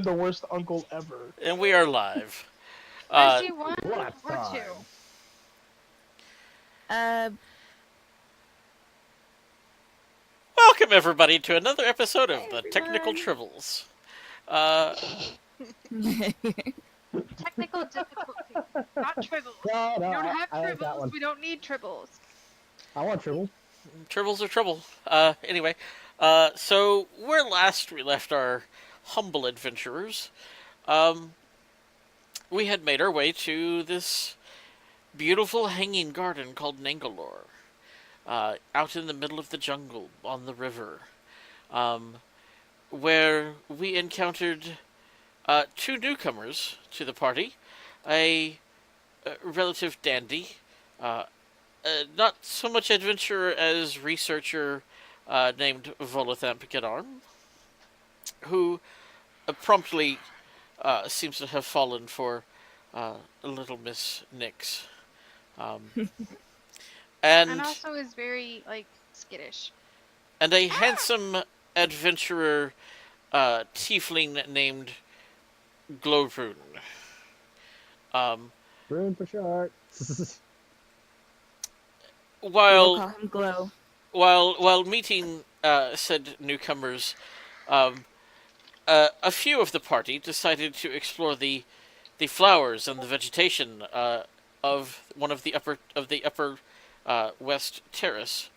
the worst uncle ever. And we are live. Press 1 What or 2. time? Welcome everybody to another episode of Hey, the everyone. Technical Tribbles. Technical difficulty, not tribbles. No, We don't I have like that tribbles. one. We don't need tribbles. I want tribbles. Tribbles are trouble. Anyway, so where last we left our humble adventurers, we had made our way to this beautiful hanging garden called Nangalore, out in the middle of the jungle on the river, where we encountered two newcomers to the party, a relative dandy, not so much adventurer as researcher named Volothamp Gadarm, who promptly seems to have fallen for little Miss Nix. And also is very, skittish. And a handsome adventurer tiefling named Glowrune. Rune for short. We'll call While him Glow. while meeting said newcomers, a few of the party decided to explore the flowers and the vegetation of one of the upper west terrace,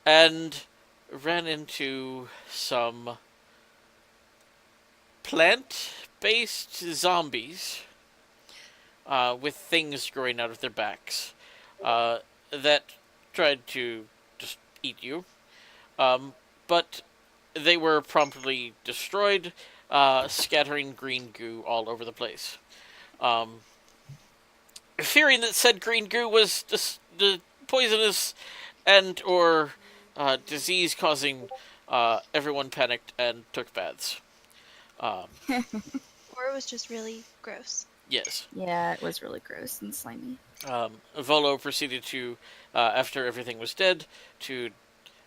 and ran into some plant-based zombies with things growing out of their backs that tried to just eat you. But they were promptly destroyed, scattering green goo all over the place. Fearing that said green goo was poisonous and or disease-causing, everyone panicked and took baths. Or it was just really gross. Yes. Yeah, it was really gross and slimy. Volo proceeded to, after everything was dead, to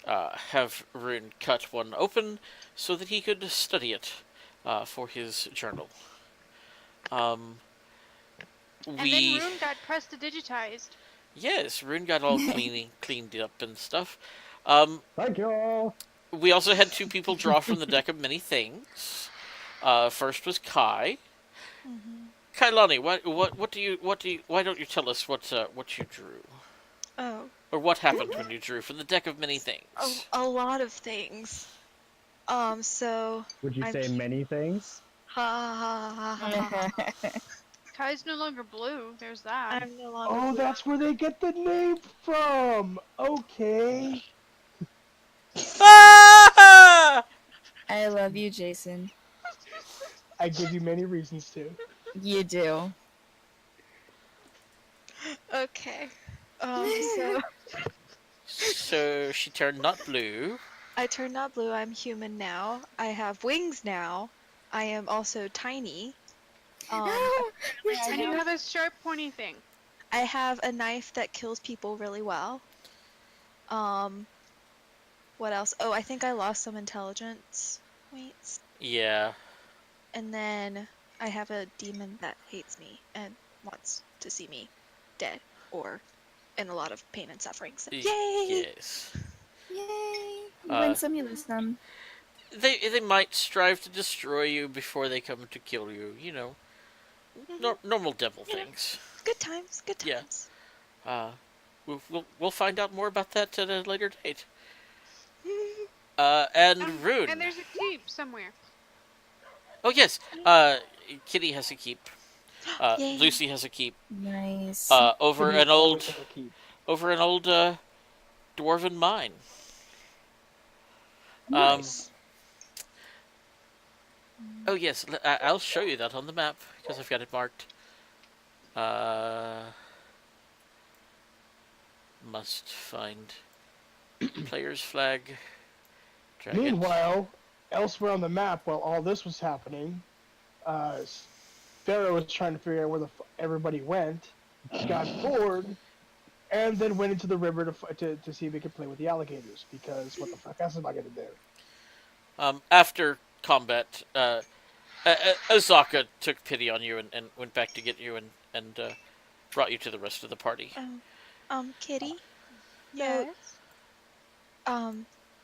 have Rune cut one open so that he could study it for his journal. And then Rune got prestidigitized. Yes, Rune got all cleaned up and stuff. Thank you. We also had two people draw from the deck of many things. First was Kai. Mm-hmm. Kailani, why don't you tell us what you drew? Oh. Or what happened when you drew from the deck of many things? A lot of things. So... Would you say many things? Ha ha ha ha ha. Kai's no longer blue. There's that. I'm no longer Oh, blue. that's where they get the name from. Okay. Ah! I love you, Jason. I give you many reasons to. You do. Okay. So... So she turned not blue. I turned not blue, I'm human now. I have wings now. I am also tiny. You're And you tiny. have a sharp, pointy thing. I have a knife that kills people really well. What else? Oh, I think I lost some intelligence weights. Yeah. And then I have a demon that hates me and wants to see me dead or in a lot of pain and suffering. So, yay! Yes. Yay! You Uh, win some, you lose some. They might strive to destroy you before they come to kill you. You know, normal devil things. Good times, good Yeah. times. We'll find out more about that at a later date. And Rune. And there's a keep somewhere. Oh yes. Kitty has a keep. Yay. Lucy has a keep. Nice. Over Kitty an always old have a keep. dwarven mine. Nice. Oh yes, I'll show you that on the map because I've got it marked. Must find player's flag. Drag it. Meanwhile, elsewhere on the map, while all this was happening, Pharaoh was trying to figure out where everybody went, got bored, and then went into the river to see if he could play with the alligators, because what the fuck else am I gonna do? After combat, Azaka took pity on you and went back to get you and brought you to the rest of the party. Kitty. Yes. So,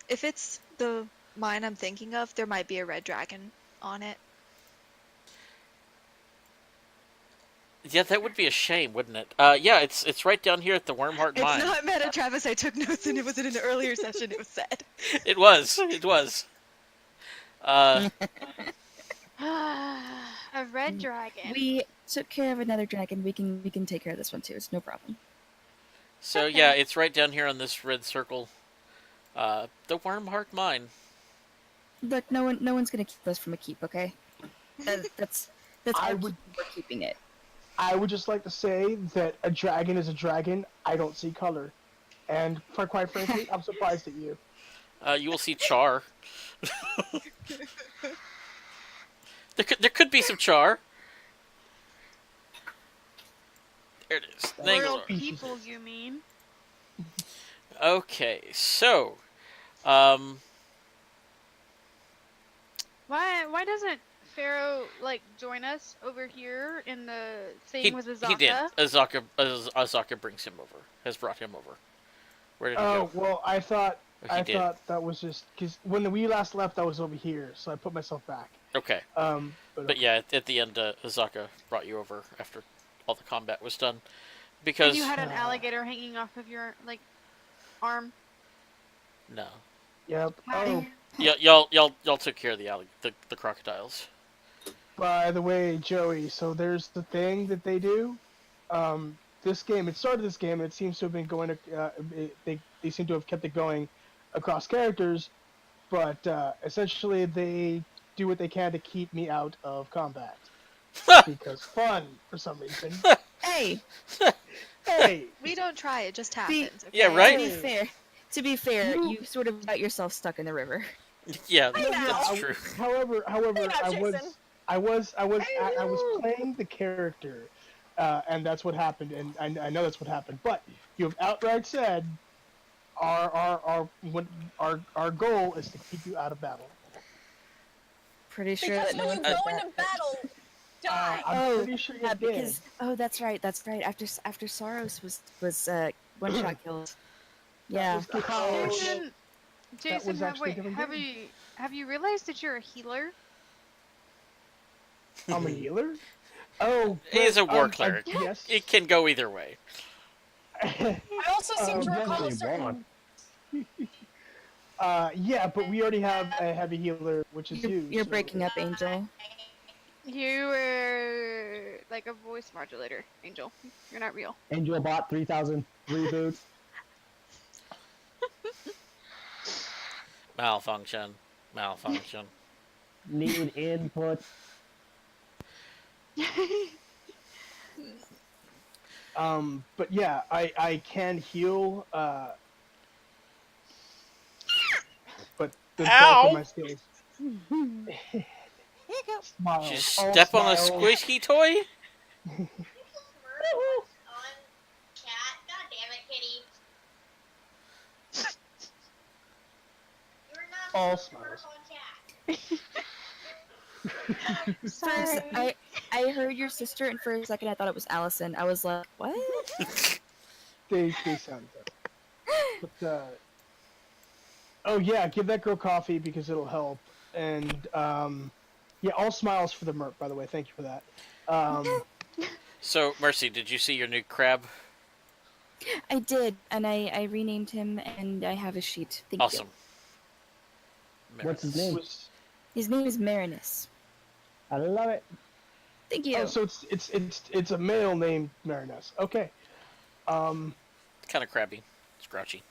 if it's the mine I'm thinking of, there might be a red dragon on it. Yeah, that would be a shame, wouldn't it? Yeah, it's right down here at the Wormheart Mine. It's not meta, Travis. I took notes and it was in an earlier session. It was said. It was. It was. A red dragon. We took care of another dragon. We can take care of this one too. It's no problem. So Okay. yeah, it's right down here on this red circle. The Wormheart Mine. Look, no one's gonna keep us from a keep, okay? That's I our would- keep, we're keeping it. I would just like to say that a dragon is a dragon. I don't see color, and quite frankly, I'm surprised at you. You will see char. There could be some char. There it is. Royal Thanks. people, you mean? Okay, so, Why doesn't Pharaoh like join us over here in the thing he, with Azaka? he did. Azaka brings him over. Has brought him over. Where did he Oh go? well, I thought Oh, he did. that was just because when we last left, I was over here, so I put myself back. Okay, but yeah, at the end, Azaka brought you over after all the combat was done, And because you had an alligator hanging off of your like arm. no, Yep. Hi. Oh, y'all took care of the crocodiles. by the way, Joey, so there's the thing that they do. This game, it started this game, and it seems to have been going. They seem to have kept it going across characters, but essentially they do what they can to keep me out of combat because fun for some reason. Hey, Hey, We don't try. It just Be- happens. Okay? Yeah, right? to be fair, You- you sort of got yourself stuck in the river. Yeah, No, that's I- true. However, Hey now, Jason. I was playing the character, and that's what happened, and I know that's what happened. But you have outright said, our goal is to keep you out of battle. Pretty sure Because that no when one you said go that. into battle, die. I'm Oh, pretty sure you Yeah, did. because that's right. After Soros was one shot killed. Yeah. was because- Jason, Jason, was actually a different game. have you realized that you're a healer? I'm a healer. Oh, He is a war I- cleric. yes. It can go either way. I also seem to recall a Really certain. want. Yeah, but we already have a heavy healer, which is you. You're so- breaking up, Angel. You were like a voice modulator, Angel. You're not real. Angel Bot 3000 reboot. Malfunction. Need input. But yeah, I can heal. But the bulk Ow! of my skills. Smile. Did you All step on a smile. squishy toy? on chat. God damn it, Kitty. You're not All supposed to smiles. work on chat. First, I heard your sister, and for a second I thought it was Allison. I was like, what? They sound good. But oh yeah, give that girl coffee because it'll help. And yeah, all smiles for the merp, by the way. Thank you for that. So, Mercy, did you see your new crab? I did, and I renamed him, and I have a sheet. Thank Awesome. What's his it name? was, you. His name is Marinus. I love it. Thank you. oh, so it's a male named Marinus. Okay. Kind of crabby. It's grouchy.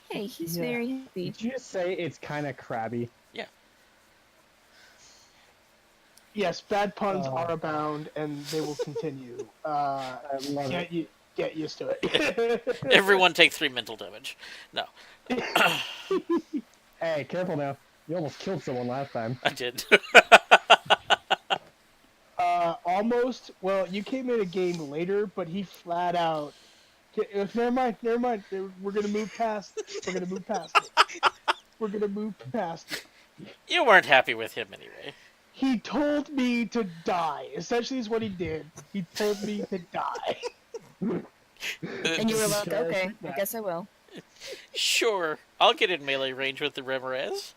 Hey, he's Yeah. very happy. Did you just say it's kind of crabby? Yes, bad puns Oh. are abound, and they will continue. I love it. Get used to it. Everyone take 3 mental damage. No, Hey, careful now. You almost killed someone last time. I did. Almost. Well, you came in a game later, but he flat out. Never mind. We're gonna move past. We're gonna move past it. You weren't happy with him anyway. He told me to die. Essentially, is what he did. He told me to die. And you were like, Just okay, like I that. guess I will. Sure, I'll get in melee range with the Remoraz.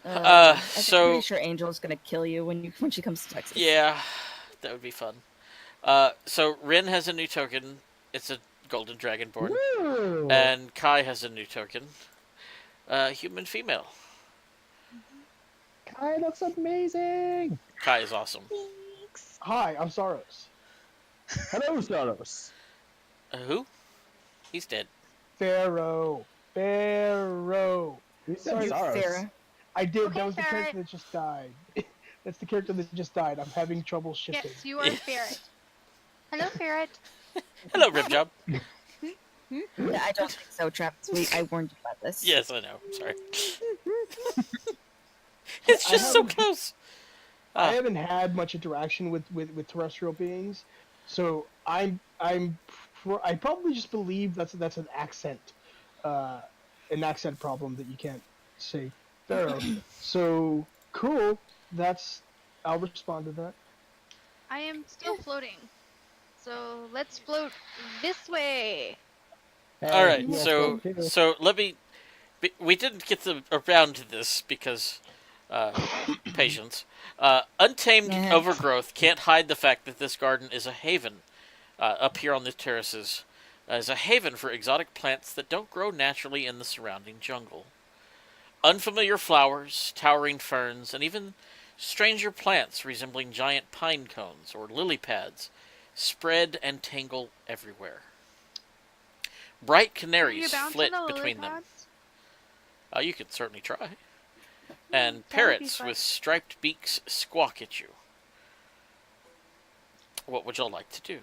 I'm pretty So sure Angel's gonna kill you when she comes to Texas. yeah, that would be fun. So Rin has a new token. It's a golden dragonborn, Woo! and Kai has a new token. Human female. Kai looks amazing. Kai is awesome. Thanks. Hi, I'm Saros. Hello, Saros. Who? He's dead. Pharaoh. Pharaoh. You said Sorry, Saros. Farah. I did. Okay, that was the Ferret. character that just died. That's the character that just died. I'm having trouble shifting. Yes, you are Ferret. Hello, Ferret. Hello, Ribjob. Yeah, I don't think so, Travis. I warned you about this. Yes, I know. Sorry. It's just so close. I haven't had much interaction with terrestrial beings, so I probably just believe that's an accent problem that you can't say Pharaoh. So cool. I'll respond to that. I am still floating. So let's float this way. All right, yes, so thank you. so let me. We didn't get around to this because patience. Untamed Yeah. overgrowth can't hide the fact that this garden is a haven. Up here on the terraces, is a haven for exotic plants that don't grow naturally in the surrounding jungle. Unfamiliar flowers, towering ferns, and even stranger plants resembling giant pine cones or lily pads spread and tangle everywhere. Bright Can you canaries bounce flit on the between lily them. pads? You could certainly try. And That would be parrots fun. with striped beaks squawk at you. What would y'all like to do?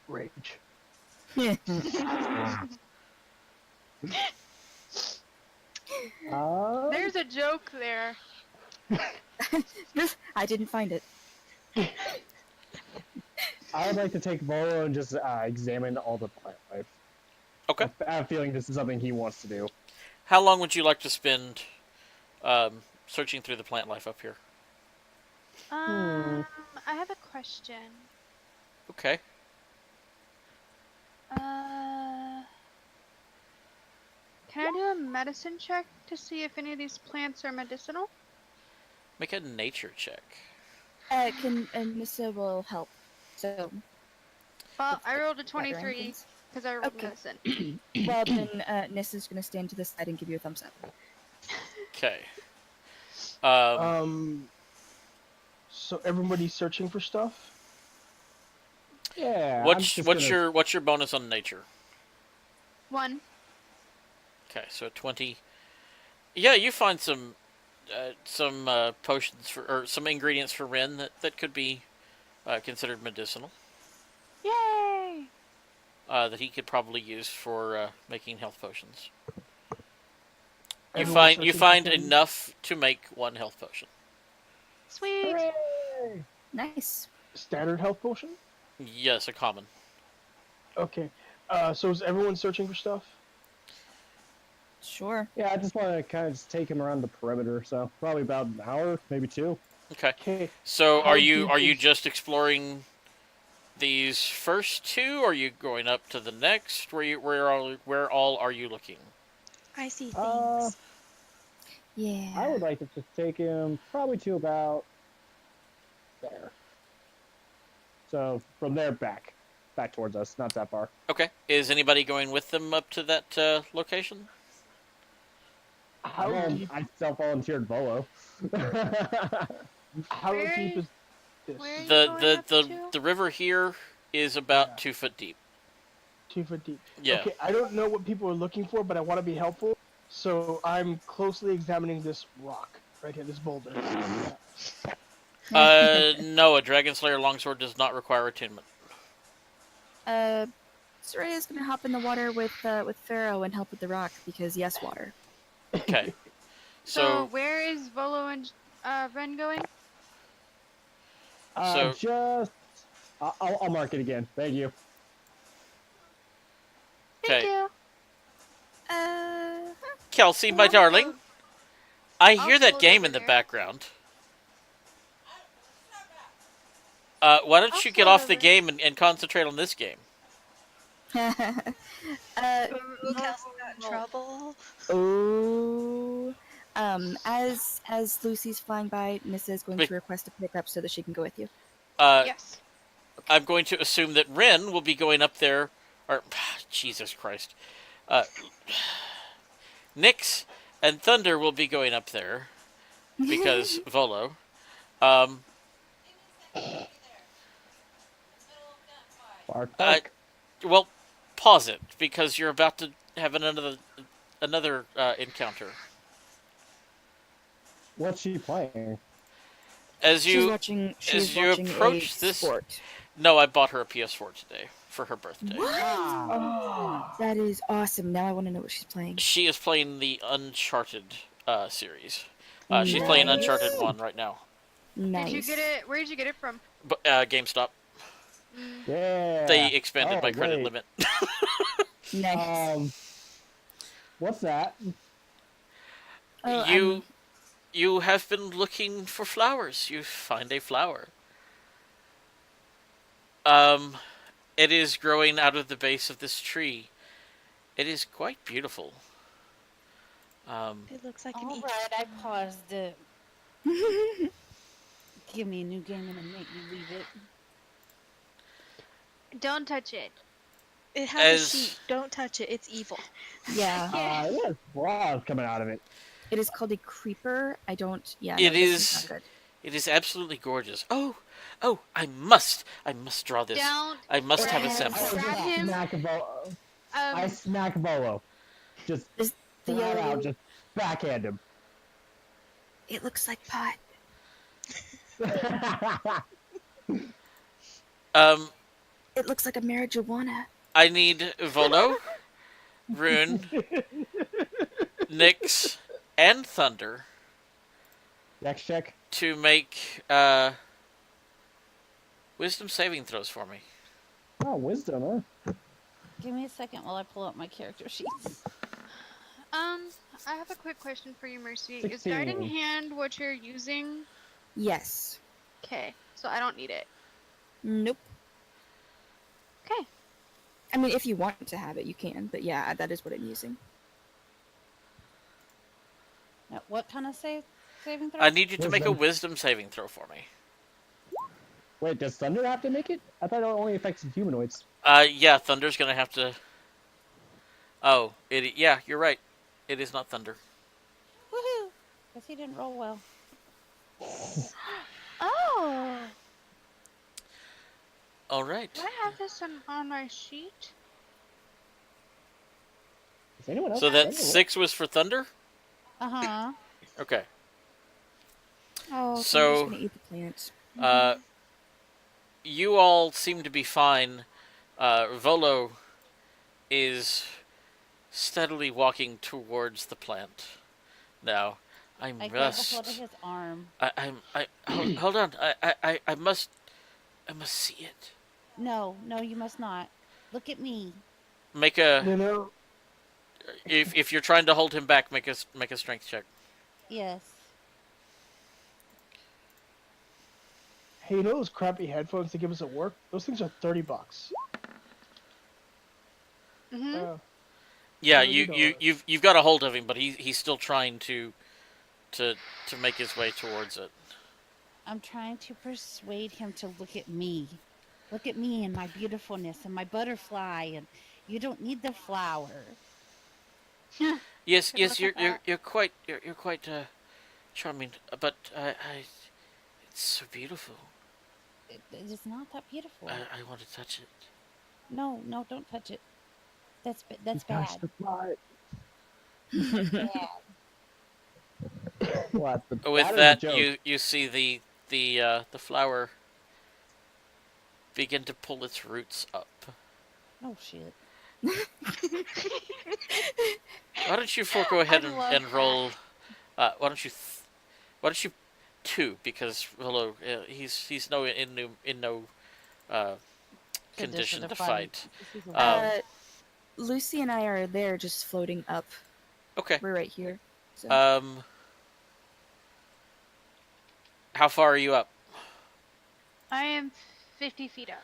Rage. There's a joke there. I didn't find it. I would like to take Volo and just examine all the plant life. Okay. I have a feeling this is something he wants to do. How long would you like to spend searching through the plant life up here? I have a question. Okay. Can I do a medicine check to see if any of these plants are medicinal? Make a nature check. Nissa will help. So, Well, I rolled a gathering 23 things. because I rolled Okay. medicine. Well, then Nissa's gonna stand to the side and give you a thumbs up. Okay. So everybody's searching for stuff. Yeah. I'm what's just what's gonna- your what's your bonus on nature? 1. Okay, so 20. Yeah, you find some potions or some ingredients for Ren that could be considered medicinal. Yay! That he could probably use for making health potions. You Everyone's find searching for things? enough to make one health potion. Sweet! Hooray! Nice. Standard health potion. Yes, a common. Okay. So is everyone searching for stuff? Sure. Yeah, I just want to kind of just take him around the perimeter, so probably about an hour, maybe 2. Okay. Okay. So How are you deep is- just exploring these first two? Or are you going up to the next? Where all are you looking? I see things. Yeah. I would like to just take him probably to about there. So from there back towards us, not that far. Okay. Is anybody going with them up to that location? How deep? I self-volunteered Volo. How Where deep is- is this? where are you The going the up the, to? the river here is about Yeah. 2 foot deep. 2 foot deep. Yeah. Okay. I don't know what people are looking for, but I want to be helpful, so I'm closely examining this rock right here, this boulder. No, a Dragon Slayer longsword does not require attunement. Soraya's gonna hop in the water with Pharaoh and help with the rock because yes, water. Okay. So So where is Volo and Ren going? So- I'll mark it again. Thank you. Thank Okay. you. Kelsey, my I'll darling, follow- I I'll hear that float game over in the here. background. Why don't I'll you get float off the over. game and concentrate on this game? uh, Ooh, Kelsey got in trouble. oh. As Lucy's flying by, Nissa is going Wait. to request a pickup so that she can go with you. Yes. I'm going to assume that Ren will be going up there, or Jesus Christ, Nyx and Thunder will be going up there because Volo. Um, Bark, bark. well, pause it because you're about to have another encounter. What's she playing? As She's you watching. as She's you watching a approach this, sport. no, I bought her a PS4 today for her birthday. What? Ah. That is awesome. Now I want to know what she's playing. She is playing the Uncharted series. She's Nice. playing Uncharted 1 right now. Nice. Did you get it? Where did you get it from? But GameStop. Mm. Yeah. They expanded Oh, my credit wait. limit. Nice. What's that? Oh, You have been looking for flowers. You find a flower. It is growing out of the base of this tree. It is quite beautiful. It looks like an All each. right, I paused it. Give me a new game and make me leave it. Don't touch it. It has As- a sheet. Don't touch it. It's evil. yeah. There's frogs coming out of it. It is called a creeper. I don't. Yeah. It no, this is- not good. It is absolutely gorgeous. Oh! I must draw this. Don't. I must have a Grab sample. him. I smack Volo. Just Is the flat yellow? out, just backhand him. It looks like pot. It looks like a marijuana. I need Volo, Rune, Nyx, and Thunder Next check. to make wisdom saving throws for me. Oh, wisdom, huh? Give me a second while I pull up my character sheets. I have a quick question for you, Mercy. Is 16. Guiding Hand what you're using? Yes. Okay, so I don't need it. Nope. Okay. I mean, if you want to have it, you can. But yeah, that is what I'm using. Now, what kind of saving throw? I need you to make a Wisdom. wisdom saving throw for me. Wait, does Thunder have to make it? I thought it only affects humanoids. Yeah, Thunder's gonna have to. Oh, yeah, you're right. It is not Thunder. Woohoo! Guess he didn't roll well. Oh, All right. do I have this on my sheet? Is anyone else? So that Thunder? 6 was for Thunder. Uh-huh. Okay. Oh, So- I'm just gonna eat the plant. You all seem to be fine. Volo is steadily walking towards the plant. Now, I I grab a must. hold of his arm. Hold on. I must see it. No, you must not. Look at me. Make a. You know, If you're trying to hold him back, make a strength check. Yes. hey, you know those crappy headphones they give us at work? Those things are $30. Mm-hmm. Yeah, $30. you've got a hold of him, but he's still trying to make his way towards it. I'm trying to persuade him to look at me. Look at me and my beautifulness and my butterfly, and you don't need the flower. Yes, Take a yes, look at you're quite charming, but it's so beautiful. It is not that beautiful. I want to touch it. No, don't touch it. That's Touch bad. the plot. Bad. What? With is a that, joke. you see the flower begin to pull its roots up. Oh shit. Why don't you four go ahead I and, love and roll? Why don't you 2, because Volo he's in no condition to fight. This is a- Lucy and I are there, just floating up Okay. We're right here. So How far are you up? I am 50 feet up.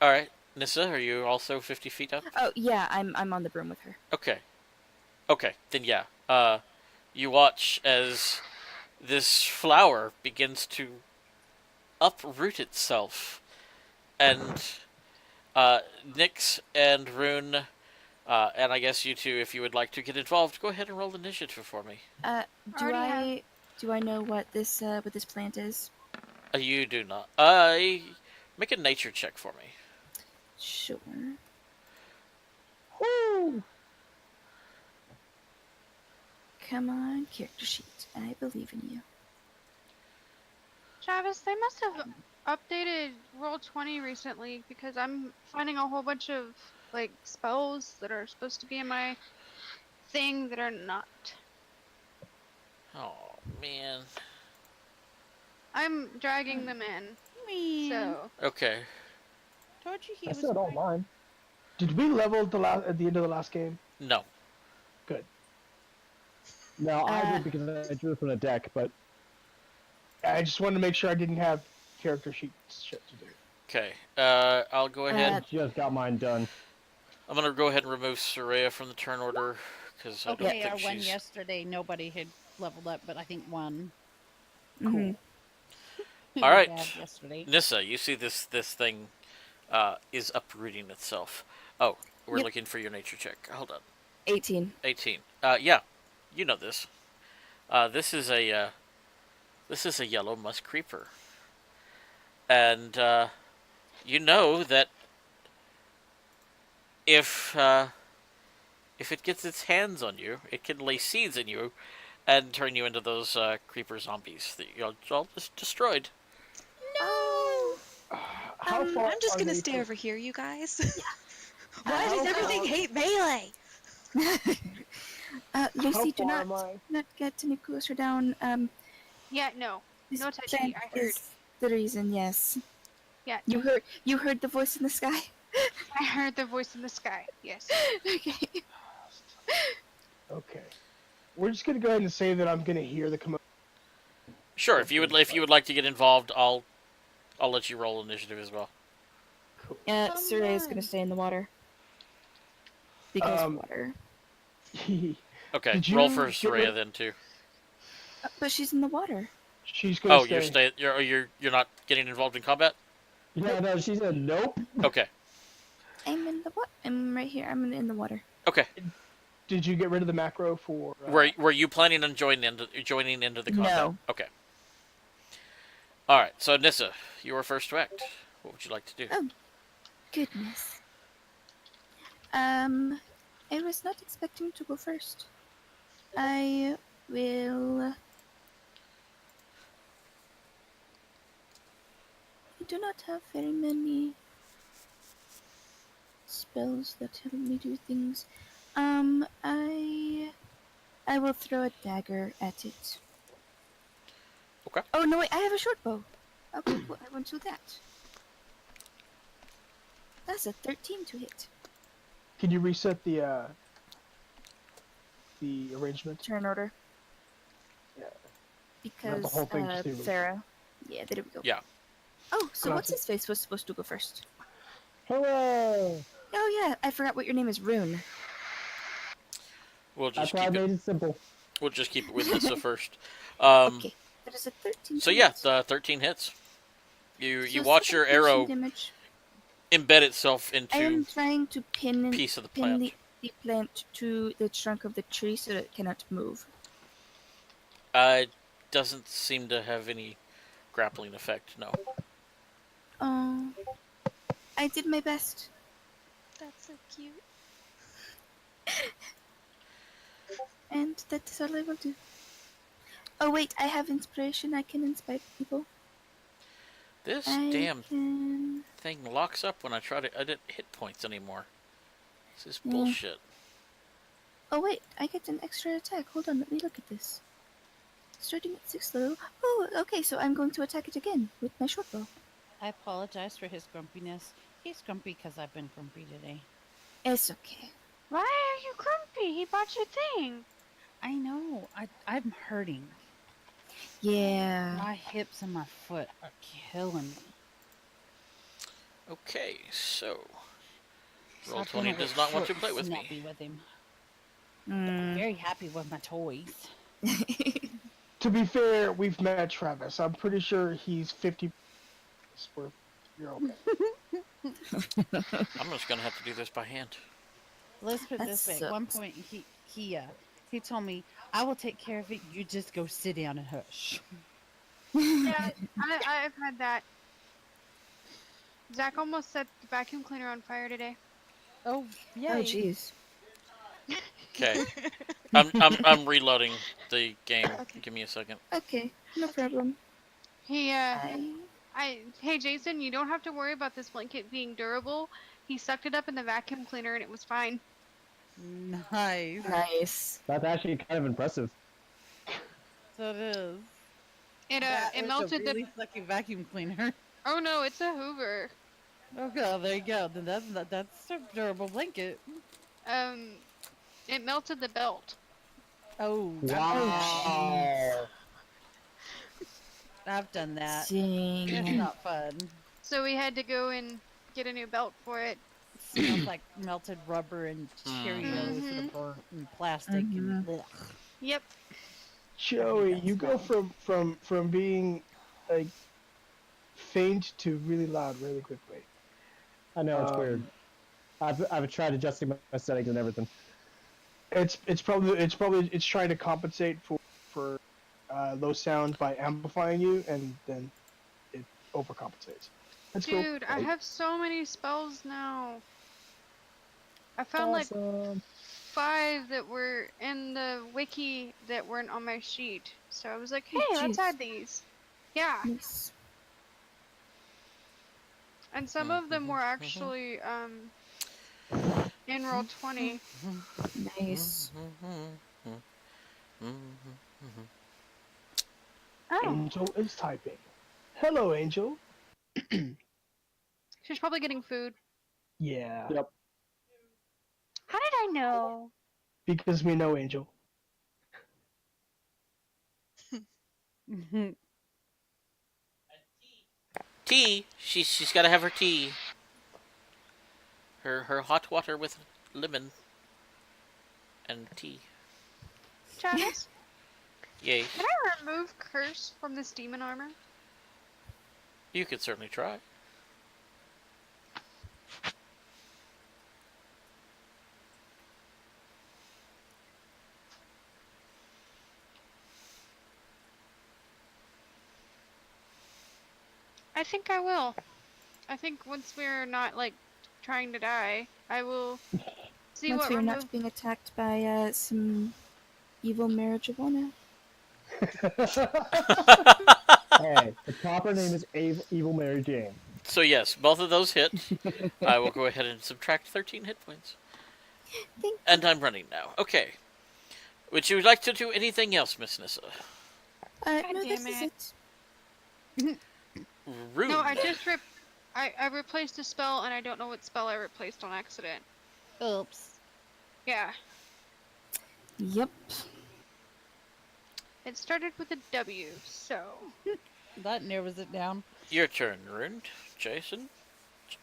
All right, Nissa, are you also 50 feet up? oh yeah, I'm on the broom with her. Okay. Okay, then yeah. You watch as this flower begins to uproot itself, and Nyx and Rune, and I guess you two, if you would like to get involved, go ahead and roll initiative for me. Do Already have. I know what this plant is? You do not. Make a nature check for me. Sure. Woo! Come on, character sheet. I believe in you. Travis, they must have updated Roll20 recently because I'm finding a whole bunch of like spells that are supposed to be in my thing that are not. Oh man. I'm dragging them in. Man, So Okay. told you he I was. still don't mind. Did we level at the end of the last game? No. Good. No, I Uh, did because I drew from the deck, but I just wanted to make sure I didn't have character sheet shit to do. Okay. I'll go ahead. I just got mine done. I'm gonna go ahead and remove Soraya from the turn order because I don't Okay, our think one she's. yesterday, nobody had leveled up, but I think one. Mm-hmm. Who All was right. bad yesterday. Nissa, you see this thing is uprooting itself. Oh, we're Yep. looking for your nature check. Hold on. 18. 18. Yeah, you know this. This is a yellow musk creeper, and you know that if it gets its hands on you, it can lay seeds in you and turn you into those creeper zombies that you're all just destroyed. Oh. How far I'm just are gonna they stay from- over here, you guys. Why How does everything far- hate melee? Lucy, do far not am I? get any closer down. yeah, no, This no touchy. plant I heard. is the reason. Yes. Yeah, You heard the voice in the sky. I heard the voice in the sky. Yes. Okay. Okay. We're just gonna go ahead and say that I'm gonna hear the commotion. Sure, if you would like to get involved, I'll let you roll initiative as well. Cool. Surrey is gonna stay in the water. Because Um, water. Okay, Did roll you for get Soraya rid- then too. But she's in the water. She's gonna Oh, stay. you're not getting involved in combat. Yeah, no, she said nope. Okay. I'm in the water. I'm right here. I'm in the water. Okay. Did you get rid of the macro for? Were you planning on joining into the combat? No. Okay. All right. So Nissa, you were first to act. What would you like to do? Oh. Goodness. I was not expecting to go first. I will. I do not have very many spells that help me do things. I will throw a dagger at it. Okay. Oh no, wait! I have a short bow. Okay, cool. I won't do that. That's a 13 to hit. Can you reset the arrangement? Turn order. Yeah. Because the whole thing, just the original. Farah. Yeah, there we go. Yeah. Oh, so what's Classic. his face was supposed to go first? Hooray! Oh yeah, I forgot what your name is. Rune. We'll That's just why I keep made it. it simple. We'll just keep it with Nissa first. Okay, that is a 13. So to yeah, hit. the 13 hits. You So watch your 7 piercing arrow damage. embed itself I am into trying to pin piece of the pin plant. the plant to the trunk of the tree so that it cannot move. It doesn't seem to have any grappling effect. No. Oh, I did my best. That's so cute. And that is all I will do. Oh wait, I have inspiration. I can inspire people. This I damn can... thing locks up when I try to edit hit points anymore. This is Yeah. bullshit. Oh wait, I get an extra attack. Hold on, let me look at this. Starting at 6th level. Oh, okay, so I'm going to attack it again with my short bow. I apologize for his grumpiness. He's grumpy because I've been grumpy today. It's okay. Why are you grumpy? He bought you a thing. I know. I'm hurting. Yeah. My hips and my foot are killing me. Okay, so So Roll I've been 20 a little does not want short to and play with me. snappy with him. Mm. Very happy with my toys. To be fair, we've met Travis. I'm pretty sure he's 50. You're okay. I'm just gonna have to do this by hand. Let's put it That this way. At one sucks. point, he told me, "I will take care of it. You just go sit down and hush." Yeah, I've had that. Zach almost set the vacuum cleaner on fire today. Oh, yay! Oh, jeez. Okay, I'm reloading the game. Okay. Give me a second. Okay, no problem. He I hey Jason, you don't have to worry about this blanket being durable. He sucked it up in the vacuum cleaner and it was fine. Nice. nice. That's actually kind of impressive. So it is. It That it is melted a really sucky vacuum cleaner. Oh no, it's a Hoover. Okay, there you go. Then that's a durable blanket. Um, it melted the belt. Oh, Wow. I've done that. Dang. It's not fun. So we had to go and get a new belt for it. It smells like melted rubber and Cheerios that Mhm. are burnt and plastic and blech. Yep. Joey, that you go smell. from being like faint to really loud really quickly. I know it's weird. Um, I've tried adjusting my settings and everything. it's trying to compensate for low sound by amplifying you, and then it overcompensates. That's cool. Dude, I have so many spells now. I found like Awesome. 5 that were in the wiki that weren't on my sheet. So I was like, hey, Oh, let's jeez. add these. Yeah. Nice. And some of them were actually in roll 20. Nice. Oh. Angel is typing. Hello, Angel. She's probably getting food. Yeah, Yep. How did I know? because we know Angel. Tea. She's got to have her tea. Her hot water with lemon and tea. Travis, Yay. can I remove curse from this demon armor? You could certainly try. I think I will. I think once we're not like trying to die, I will see Once what we are remove. not being attacked by some evil marijuana. Hey, the proper name is Evil Mary Jane. So yes, both of those hit. I will go ahead and subtract 13 hit points. Thank And I'm running now. Okay. Would you like to do anything else, Miss Nissa? No, this damn is it. it. Rude. No, I just I replaced a spell and I don't know what spell I replaced on accident. Oops. Yeah. Yep. It started with a W, so. That narrows it down. Your turn, Rune. Jason?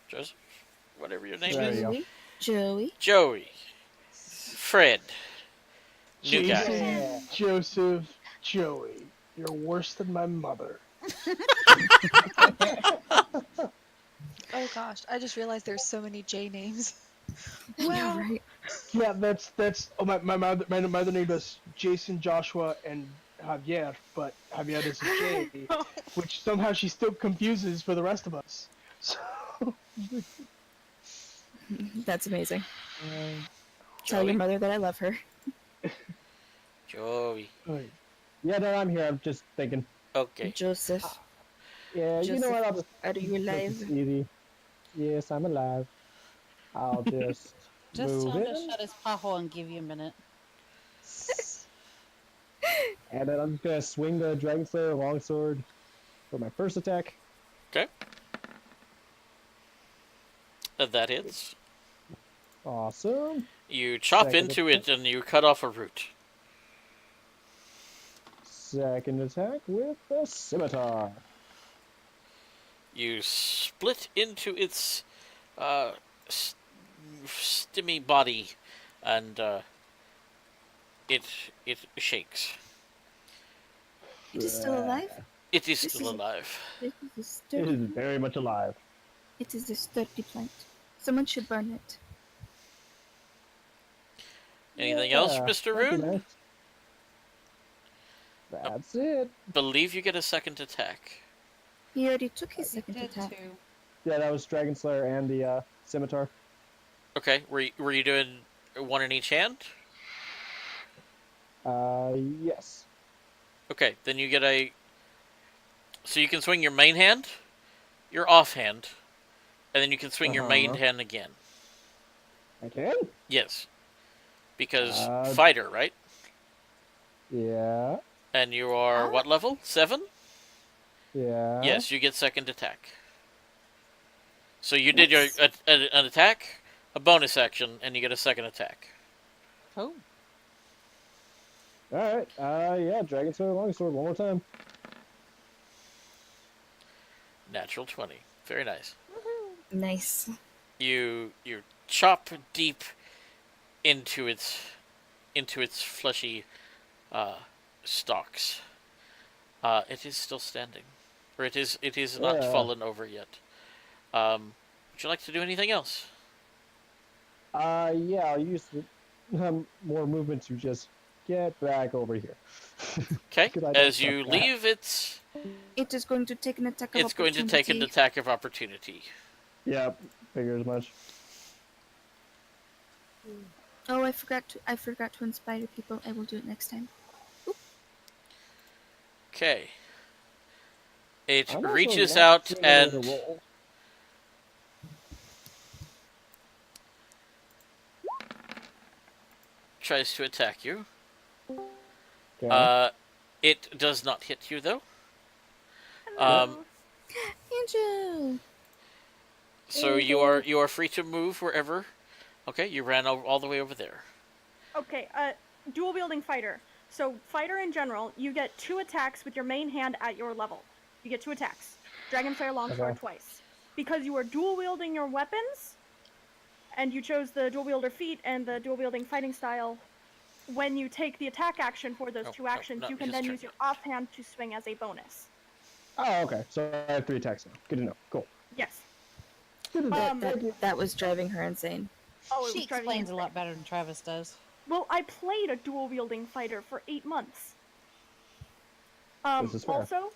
Joseph? Whatever your name There is. you go. Joey. Joey. Fred. New guy. Jason, Yeah. Joseph, Joey. You're worse than my mother. Oh gosh, I just realized there's so many J names. Yeah, right. Yeah, that's. Oh, my mother named us Jason, Joshua, and Javier, but Javier is a J, which somehow she still confuses for the rest of us. So. That's amazing. Tell Joey? your mother that I love her. Joey. Yeah, no, I'm here. I'm just thinking. Okay. Joseph, Yeah, you know what? I'll just are you take alive? this easy. Yes, I'm alive. I'll just Just move tell him to in, shut his pothole and give you a minute. and then I'm just gonna swing the Dragon Slayer longsword for my first attack. Okay. That hits. Awesome. You chop Second into attack. it and you cut off a root. Second attack with the scimitar. You split into its uh, stimmy body, and it shakes. It is still alive? It is This still is- alive. It is a It sturdy is plant. very much alive. It is a sturdy plant. Someone should burn it. Anything else, Yeah, Mr. that'd be Rune? nice. That's it. Believe you get a second attack. He already took his You second did attack. too. Yeah, that was Dragon Slayer and the scimitar. Okay, were you doing one in each hand? Yes. Okay, then you get a. So you can swing your main hand, your offhand, and then you can swing your main hand again. I can? Yes, because Uh, fighter, right? Yeah. And you are what level? 7? Yeah. Yes, you get second attack. So you did your an attack, a bonus action, and you get a second attack. Oh. Alright. Yeah, Dragon Slayer Longsword one more time. Natural 20. Very nice. Nice. You chop deep into its fleshy stalks. It is still standing, or it is not Yeah. fallen over yet. Would you like to do anything else? Yeah, I'll use more movement to just get back over here. Okay. 'Cause I don't As suck you that. leave, it's It is going to take an attack of it's going to take an opportunity. attack of opportunity. Yeah, figure as much. Oh, I forgot to inspire people. I will do it next time. Okay. It I'm also reaches not out seeing any other and roll. tries to attack you. Okay. It does not hit you though. Andrew! So you are free to move wherever. Okay, you ran all the way over there. Okay, dual wielding fighter. So fighter in general, you get 2 attacks with your main hand at your level. You get 2 attacks. Dragon Slayer Longsword Okay. twice. Because you are dual wielding your weapons, and you chose the dual wielder feat and the dual wielding fighting style, when you take the attack action for those Oh, 2 no, actions, no, you can his then turn use your yet. offhand to swing as a bonus. Oh, okay. So I have 3 attacks now. Good to know. Cool. Yes. Good to know. Thank you. That was driving her insane. Oh, it She was driving me explains a insane. lot better than Travis does. Well, I played a dual wielding fighter for 8 months. This is fair. Also,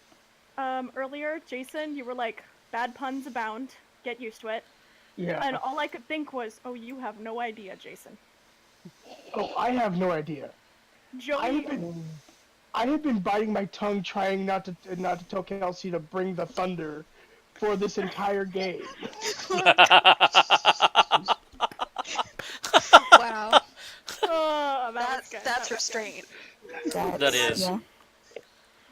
earlier, Jason, you were like, bad puns abound. Get used to it. Yeah. And all I could think was, oh, you have no idea, Jason. Oh, I have no idea. Joey, I have been biting my tongue trying not to tell Kelsey to bring the thunder for this entire game. Wow. oh, that's good. That's good. restraint. That is. Yeah.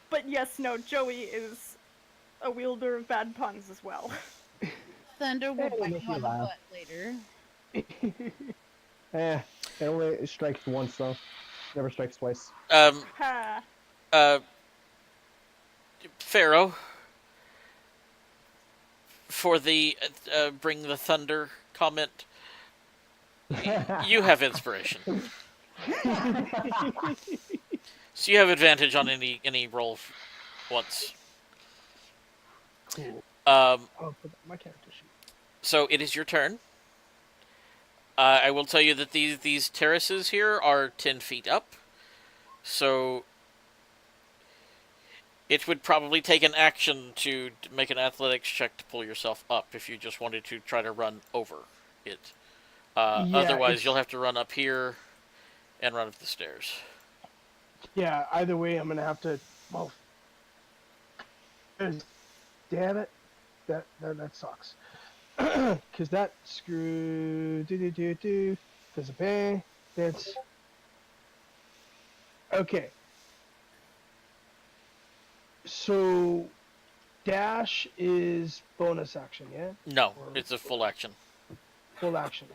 But yes, no, Joey is a wielder of bad puns as well. Thunder will Hey, bite make you me on the laugh. butt later. It only strikes once though. Never strikes twice. Ha. Pharaoh, for the bring the thunder comment, you have inspiration, so you have advantage on any roll once. Cool. Um, I'll put that in my character sheet. so it is your turn. I will tell you that these terraces here are 10 feet up, so it would probably take an action to make an athletics check to pull yourself up if you just wanted to try to run over it. Yeah, Otherwise, it's- you'll have to run up here and run up the stairs. Yeah, either way, I'm gonna have to. Well, damn it, that sucks. Cause that screw does a bang. That's okay. So, dash is bonus action, yeah, No, it's a full action. full action.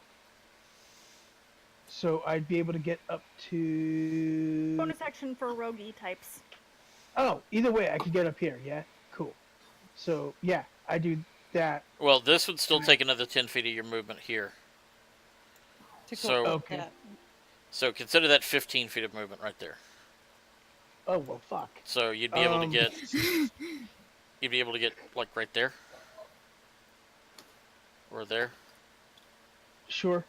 So I'd be able to get up to. Bonus action for roguey types. Oh, either way, I could get up here. Yeah, cool. So yeah, I do that. Well, this would still take another 10 feet of your movement here. To go So- up Okay. that. So consider that 15 feet of movement right there. Oh well, fuck. So you'd be able to Um, get. You'd be able to get like right there. Or there. Sure.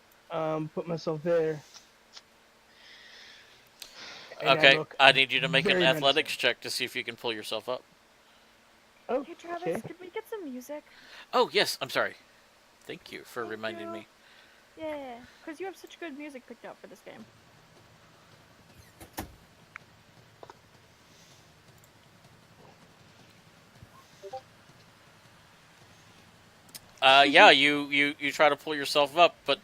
Put myself there. And Okay, look I need you to make an very athletics menacing. check to see if you can pull yourself up. Oh, Hey Travis, okay. could we get some music? Oh, yes, I'm sorry. Thank you for Thank reminding you. me. Yeah, because you have such good music picked out for this game. Yeah, you try to pull yourself up, but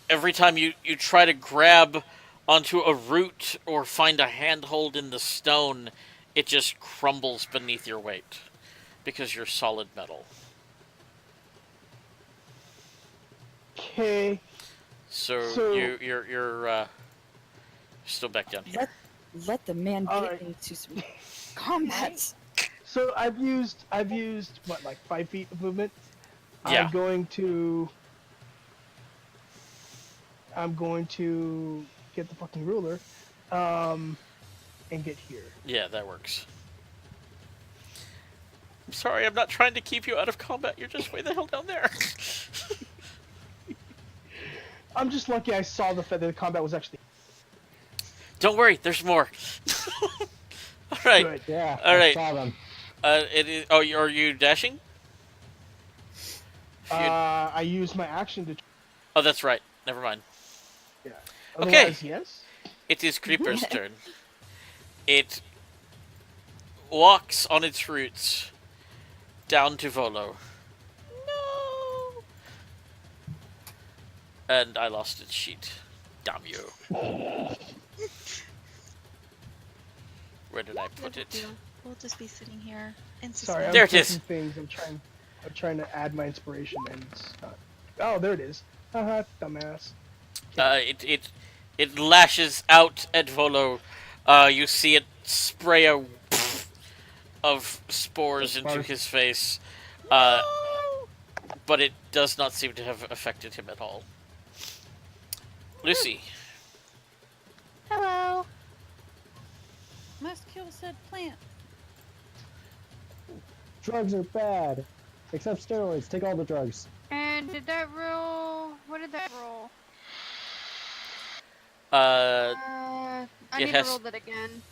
every time you try to grab onto a root or find a handhold in the stone, it just crumbles beneath your weight because you're solid metal. Okay. So you're still back down here. Let the man get Alright. into some combat. So I've used what, like 5 feet of movement. Yeah. I'm going to get the fucking ruler, and get here. Yeah, that works. I'm sorry, I'm not trying to keep you out of combat. You're just way the hell down there. I'm just lucky I saw the fact that the combat was actually Don't worry, there's more. All right. good. Yeah, All I right. saw them. It is. Oh, are you dashing? If you- I used my action to. Oh, that's right. Never mind. Yeah. Okay. Otherwise, yes. It is Creeper's turn. It walks on its roots down to Volo. No. And I lost its sheet. Damn you. Where did I put it? We'll just be sitting here and Sorry, I'm There it clicking is. things. I'm trying to add my inspiration, and it's not. Oh, there it is. Haha, dumbass. It lashes out at Volo. You see it spray a of spores into Barf. his face, but it does not seem to have affected him at all. Lucy, Hello. Must kill said plant. Drugs are bad. Except steroids. Take all the drugs. And did that roll? What did that roll? I It need has- to roll that again.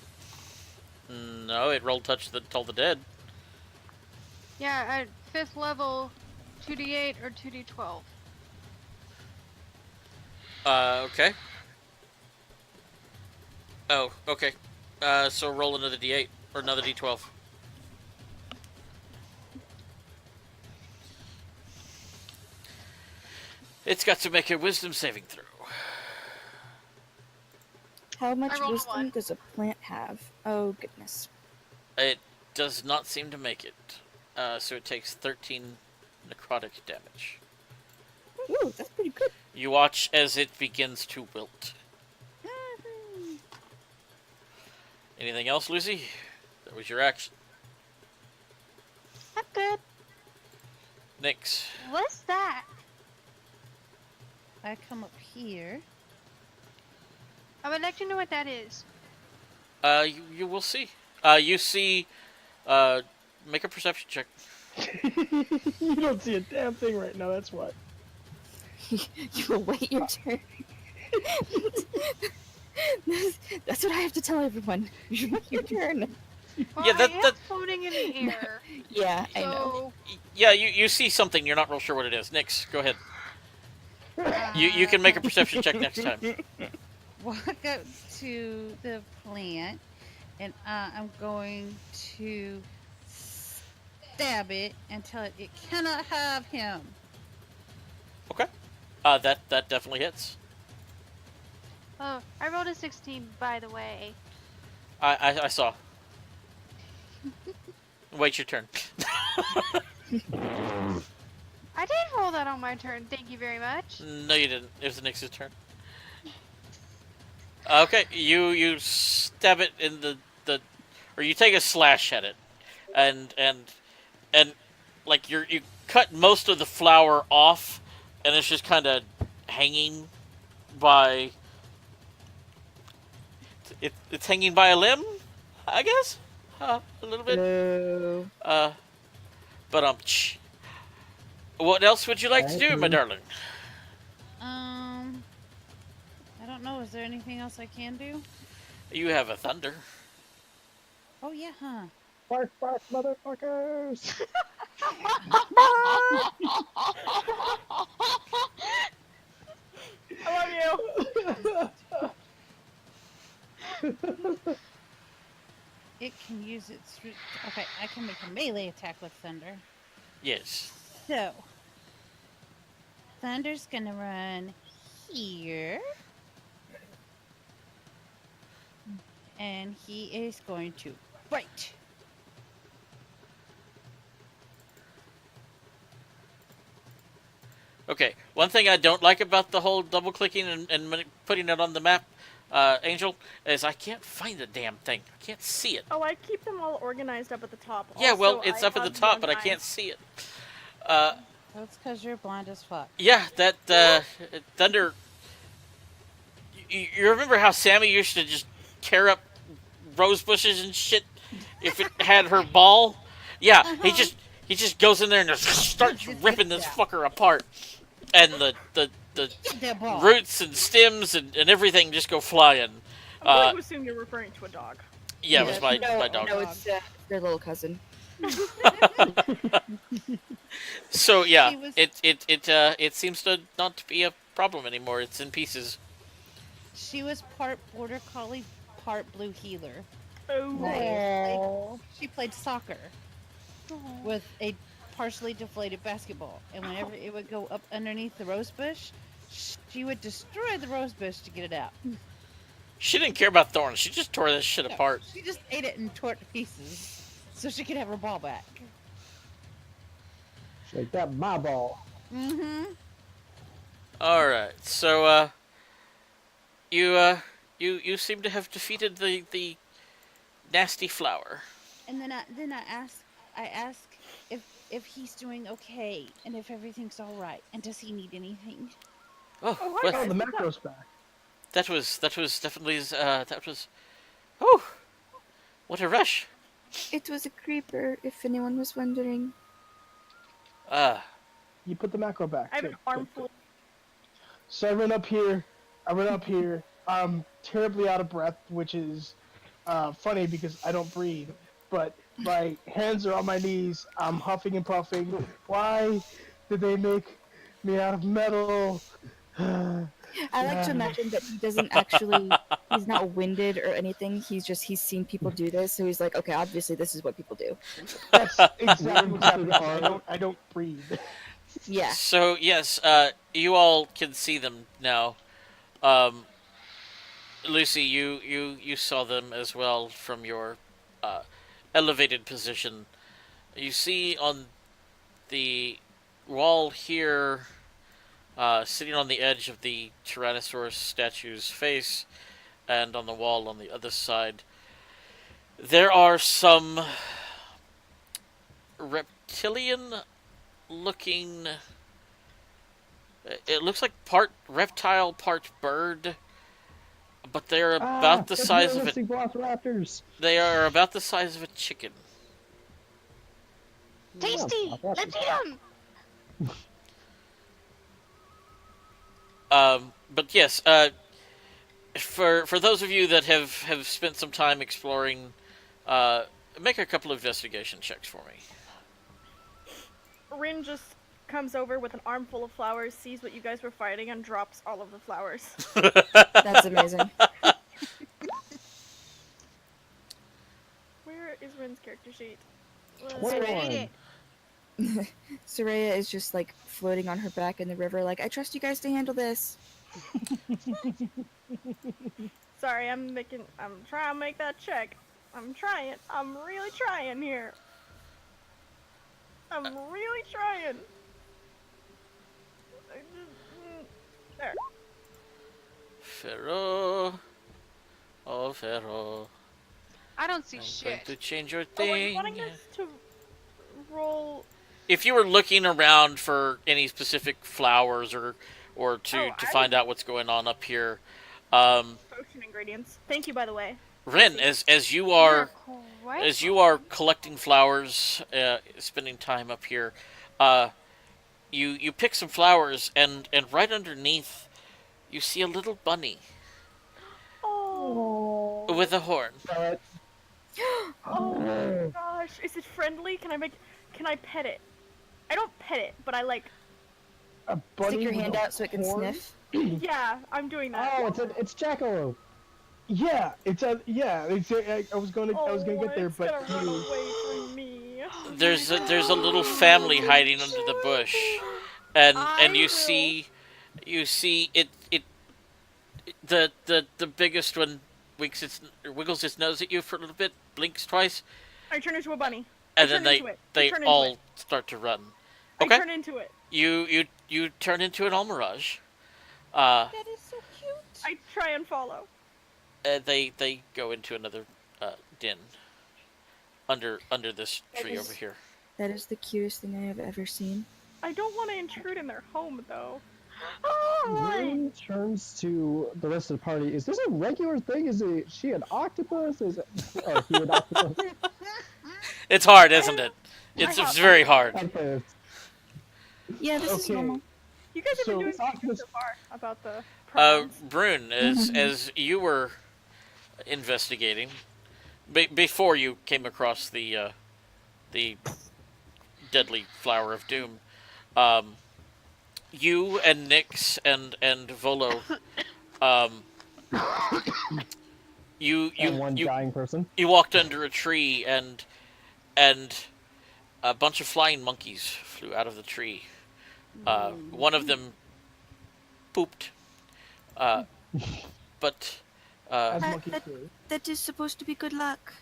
no, it rolled touch the toll the dead. Yeah, at 5th level, 2d8 or 2d12. Okay. Oh, okay. So roll another d8 or another d12. It's got to make a wisdom saving throw. How much I rolled a wisdom 1. does a plant have? Oh goodness. It does not seem to make it. So it takes 13 necrotic damage. Ooh, that's pretty good. You watch as it begins to wilt. Anything else, Lucy? That was your action. I'm good. Nyx. What's that? I come up here. I would like to know what that is. You will see. You see, make a perception check. You don't see a damn thing right now. That's what. You will wait your turn. That's what I have to tell everyone. You wait your turn. Well, Yeah, I am that- floating in the air. Yeah, I know. So, Yeah, you see something. You're not real sure what it is. Nyx, go ahead. You can make a perception check next time. Walk up to the plant, and I'm going to stab it and tell it cannot have him. Okay. That definitely hits. oh, I rolled a 16, by the way. I saw. Wait your turn. I did roll that on my turn. Thank you very much. No, you didn't. It was Nyx's turn. Okay, you stab it in the or you take a slash at it, and like you cut most of the flower off, and it's just kind of hanging by it's hanging by a limb, I guess, a little bit. Oh. Uh, but what else would you like to do, my Actually, darling? Um, I don't know. Is there anything else I can do? You have a thunder. Oh yeah, huh? bark, bark, motherfuckers! I love you. It can use its. Okay, I can make a melee attack with thunder. Yes. So, Thunder's gonna run here. And he is going to bite. Okay. One thing I don't like about the whole double clicking and putting it on the map, Angel, is I can't find the damn thing. I can't see it. Oh, I keep them all organized up at the top. Yeah, well, Also, it's I up at the have top, young but I can't eyes. see it. That's because you're blind as fuck. Yeah, that thunder. You remember how Sammy used to just tear up rose bushes and shit if it had her ball? Yeah, he just goes in there and just starts ripping this fucker apart, and the Get that ball. roots and stems and everything just go flying. I'm going to assume you're referring to a dog. Yeah, it was my no, dog. No, it's their little cousin. So yeah, She was- it seems to not be a problem anymore. It's in pieces. She was part border collie, part blue healer. Oh. She played soccer with a partially deflated basketball, and whenever it would go up underneath the rose bush, she would destroy the rose bush to get it out. She didn't care about thorns. She just tore this shit No, apart. She just ate it and tore it to pieces so she could have her ball back. Shake that my ball. Mm-hmm. All right, so you seem to have defeated the nasty flower. And then I ask if he's doing okay and if everything's all right and does he need anything. Oh, Oh, well, hi, Oh, the guys. macro's back. that was definitely that was. Oh, what a rush! It was a creeper, if anyone was wondering. You put the macro back. I have an Good, good, armful. good. So I run up here. I'm terribly out of breath, which is funny because I don't breathe. But my hands are on my knees. I'm huffing and puffing. Why did they make me out of metal? I like to imagine that he doesn't actually, he's not winded or anything. He's seen people do this, so he's like, okay, obviously this is what people do. That's exactly what's happening. I don't breathe. Yeah. So yes, you all can see them now. Lucy, you saw them as well from your elevated position. You see on the wall here, sitting on the edge of the Tyrannosaurus statue's face, and on the wall on the other side, there are some reptilian-looking. It looks like part reptile, part bird, but they're about the size of a. Velociraptors. They are about the size of a chicken. Tasty! Let's eat them! But yes, for those of you that have spent some time exploring, make a couple of investigation checks for me. Rin just comes over with an armful of flowers, sees what you guys were fighting, and drops all of the flowers. That's amazing. Where is Rin's character sheet? What Soraya is just like floating on her back in the river, like, I trust you guys to handle this. Sorry, I'm trying to make that check. I'm trying. I'm really trying here. I'm really trying. There. Pharaoh. Oh, Pharaoh, I don't see I'm going shit. to change your Oh, are you thing. wanting us to roll? If you were looking around for any specific flowers or Oh, to I find was out what's going on up here, um, potion ingredients. Thank you, by the way. Ren, Lucy. as you You're are quite as you are welcome. collecting flowers, spending time up here, you pick some flowers, and right underneath you see a little bunny Oh, with a horn. But oh my gosh, is it friendly? Can I pet it? I don't pet it, but I like. A bunny Stick your with hand a out so it can horn? sniff. Yeah, I'm doing that. it's Jackalope. Yeah, it's a yeah. It's I was gonna get there, it's but gonna run away from me. There's a little family hiding under the bush, and I you will. see it the biggest one wiggles its nose at you for a little bit, blinks twice, I turn into a bunny. and I then turn into it. I they turn into all it. start to run. I Okay, turn into it. you turn into an almirage. That is so cute. I try and follow. They go into another den under this tree over here. That is the cutest thing I have ever seen. I don't want to intrude in their home, though. Ren turns to the rest of the party. Is this a regular thing? She an octopus? Or he an octopus? It's hard, isn't it? It's very hard. Okay. Yeah, this is Okay. normal. You guys have So- been doing It's pretty good octopus- so far about the pronouns. Brune, as you were investigating, before you came across the deadly flower of doom, you and Nyx and Volo, you And one you dying person. you walked under a tree and a bunch of flying monkeys flew out of the tree. One of them pooped, but as That- monkeys that- do. That is supposed to be good luck.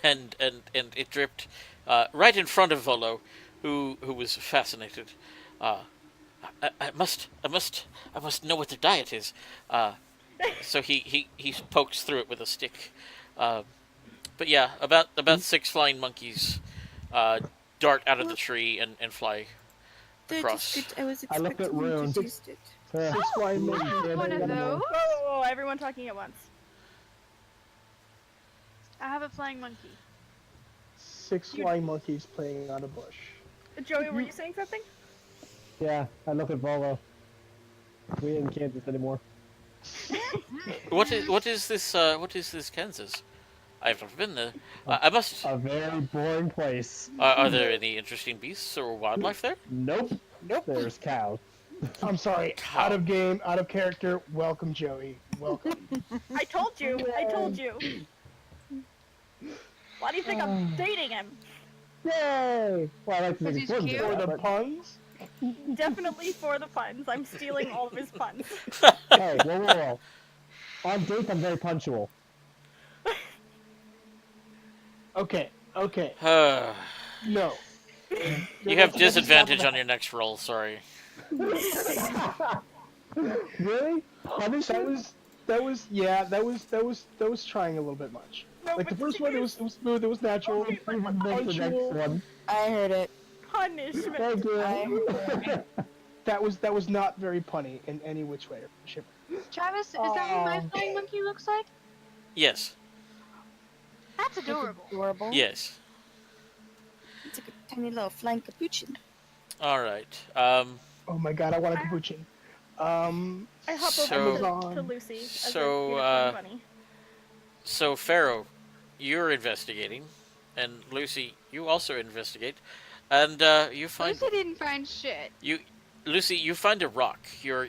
and it dripped right in front of Volo, who was fascinated. I must know what their diet is. So he pokes through it with a stick. But yeah, about 6 flying monkeys dart out of the tree and fly They're across. just good. I was I looked expecting at them Rune. to taste it. Six flying I monkeys. have one of those. Whoa, everyone talking at once. I have a flying monkey. 6 flying monkeys playing on a bush. Joey, were you saying something? Yeah, I look at Volo. We ain't in Kansas anymore. What is this Kansas? I've never been there. I must. A very boring place. Are there any interesting beasts or wildlife there? Nope. There's cows. I'm sorry, Cow. out of game, out of character. Welcome, Joey. Welcome. I told you. I told you. Why do you think I'm dating him? Yay! Well, I like to think Because it's he's fun, cute? For the but puns, Definitely for the puns. I'm stealing all of his puns. hey, whoa. On dates, I'm very punctual. okay, you no. have disadvantage on your next roll. Sorry. Really? That was trying a little bit much. No, Like the but first the one, thing it was smooth, it was natural. Okay, but Make the next one. I heard it. punishment. Thank you. That was not very punny in any which way. Shape. Travis, is that what my flying monkey looks like? Yes. That's adorable. Adorable. Yes. It's like a tiny little flying capuchin. All right. Oh my god, I want a capuchin. I hop So- over to Lucy as so, a unicorn bunny. So Pharaoh, you're investigating, and Lucy, you also investigate, and you find Lucy didn't find shit. Lucy, you find a rock. You're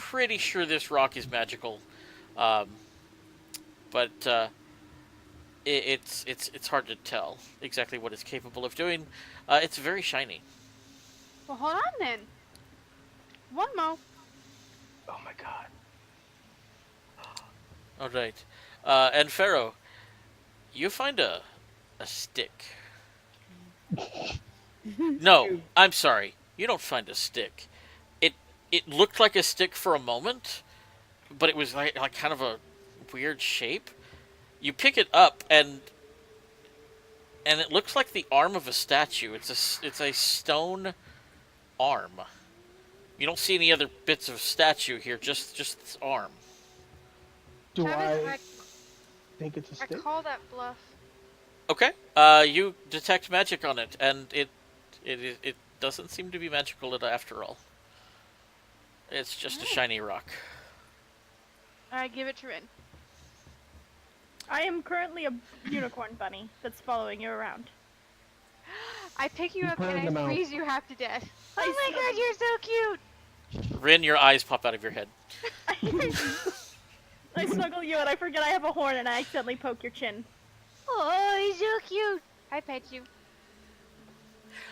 pretty sure this rock is magical, but it's hard to tell exactly what it's capable of doing. It's very shiny. Well, hold on then. One more. Oh my god. All right, and Pharaoh, you find a stick. No, I'm sorry. You don't find a stick. It looked like a stick for a moment, but it was like kind of a weird shape. You pick it up, and it looks like the arm of a statue. It's a stone arm. You don't see any other bits of statue here, just this arm. Do Travis, I think it's a I stick? call that bluff. Okay. You detect magic on it, and it doesn't seem to be magical after all. It's just a shiny rock. I give it to Rin. I am currently a unicorn bunny that's following you around. I pick you Keep up putting and them I out. freeze you half to death. I Oh my god, you're so cute! Rin, your eyes pop out of your head. I snuggle you and I forget I have a horn and I accidentally poke your chin. Oh, he's so cute! I pet you.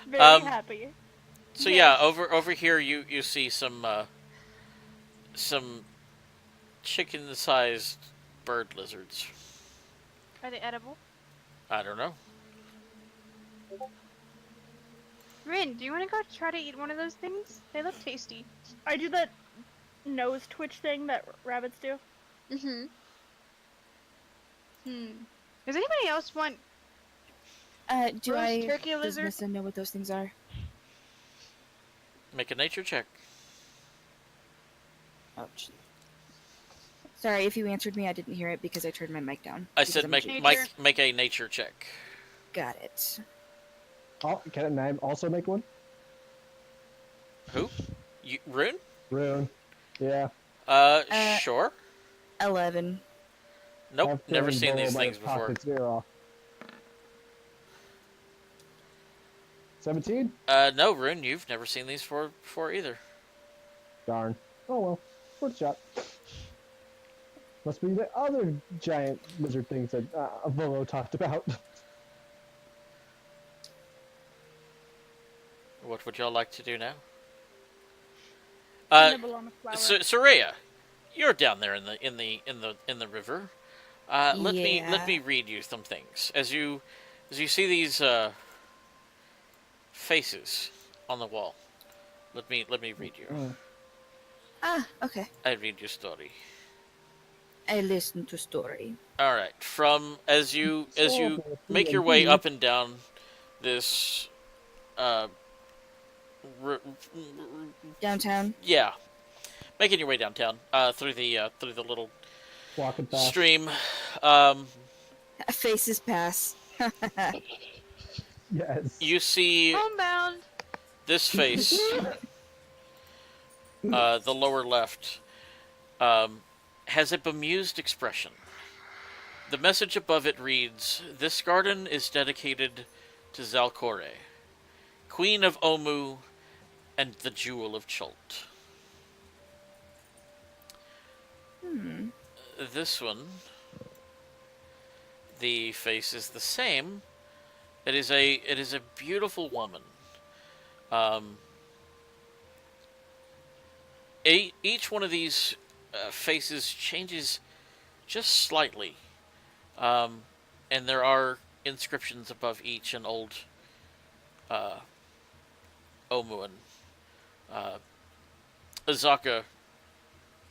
Very happy. So Yes. yeah, over here you see some chicken-sized bird lizards. Are they edible? I don't know. Rin, do you want to go try to eat one of those things? They look tasty. I do that nose twitch thing that rabbits do. Mm-hmm. Does anybody else want Do roast I? turkey Does lizard? Nissa know what those things are? Make a nature check. Oh, sorry, if you answered me, I didn't hear it because I turned my mic down. I because said I'm make a- Nature. make a nature check. Got it. Oh, can I also make one? Who? Rune? Rune. Yeah. Sure. 11. Nope, I've never feeling seen Bolo these might things have before. pockets zero. 17? No, Rune, you've never seen these before either. Darn. Oh well. Worth a shot. Must be the other giant lizard things that Volo talked about. What would y'all like to do now? Nibble on a flower. Soraya, you're down there in the river. Let Yeah. me read you some things as you see these faces on the wall. Let me read you. Ah, okay. I read your story. I listened to story. All right. From as you make your way up and down this Downtown. yeah, making your way downtown through the little Walking fast. stream. Faces pass. Yes. You see Homebound! this face, the lower left, has a bemused expression. The message above it reads, "This garden is dedicated to Zalcore, Queen of Omu and the Jewel of Chult." This one, the face is the same. It is a beautiful woman. Each one of these faces changes just slightly, and there are inscriptions above each in old Omuan. Azaka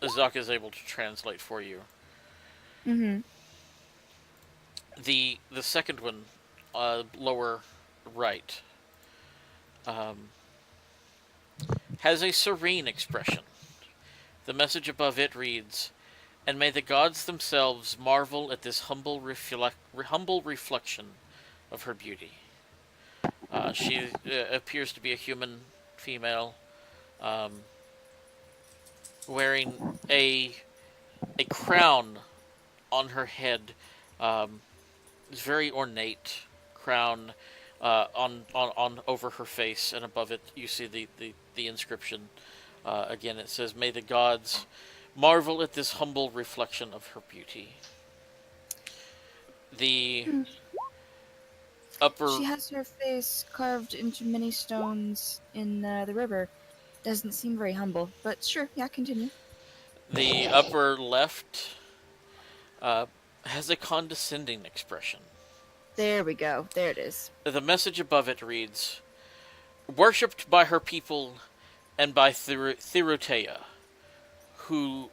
is able to translate for you. Mm-hmm. The second one, lower right, has a serene expression. The message above it reads, "And may the gods themselves marvel at this humble reflection of her beauty." She appears to be a human female, wearing a crown on her head. It's very ornate crown on over her face, and above it you see the inscription. Again, it says, "May the gods marvel at this humble reflection of her beauty." The upper She has her face carved into many stones in the river. Doesn't seem very humble, but sure, yeah, continue. the upper left has a condescending expression. There we go. There it is. The message above it reads, "Worshipped by her people and by Thirutea, who..."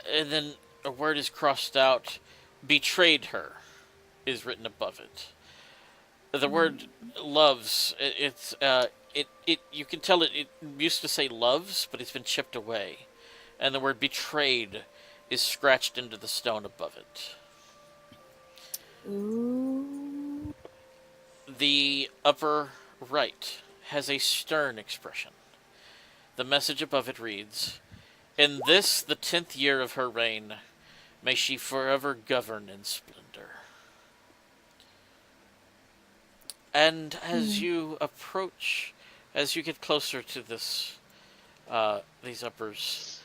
And then a word is crossed out. Betrayed her is written above it. The word loves. It. You can tell it. It used to say loves, but it's been chipped away, and the word betrayed is scratched into the stone above it. Ooh. The upper right has a stern expression. The message above it reads, "In this, the 10th year of her reign, may she forever govern in splendor." And as you approach, as you get closer to these uppers,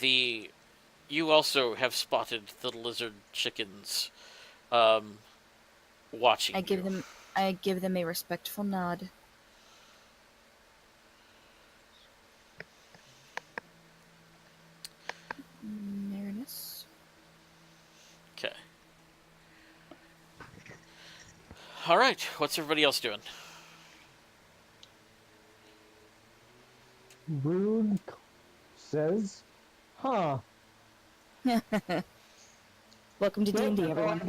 you also have spotted the lizard chickens, watching I give you. them I give them a respectful nod. Marinus. Okay. All right. What's everybody else doing? Rune says, huh. Welcome to D&D, Yep, everyone.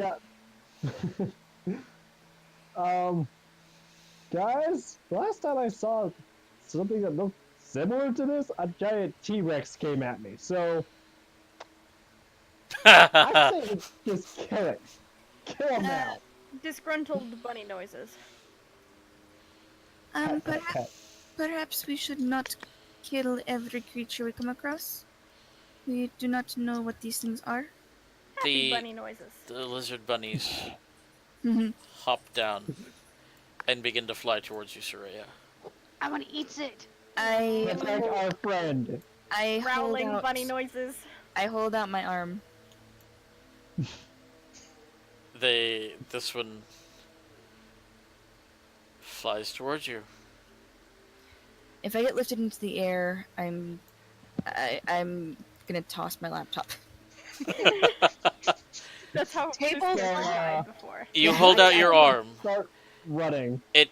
Guys, last time I saw something that looked similar to this, a giant T-Rex came at me. So I say we just kill it. Kill him now. Disgruntled bunny noises. Pet, pet, pet. Perhaps we should not kill every creature we come across. We do not know what these things are. Happy bunny noises. The lizard bunnies Mhm. hop down and begin to fly towards you, Soraya. I want to eat it. Protect our friend. I hold Growling out, bunny noises. I hold out my arm. This one flies towards you. If I get lifted into the air, I'm gonna toss my laptop. That's how Tables Sister are- tried before. You hold out your arm. Start running. It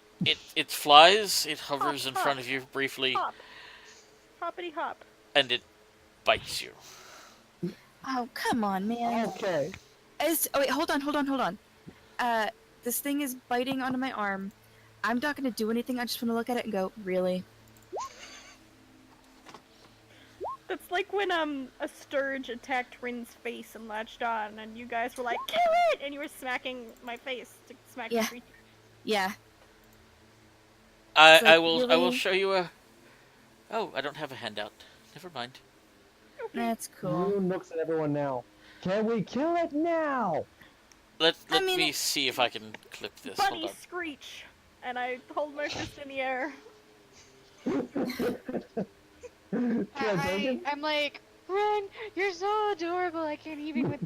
flies. It hovers Hop, in hop, front of you briefly, Hop. Hoppity hop. and it bites you. Oh, come on, man. Okay. Oh wait, hold on. This thing is biting onto my arm. I'm not gonna do anything. I just want to look at it and go, really? That's like when a sturge attacked Rin's face and latched on, and you guys were like, "Kill it!" and you were smacking my face to smack Yeah. the creature. Yeah. I like, will really? show you a. Oh, I don't have a handout. Never mind. That's cool. Rune looks at everyone now. Can we kill it now? Let I mean, me see if I can clip this. Bunny Hold on. screech, and I hold my fist in the air. I'm like, Ren, you're so adorable. I can't even with.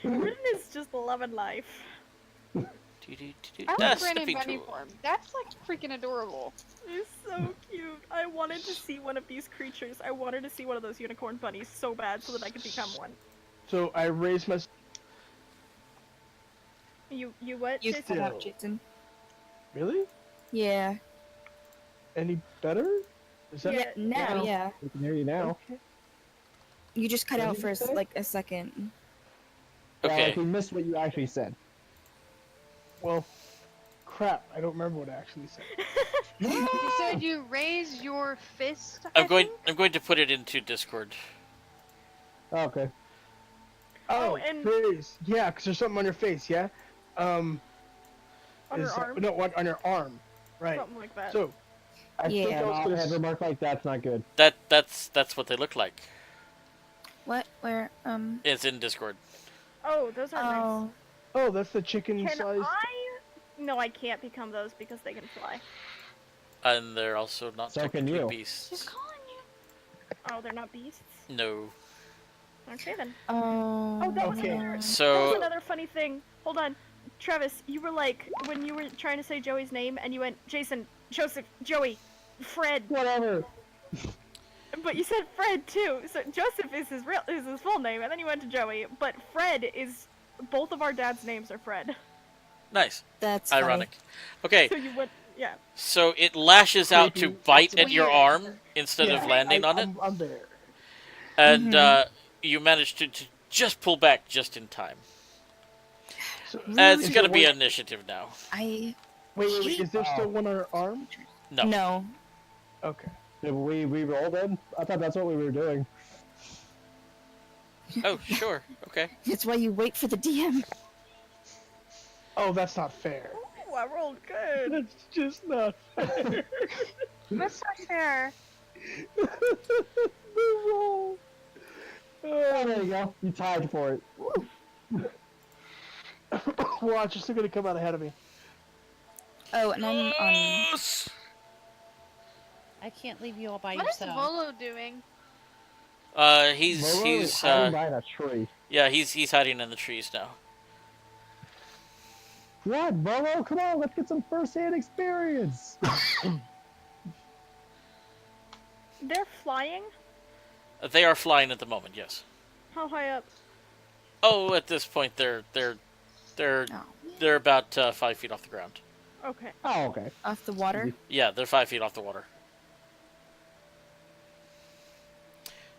Rin is just loving life. I Ah, like Ren in sniffing bunny tool. form. That's like freaking adorable. It's so cute. I wanted to see one of these creatures. I wanted to see one of those unicorn bunnies so bad so that I could become one. So I raised my. You what, You Jason? cut out, Jason. Really? Yeah. Any better? Is that Yeah, Now, yeah. We can hear you now. okay? You just cut What out did for you say? like a second. Okay. Like we missed what you actually said. Well, crap. I don't remember what I actually said. You said you raised your fist. I'm going to put it into Discord. Okay. Oh, and- face. Yeah, because there's something on your face. Yeah. On your arm? No, on your arm. Right. Something like that. So, I think Yeah. I was An gonna. offhand remark like that's not good. That's what they look like. What? Where? It's in Discord. Oh, those are nice. Oh. Oh, that's the chicken Can size. I? No, I can't become those because they can fly. And they're also not So can technically you. beasts. She's calling you. Oh, they're not beasts? No. Okay then. Oh. Oh, that was Okay. another. That was So another funny thing. Hold on, Travis. You were like when you were trying to say Joey's name, and you went Jason, Joseph, Joey, Fred. Whatever. But you said Fred too. So Joseph is his full name, and then you went to Joey. But Fred is both of our dad's names are Fred. nice. That's funny. Ironic. Okay. So you went, yeah. So it lashes out to Creepy. bite It's at your weird. arm instead Yeah, of landing on it. I'm there. And you managed to just pull back just in time. So, It's is gonna there be one- initiative now. I wait. hate Is there still one arm? No. no. Okay. Did we roll then? I thought that's what we were doing. Oh, sure. Okay. That's why you wait for the DM. Oh, that's not fair. Ooh, I rolled good. That's just not fair. That's not fair. The roll. Oh, there you go. You tied for it. Watch, you're still gonna come out ahead of me. Oh, and I'm on. Yes! I can't leave you all by What is yourself. Volo doing? Roro is hiding behind a tree. Yeah, he's hiding in the trees now. What, Roro? Come on, let's get some first-hand experience. They're flying? They are flying at the moment. Yes. How high up? Oh, at this point they're Oh, about 5 feet off the ground. Okay. Oh, okay. off the water. Yeah, they're 5 feet off the water.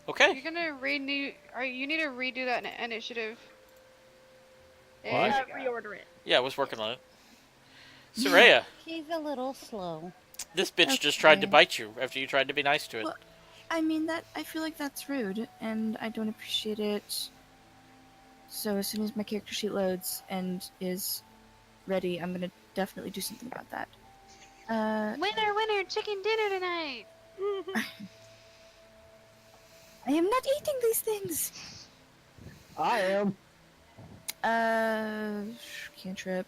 Okay. You're gonna renew. You need to redo that initiative. There What? you Yeah, go. reorder it. Yeah, I was working on it. Soraya, He's a little slow. this bitch just tried to Okay. bite you after you tried to be nice to it. Well, I mean that I feel like that's rude, and I don't appreciate it. So as soon as my character sheet loads and is ready, I'm gonna definitely do something about that. Winner, chicken dinner tonight. I am not eating these things. I am. Cantrip.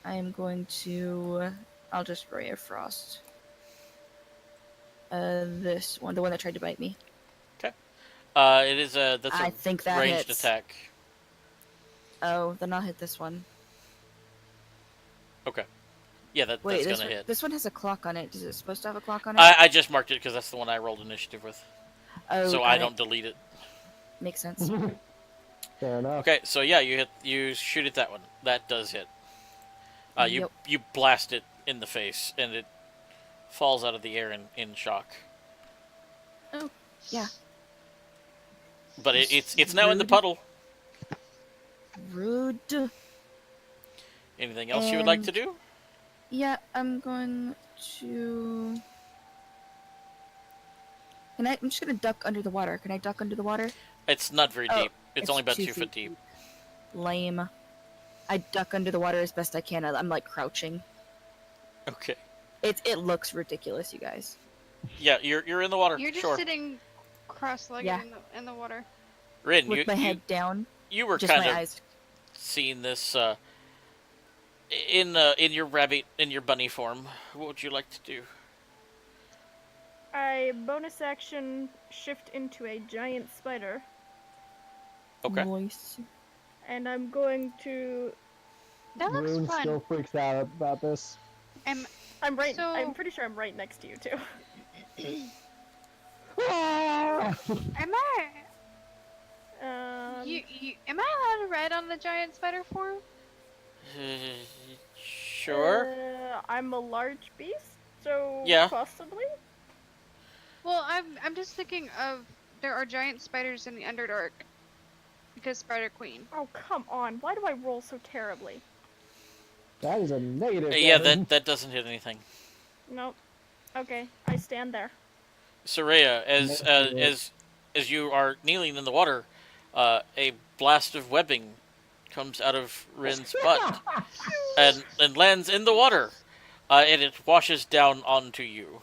I am going to. I'll just Ray of Frost. This one, the one that tried to bite me. It is that's I a think that ranged hits. attack. Oh, then I'll hit this one. Okay. Yeah, that's Wait, gonna hit. this one has a clock on it. Is it supposed to have a clock on it? I just marked it because that's the one I rolled initiative with, Oh, so got I it. don't delete it. Makes sense. Fair enough. Okay, so yeah, you shoot at that one. That does hit. You Yep. blast it in the face, and it falls out of the air in shock. Oh, yeah. But it's now in the Rude. puddle. Rude. Anything else you would like to And- do? Yeah, I'm going to. I'm just gonna duck under the water. Can I duck under the water? It's not very Oh, deep. It's only about 2 foot deep. Lame. I duck under the water as best I can. I'm like crouching. Okay. It looks ridiculous, you guys. Yeah, you're in the water. You're just sure. sitting cross-legged Yeah. in the water. Rin, With my head down, you were just kind my of eyes. seeing this in your bunny form. What would you like to do? I bonus action shift into a giant spider, Okay. Voice. and I'm going to. That looks Rune fun. still freaks out about this. Am I'm right. So- I'm pretty sure I'm right next to you too. Ah! am I? Um, Am I allowed to ride on the giant spider form? Sure. I'm a large beast, so Yeah. possibly. Well, I'm just thinking of there are giant spiders in the Underdark because Spider Queen. Oh come on! Why do I roll so terribly? That is a negative. Yeah, seven. that doesn't hit anything. Nope. Okay, I stand there. Soraya, Next to it. as you are kneeling in the water, a blast of webbing comes out of Rin's butt and lands in the water, and it washes down onto you.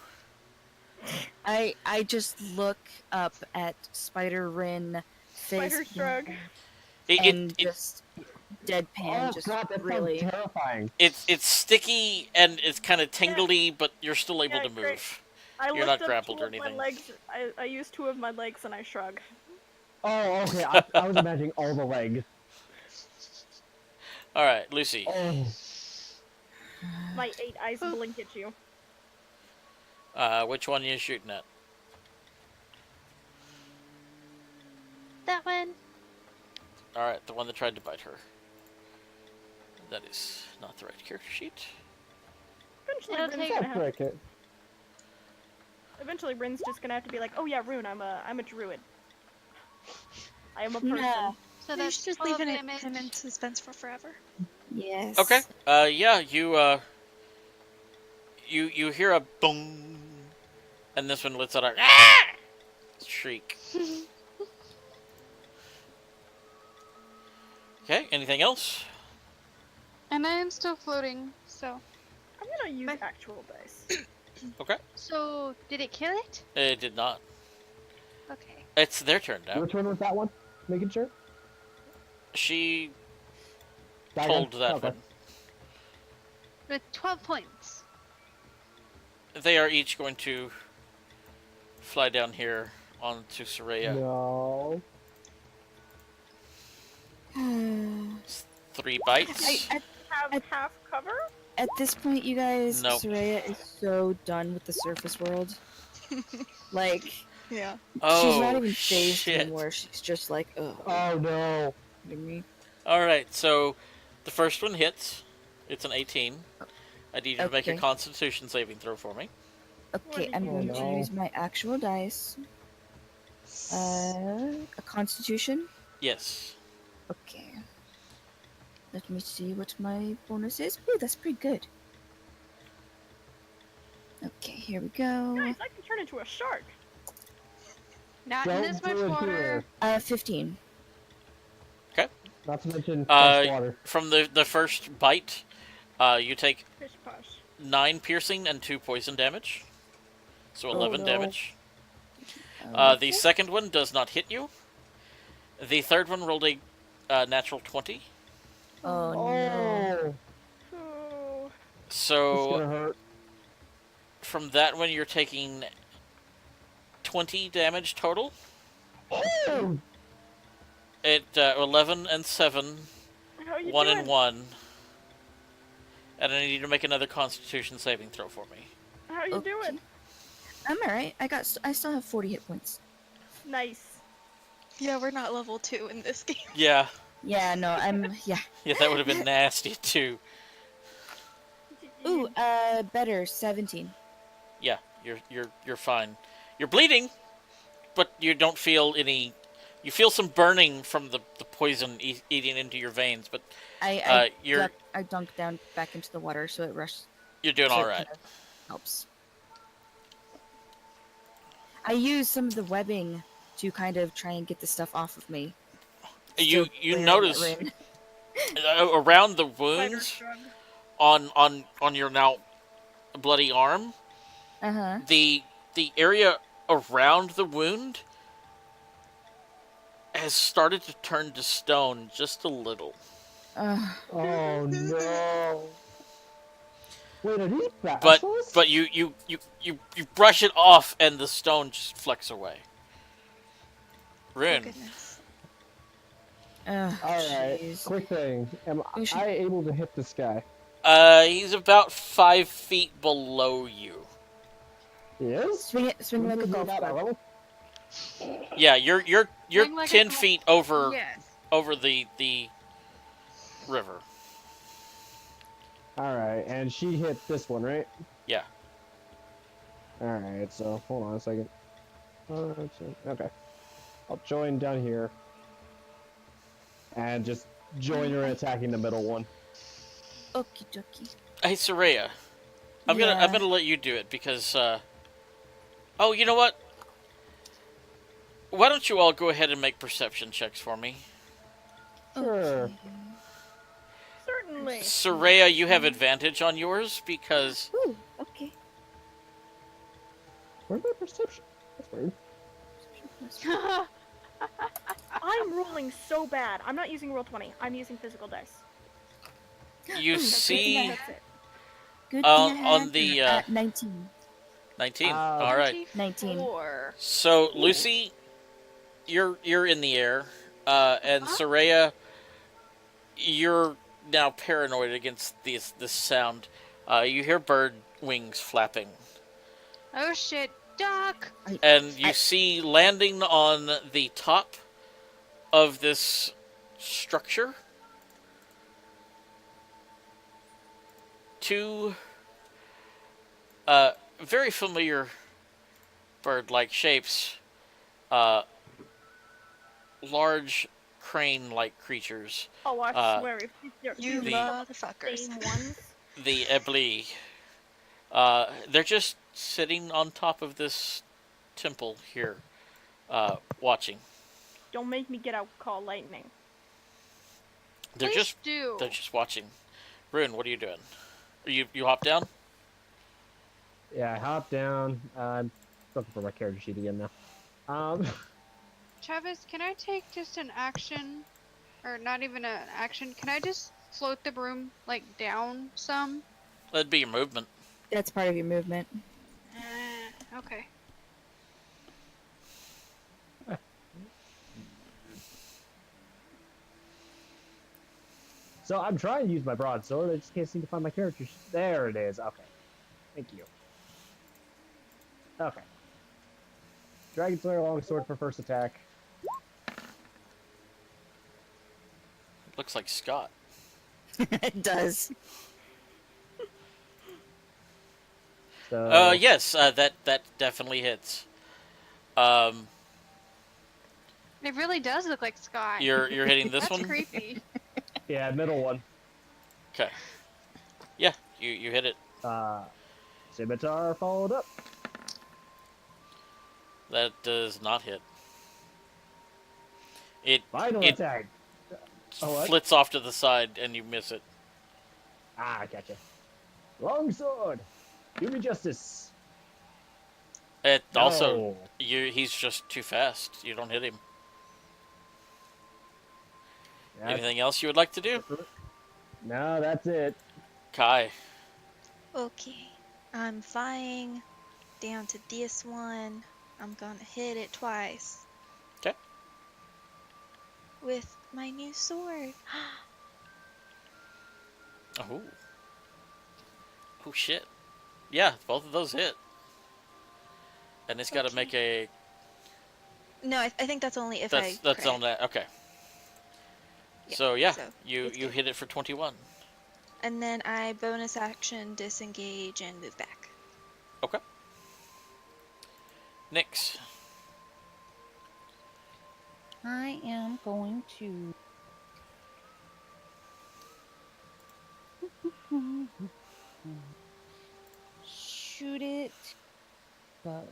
I just look up at Spider Rin, face Spider shrug. and just deadpan. Oh just god, that really. sounds terrifying. It's sticky and it's kind of tingly, but you're still able Yeah, to great. move. I You're lift not up grappled two or of my anything. legs. I use two of my legs and I shrug. Oh, okay. I was imagining all the legs. All right, Lucy. Oh, My 8 eyes blink at you. Which one are you shooting at? That one. All right, the one that tried to bite her. That is not the right character sheet. Eventually, It'll Rin's take- gonna that's have, cricket. eventually Rin's just gonna have to be like, oh yeah, Rune, I'm a druid. I am a person. Nah. So They're that's just 12 leaving damage. him in suspense for forever. Yes. Okay. Yeah, you hear a boom, and this one lets out a shriek. Okay. Anything else? And I am still floating, so. I'm gonna use My- actual dice. Okay. So, did it kill it? It did not. Okay. It's their turn now. Which one was that one? Making sure. She That told one? that Okay. one. With 12 points. They are each going to fly down here onto Soraya. No. 3 bites. Have half cover? At this point, you guys, Nope. Soraya is so done with the surface world. Like, Yeah. she's not Oh, even phased shit. anymore. She's just like, ugh. Oh no. Kidding me? Alright, so the first one hits. It's an 18. I need you to make a Okay. Constitution saving throw for me. Okay, did I'm you going do? to use my actual dice. A Constitution. Yes. Okay. Let me see what my bonus is. Ooh, that's pretty good. Okay, here we go. Guys, I can turn into a shark. Not in Don't this do much it water. here. 15. Not to mention Uh, fresh water. From the first bite, you take Pish posh. 9 piercing and 2 poison damage. So 11 no. damage. Okay. The second one does not hit you. The third one rolled a natural 20. Oh, no. Oh, Oh, it's So gonna hurt. from that one, you're taking 20 damage total. Oh, It 11 and 7, how you 1 doing? and 1. And I need you to make another Constitution saving throw for me. How you Okay. doing? I'm alright. I still have 40 hit points. Nice. Yeah, we're not level 2 in this game. Yeah, Yeah, no, yeah. yeah, that would have been nasty too. Ooh, better, 17. Yeah, you're fine. You're bleeding, but you don't feel any. You feel some burning from the poison eating into your veins, but I you're dunked down back into the water, so it rushed. you're doing so all it right. kind of helps. I used some of the webbing to kind of try and get the stuff off of me. You Still wearing notice that ring. around the Spider wounds shrug. on your now bloody arm, Uh-huh. the area around the wound has started to turn to stone just a little. oh no. Wait, are these But basilisk? you brush it off and the stone just flecks away. Oh, Rune. goodness. Alright, jeez. quick thing. Am We should- I able to hit this guy? He's about 5 feet below you. He is? Swing like a Is he golf not club. level? Yeah, you're Swing like a 10 golf- feet over Yes. over the river. Alright, and she hit this one, right? Yeah. Alright, so hold on a second. Okay. I'll join down here. And just join her in attacking the middle one. Okie dokie. Hey, Soraya. I'm Yeah. gonna let you do it because oh, you know what? Why don't you all go ahead and make perception checks for me? Sure. Okay. Certainly. Soraya, you have advantage on yours because Ooh, okay. Where's my perception? That's weird. I'm rolling so bad. I'm not using roll 20. I'm using physical dice. you Ooh, see That's it. Good on thing I had the 19. 19. Oh. All right. 19. 24. So Lucy, you're in the air, and Soraya, you're now paranoid against this sound. You hear bird wings flapping, Oh shit, duck! and you see landing on the top of this structure two very familiar bird-like shapes. large crane-like creatures. Oh, I Uh, swear, if they're You The- the motherfuckers. same ones. The Ebli. They're just sitting on top of this temple here, watching. Don't make me get out call lightning. They're Please just do. they're just watching. Rune, what are you doing? You hop down? Yeah, I hop down. I'm looking for my character sheet again now. Travis, can I take just an action, or not even an action? Can I just float the broom like down some? That'd be your movement. That's part of your movement. Okay. So I'm trying to use my broadsword. I just can't seem to find my character sheet. There it is. Okay. Thank you. Okay. Dragon Slayer longsword for first attack. Looks like Scott. It does. So Yes, that definitely hits. It really does look like Scott. You're hitting this That's one. creepy. yeah, middle one. Okay. Yeah, you hit it. Scimitar followed up. That does not hit. It Final It- attack. Oh, what? flits off to the side and you miss it. Ah, gotcha. Longsword. Do me justice. It No. also he's just too fast. You don't hit him. That's- Anything else you would like to do? No, that's it. Kai. Okay. I'm flying down to this one. I'm gonna hit it twice. 'Kay. With my new sword. Oh. Oh shit. Yeah, both of those hit. And it's got to Okay. make a. No, I think that's only if That's I on crit. that. Okay. Yeah, So yeah, so you it's good. hit it for 21. And then I bonus action disengage and move back. Okay. Nyx. I am going to. Shoot it. Go.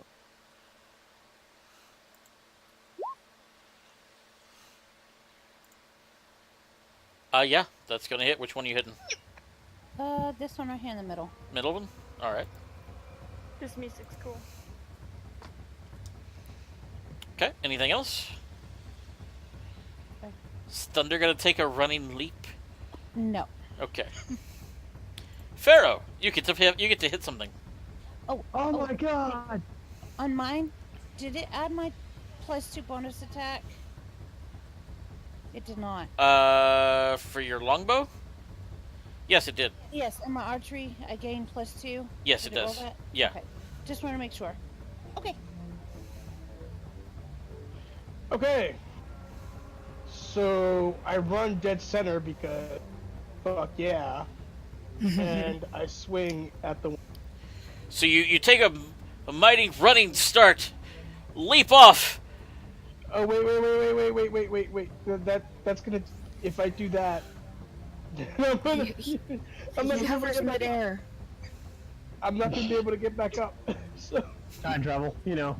Yeah, that's gonna hit. Which one are you hitting? This one right here in the middle. Middle one. All right. This music's cool. Okay. Anything else? Okay. Is Thunder gonna take a running leap? No. Okay. Pharaoh, you get to hit something. Oh, Oh my god! on mine, did it add my +2 bonus attack? It did not. For your longbow? Yes, it did. Yes, in my archery, I gained +2. Yes, it Did roll does. that? Yeah. Okay. Just want to make sure. Okay. Okay. So I run dead center because fuck yeah. And I swing at the So you take a mighty running start, leap off. Oh wait. That's gonna if I do that I'm gonna, I'm not He gonna be able to hovers get back up. midair. I'm not gonna be able to get back up. So Time travel, you know.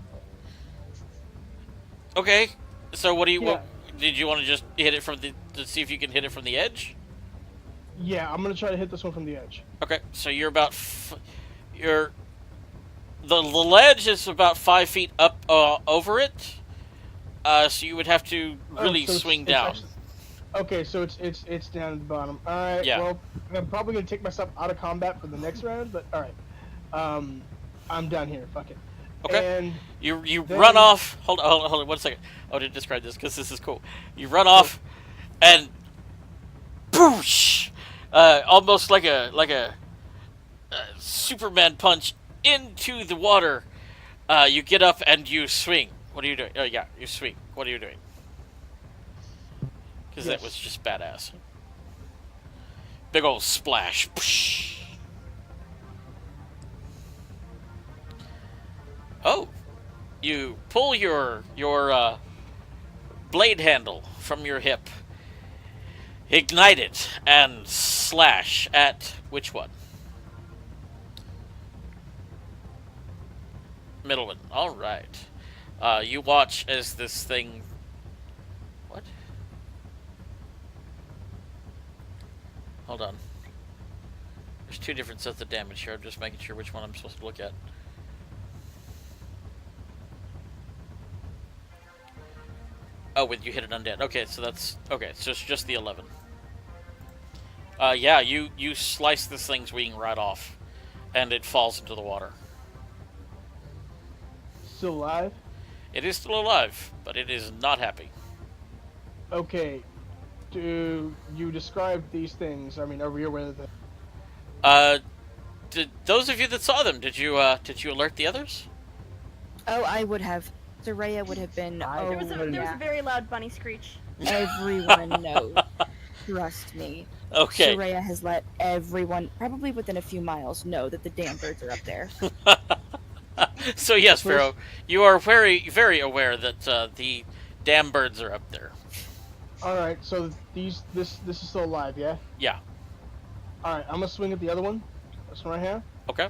Okay. So what do you? Yeah. What, did you want to just hit it from to see if you can hit it from the edge? yeah, I'm gonna try to hit this one from the edge. Okay. So you're about you're the ledge is about 5 feet up over it. So you would have to really so swing it's down. actually- okay, so it's down at the bottom. All right. Yeah. Well, I'm probably gonna take myself out of combat for the next round, but all right. I'm down here. Fuck it. Okay. And You then- run off. Hold on 1 second. I want to describe this because this is cool. You run off, and boosh, almost like a Superman punch into the water. You get up and you swing. What are you doing? Oh yeah, you swing. What are you doing? Because that Yes. was just badass. Big old splash. Psh. Oh, you pull your blade handle from your hip. Ignite it and slash at which one? Middle one. All right. You watch as this thing. What? Hold on. There's two different sets of damage here. I'm just making sure which one I'm supposed to look at. Oh, when you hit an undead. Okay, so that's okay. So it's just the 11. Yeah, you slice this thing's wing right off, and it falls into the water. Still alive? It is still alive, but it is not happy. Okay. Do you describe these things? I mean, are we aware of them? Did those of you that saw them, did you alert the others? Oh, I would have. Soraya would have been. Oh, There was a yeah. very loud bunny screech. Everyone knows. Trust me. Okay. Soraya has let everyone, probably within a few miles, know that the damn birds are up there. So yes, Pharaoh, you are very, very aware that the damn birds are up there. All right. So this is still alive, yeah? Yeah. All right. I'm gonna swing at the other one. This one right here. Okay.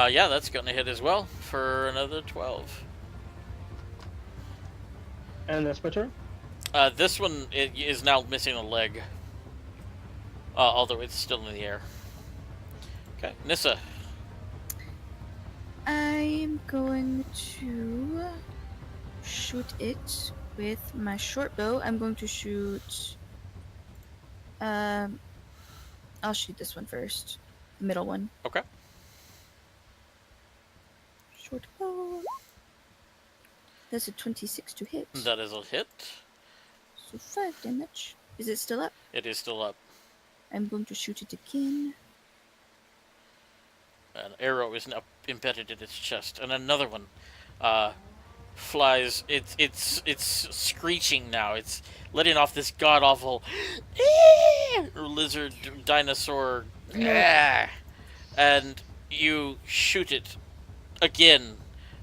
Yeah, that's gonna hit as well for another 12. And that's my turn. This one is now missing a leg. Although it's still in the air. Okay, Nissa. I'm going to shoot it with my short bow. I'm going to shoot. I'll shoot this one first. The middle one. Okay. Short bow. That's a 26 to hit. That is a hit. So 5 damage. Is it still up? It is still up. I'm going to shoot it again. An arrow is now embedded in its chest, and another one flies. It's screeching now. It's letting off this god awful lizard dinosaur, and you shoot it again.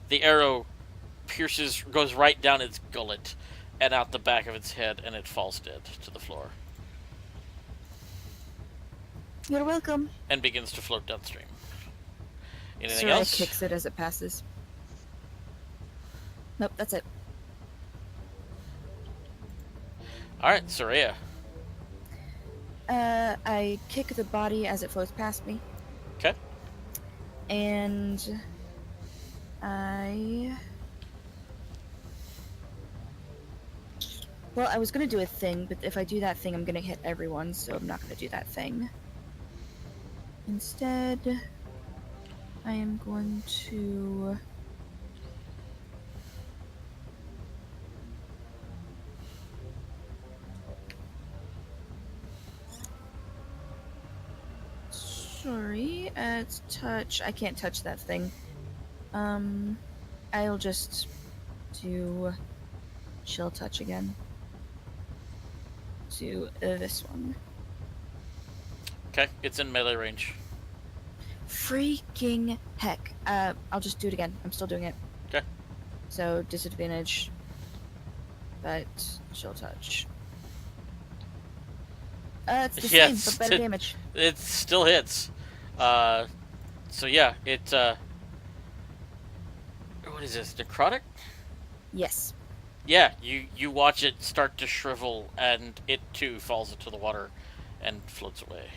The arrow goes right down its gullet and out the back of its head, and it falls dead to the floor. You're welcome. And begins to float downstream. Anything Soraya else? kicks it as it passes. Nope, that's it. Alright, Soraya. I kick the body as it floats past me. Okay. And well, I was gonna do a thing, but if I do that thing, I'm gonna hit everyone, so I'm not gonna do that thing. Instead, I am going to... Sorry, it's touch. I can't touch that thing. I'll just do chill touch again. To this one. Okay, it's in melee range. Freaking heck. I'll just do it again. I'm still doing it. Okay. So, disadvantage. But, chill touch. It's the Yeah, same, but better damage. It still hits. So yeah, what is this, necrotic? Yes. Yeah, you watch it start to shrivel, and it too falls into the water and floats away.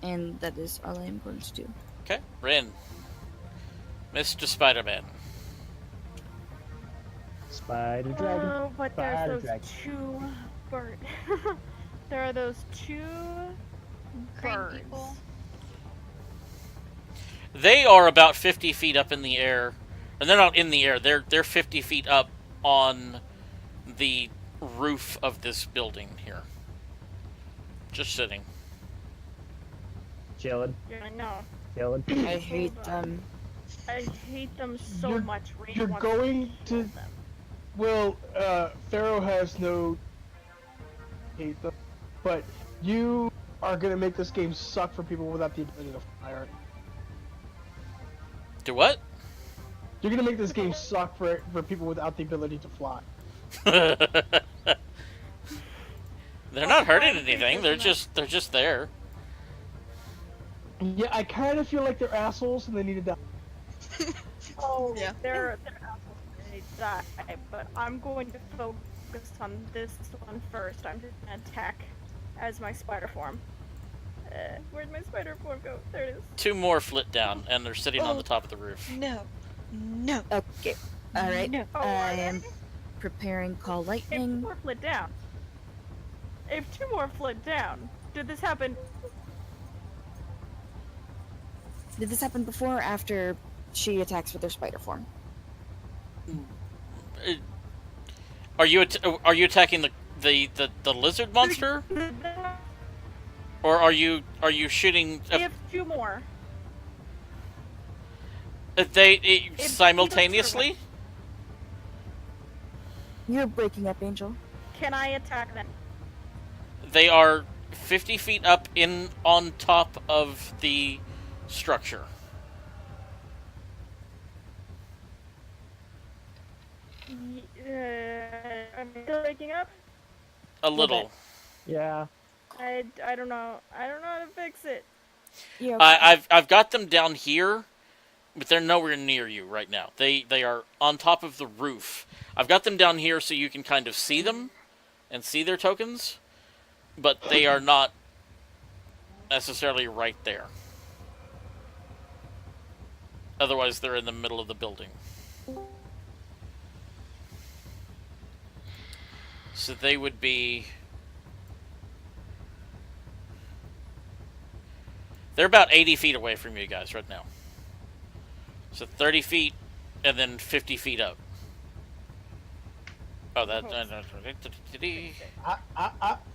And that is all I am going to do. Okay, Rin. Mr. Spider-Man. Spider dragon. Oh, but Spider there's those dragon. two birds. There are those two Crane birds. people. They are about 50 feet up in the air. And they're not in the air. They're 50 feet up on the roof of this building here. Just sitting. Chilling. Yeah, I know. Chilling. I hate them. I hate them so You're- much. Rain you're wants going kill to- them. Well, Pharaoh has no hate them, but you are gonna make this game suck for people without the ability to fire. Do what? You're gonna make this game suck for people without the ability to fly. They're not hurting Flying anything. creatures They're just there. Yeah, I kind of feel like they're assholes and they need to die. Oh, Yeah. they're assholes when they die, but I'm going to focus on this one first. I'm just gonna attack as my spider form. Where'd my spider form go? There it is. 2 more flit down, and they're sitting on Oh. the top of the roof. No. No. Okay. All right. No. Oh, I are they? am preparing call If lightning. 4 flit down. If 2 more flit down. Did this happen? Did this happen before or after she attacks with her spider form? Are you attacking the lizard monster, or are you shooting? If 2 more. Simultaneously? You're breaking up, Angel. Can I attack them? They are 50 feet up on top of the structure. I'm still waking up. A little. Yeah. I don't know. I don't know how to fix it. Yeah. I've got them down here, but they're nowhere near you right now. They are on top of the roof. I've got them down here so you can kind of see them and see their tokens, but they are not necessarily right there. Otherwise, they're in the middle of the building. So they would be... They're about 80 feet away from you guys right now. So 30 feet, and then 50 feet up. Oh, that...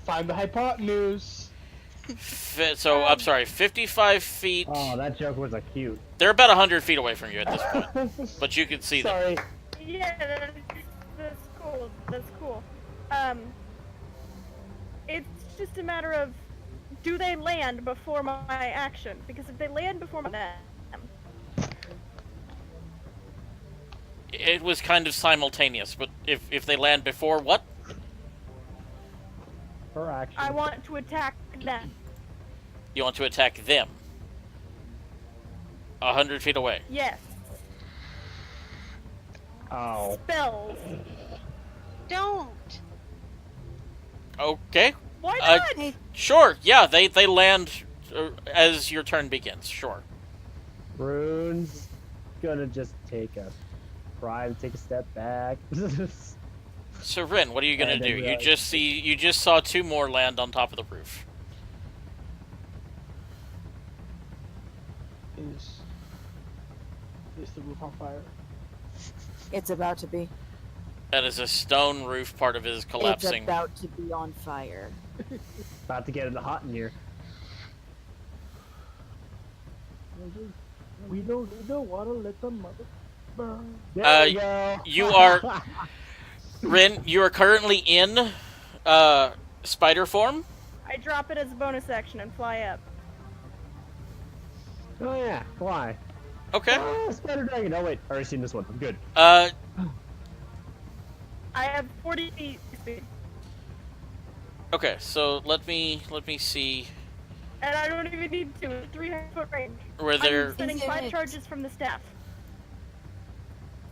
Find the hypotenuse. So, I'm sorry, 55 feet... Oh, that joke was cute. They're about 100 feet away from you at this point. But you can see them. Sorry. Yeah, that's cool. That's cool. It's just a matter of, do they land before my action? Because if they land before my It was kind of simultaneous, but if they land before what? Her action. I want to attack them. You want to attack them. 100 feet away. Yes. Oh. Spells. Don't. Okay. Why Uh, not? Sure, yeah, they land as your turn begins, sure. Rune's gonna just take a step back. So Rin, what are you gonna And do? then, You just saw 2 more land on top of the roof. Is the roof on fire? It's about to be. That is a stone roof, part of it is collapsing. It's about to be on fire. About to get it hot in here. We don't want to let the mother burn. There we go. You are... Rin, you are currently in spider form. I drop it as a bonus action and fly up. Oh yeah, why? Okay. Oh, Spider Dragon. Oh wait, I already seen this one. I'm good. I have 40 feet speed, Okay, so let me see and I don't even need to. 300-foot range. where they're... I'm sending Isn't 5 it- charges from the staff.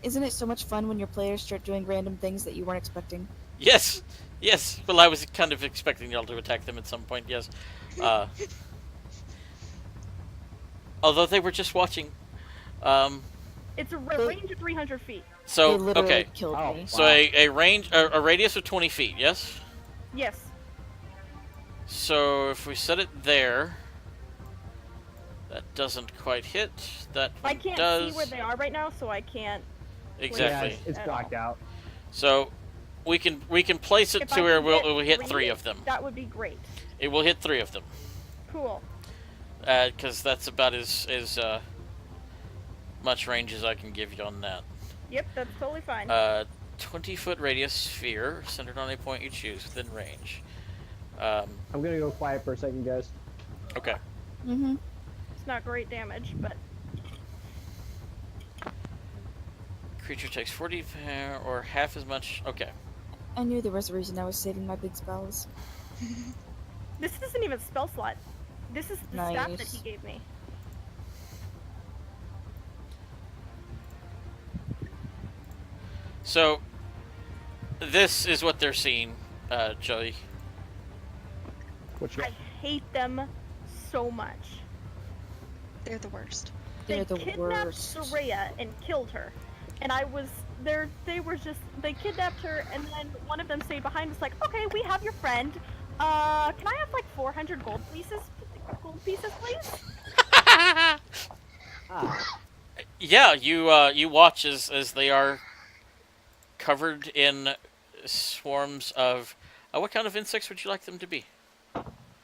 Isn't it so much fun when your players start doing random things that you weren't expecting? Yes, yes. Well, I was kind of expecting y'all to attack them at some point. Yes. Although they were just watching. It's a range of 300 feet. So They literally okay. killed Oh, me. So wow. a range, a radius of 20 feet. Yes. Yes. So if we set it there, that doesn't quite hit. That I one can't does. see where they are right now, so I can't. Exactly. Yeah, it's blacked out. So we can place it If to I where can get we'll hit 3, 3 of them. That would be great. It will hit 3 of them. Cool. Because that's about as much range as I can give you on that. Yep, that's totally fine. 20-foot radius sphere centered on a point you choose within range. I'm gonna go quiet for a second, guys. Okay. Mm-hmm. It's not great damage, but Creature takes 40 or half as much. Okay. I knew there was a reason I was saving my big spells. This isn't even a spell slot. This is the staff that he Nice. gave me. So, this is what they're seeing, Joey. Which I hate them so much. They're the worst. They're They the kidnapped worst. Soraya and killed her. And I was there. They kidnapped her, and then one of them stayed behind. Was like, okay, we have your friend. Can I have like 400 gold pieces, please? Yeah, you watch as they are covered in swarms of. What kind of insects would you like them to be?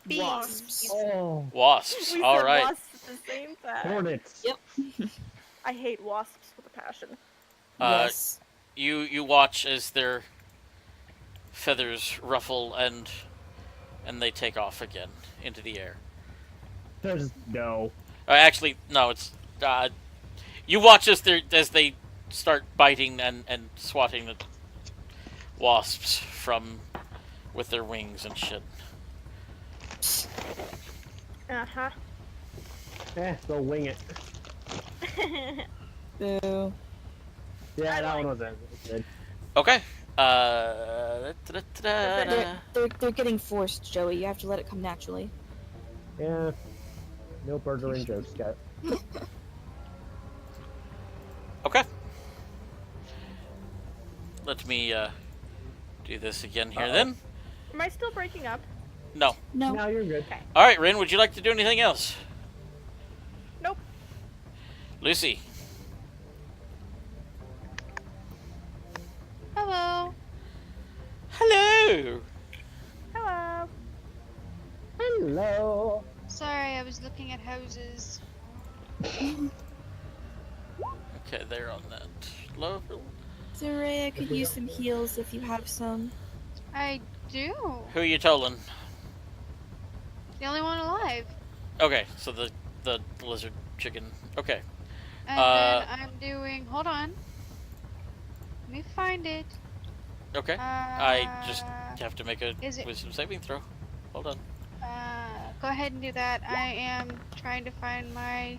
Wasps. Oh, Wasps. We All said right. wasps at the same time. hornets. Yep. I hate wasps with a passion. Yes. You watch as their feathers ruffle and they take off again into the air. There's no. Actually, no. It's you watch as they start biting and swatting the wasps from with their wings and shit. Uh-huh. They'll wing it. Boo. Yeah, I that like- one was good. Okay. They're getting forced, Joey. You have to let it come naturally. Yeah. No burgering jokes yet. Okay. Let me do this again here then. Am I still breaking up? No. No. Now you're good. All right, Rin. Would you like to do anything else? Nope. Lucy. Hello. Hello. Hello. Hello. Sorry, I was looking at houses. Okay, they're on that level. Soraya could use some heals if you have some. I do. Who are you tolling? The only one alive. Okay, so the lizard chicken. Okay. And Uh, then I'm doing. Hold on. Let me find it. Okay. I just have to make a Is it- wisdom saving throw. Hold on. Go ahead and do that. I am trying to find my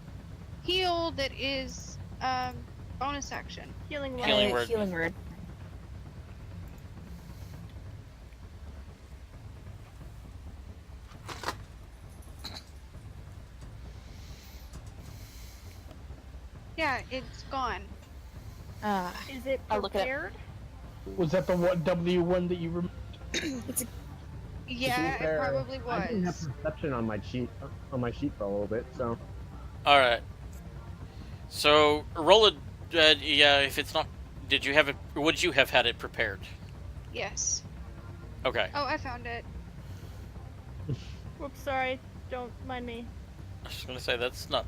heal that is bonus action. Healing word. Healing word. Healing word. Yeah, it's gone. Ah, Is it I'll look it up. prepared? Was that the W1 that you remember? it's a Yeah, it fair, probably I didn't have was. perception on my sheet for a little bit, so All right. So roll a. Yeah, if it's not, did you have it? Would you have had it prepared? Yes. Okay. Oh, I found it. Whoops, sorry. Don't mind me. I was gonna say that's not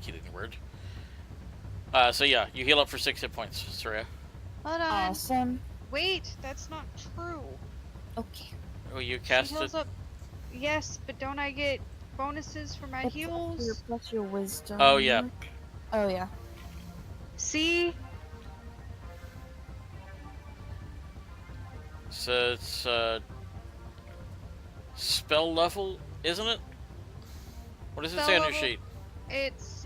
keeping the word. So yeah, you heal up for 6 hit points, Soraya. Hold on. awesome. Wait, that's not true. Okay. Oh, you She cast heals it. up. Yes, but don't I get bonuses for my It's Your, heals? plus your wisdom. Oh, yeah. Oh yeah. See? So it's spell level, isn't it? What does it Spell say on your level. sheet? It's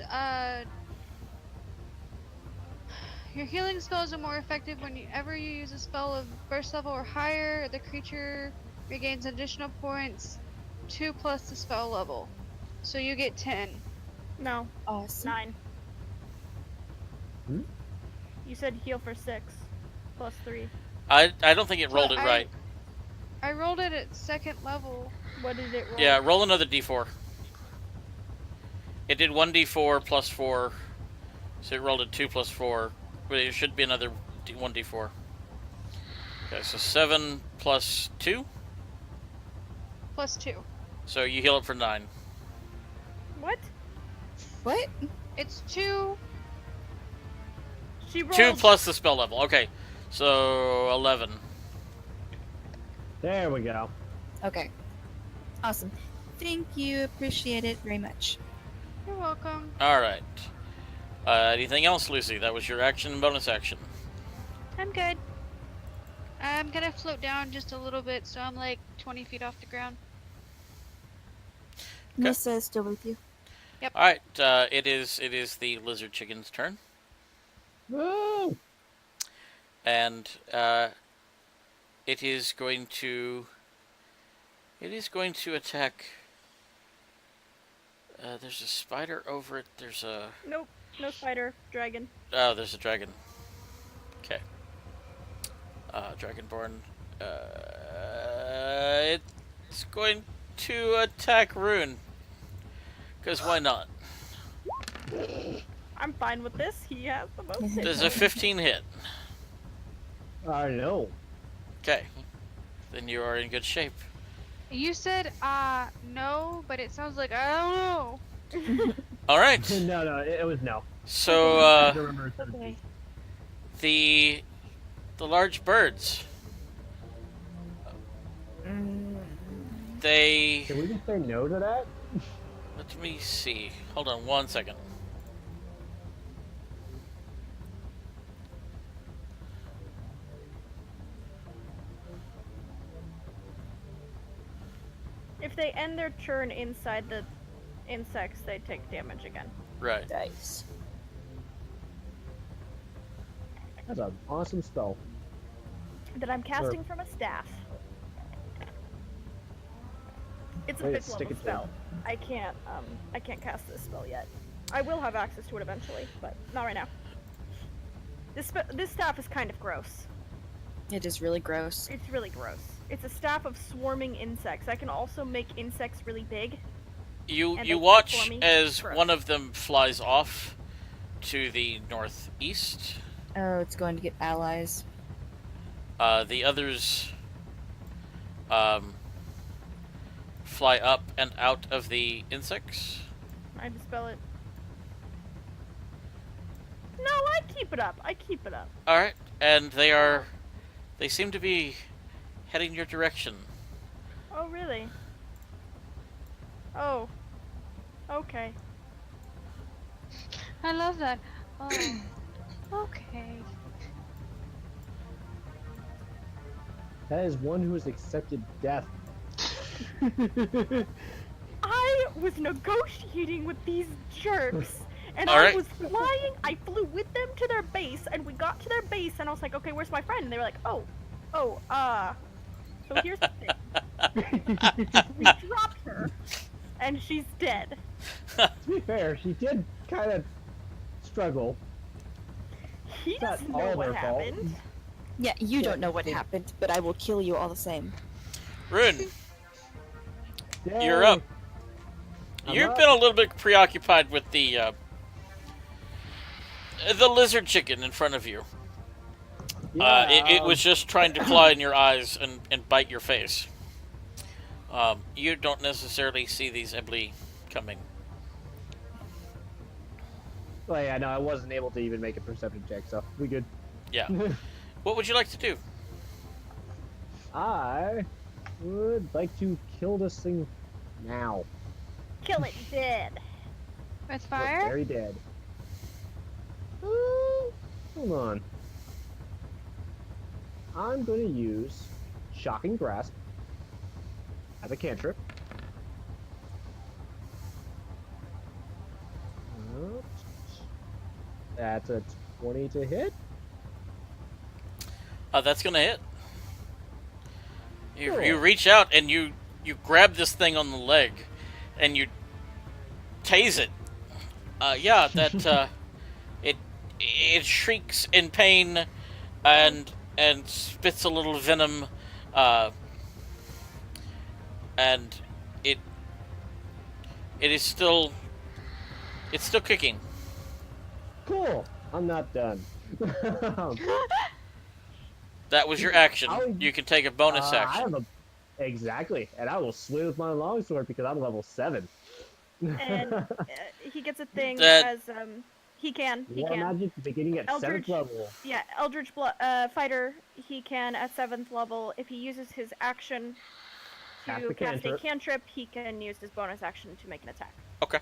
your healing spells are more effective whenever you use a spell of burst level or higher. The creature regains additional points, 2 plus the spell level. So you get 10. No, Awesome. 9. Hmm? You said heal for 6 plus 3. I don't think it rolled it I- right. I rolled it at 2nd level. What did it roll? Yeah, roll another d4. It did 1d4 plus 4, so it rolled a 2 plus 4. But it should be another 1d4. Okay, so 7 plus 2. Plus 2. So you heal up for 9. What? What? It's 2. She rolled. 2 plus the spell level. Okay, so 11. there we go. Okay. Awesome. Thank you. Appreciate it very much. You're welcome. All right. Anything else, Lucy? That was your action and bonus action. I'm good. I'm gonna float down just a little bit, so I'm like 20 feet off the ground. Nissa is still with you. All right. It is the lizard chicken's turn, Woo! and it is going to attack. There's a spider over it. There's a Nope, no spider, dragon. there's a dragon. Okay. Dragonborn. It's going to attack Rune. Because why not? I'm fine with this. He has the most hit Does a points. 15 hit? No. Okay. Then you are in good shape. You said no, but it sounds like I don't know. Alright. No, it was no. So, I don't remember. Okay. the large birds. They... Can we just say no to that? Let me see. Hold on 1 second. If they end their turn inside the insects, they take damage again. Right. Dice. That's an awesome spell. That I'm casting from a staff. It's a Wait, 5th stick level it to spell. I can't cast this spell yet. I will have access to it eventually, but not right now. This staff is kind of gross. It is really gross. It's really gross. It's a staff of swarming insects. I can also make insects really big. You And you they watch keep forming. as Gross. one of them flies off to the northeast. Oh, it's going to get allies. The others fly up and out of the insects. I dispel it. No, I keep it up. I keep it up. All right, and they seem to be heading your direction. Oh, really? Oh. Okay. I love that. Oh. Okay. That is one who has accepted death. I was negotiating with these jerks, and All I right. was flying. I flew with them to their base, and we got to their base, and I was like, okay, where's my friend? And they were like, so here's the thing. We dropped her, and she's dead. To be fair, she did kind of struggle. He It's not doesn't all know what their fault. happened. Yeah, you don't know what happened, but I will kill you all the same. Rune, Yay. you're up. I'm You've up. been a little bit preoccupied with the lizard chicken in front of you. Yeah, It was just trying to claw in your eyes and bite your face. You don't necessarily see these Ebly coming. Well, yeah, no, I wasn't able to even make a perception check, so we good. Yeah. What would you like to do? I would like to kill this thing now. Kill it dead. With We're fire? very dead. Hold on. I'm going to use Shocking Grasp as a cantrip. That's a 20 to hit. That's gonna hit. You Cool. reach out and you grab this thing on the leg, and you tase it. It shrieks in pain, and spits a little venom, and it's still kicking. Cool. I'm not done. That was your action. I'll- You can take a bonus I action. have exactly, and I will swing with my longsword because I'm level 7. And he gets a thing That- as he can. War magic beginning at 7th Eldritch. level. Yeah, Eldritch Fighter, he can at 7th level. If he uses his action Cast to a cast a cantrip. cantrip, he can use his bonus action to make an attack. Okay.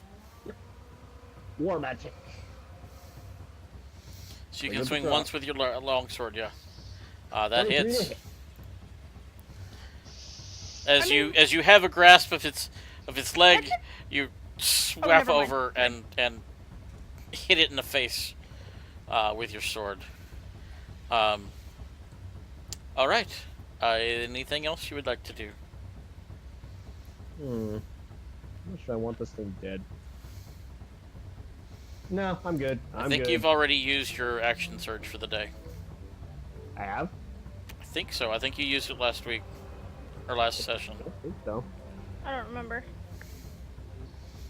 War magic. So you Bring can up swing the once with your longsword, yeah. That 23 to hits. hit. As you have a grasp of its leg, you swap never mind. over and hit it in the face with your sword. Um, all right. Anything else you would like to do? I'm not sure I want this thing dead. No, I'm good. I think you've already used your action surge for the day. I have? I think so. I think you used it last week or last session. I don't think so. I don't remember.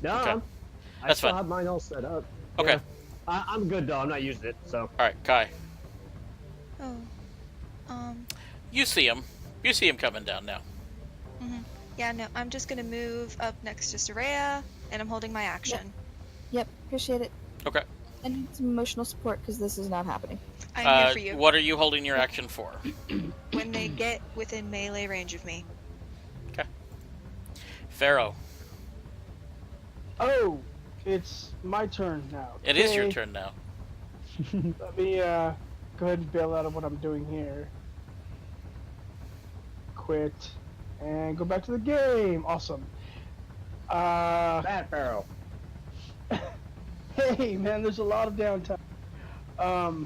No, Okay. I That's still fine. have mine all set up. Okay. Yeah. I'm good though. I'm not using it, so. All right, Kai. Oh. You see him. You see him coming down now. Yeah, no, I'm just gonna move up next to Soraya, and I'm holding my action. Yep, appreciate it. Okay. I need some emotional support because this is not happening. I'm here for you. What are you holding your action for? When they get within melee range of me. Okay. Pharaoh. Oh, it's my turn now. It is your Okay, turn now. Let me go ahead and bail out of what I'm doing here. Quit and go back to the game. Awesome. Bad Pharaoh. Hey man, there's a lot of downtime. All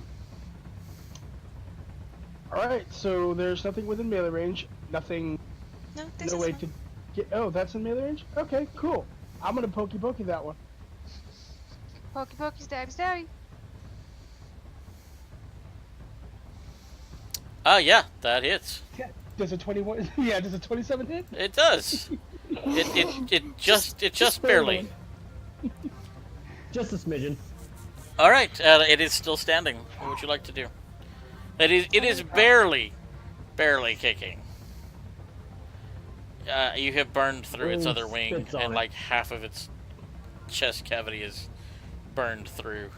right, so there's nothing within melee range. Nothing. No, this No is way fine. to get. Oh, that's in melee range. Okay, cool. I'm gonna pokey that one. Pokey pokey stabby stabby. Yeah, that hits. Does a 21? Yeah, does a 27 hit? It does. It just barely. Just a smidgen. All right, it is still standing. What would you like to do? It is barely kicking. You have burned through its other wing, Spits on and it. like half of its chest cavity is burned through.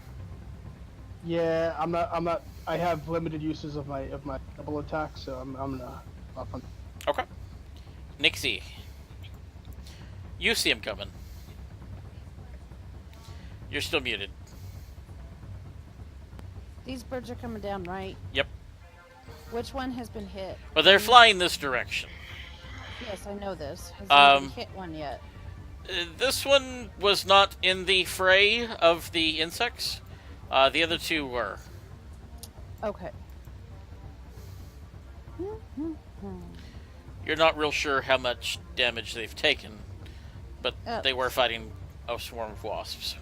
Yeah, I'm not. I have limited uses of my double attack, so I'm gonna off on. Okay. Nixie. You see him coming. You're still muted. These birds are coming down, right? Yep. Which one has been hit? But they're flying this direction. Yes, I know this. Has anybody Um, hit one yet? This one was not in the fray of the insects. The other two were. Okay. You're not real sure how much damage they've taken, but Oh. they were fighting a swarm of wasps.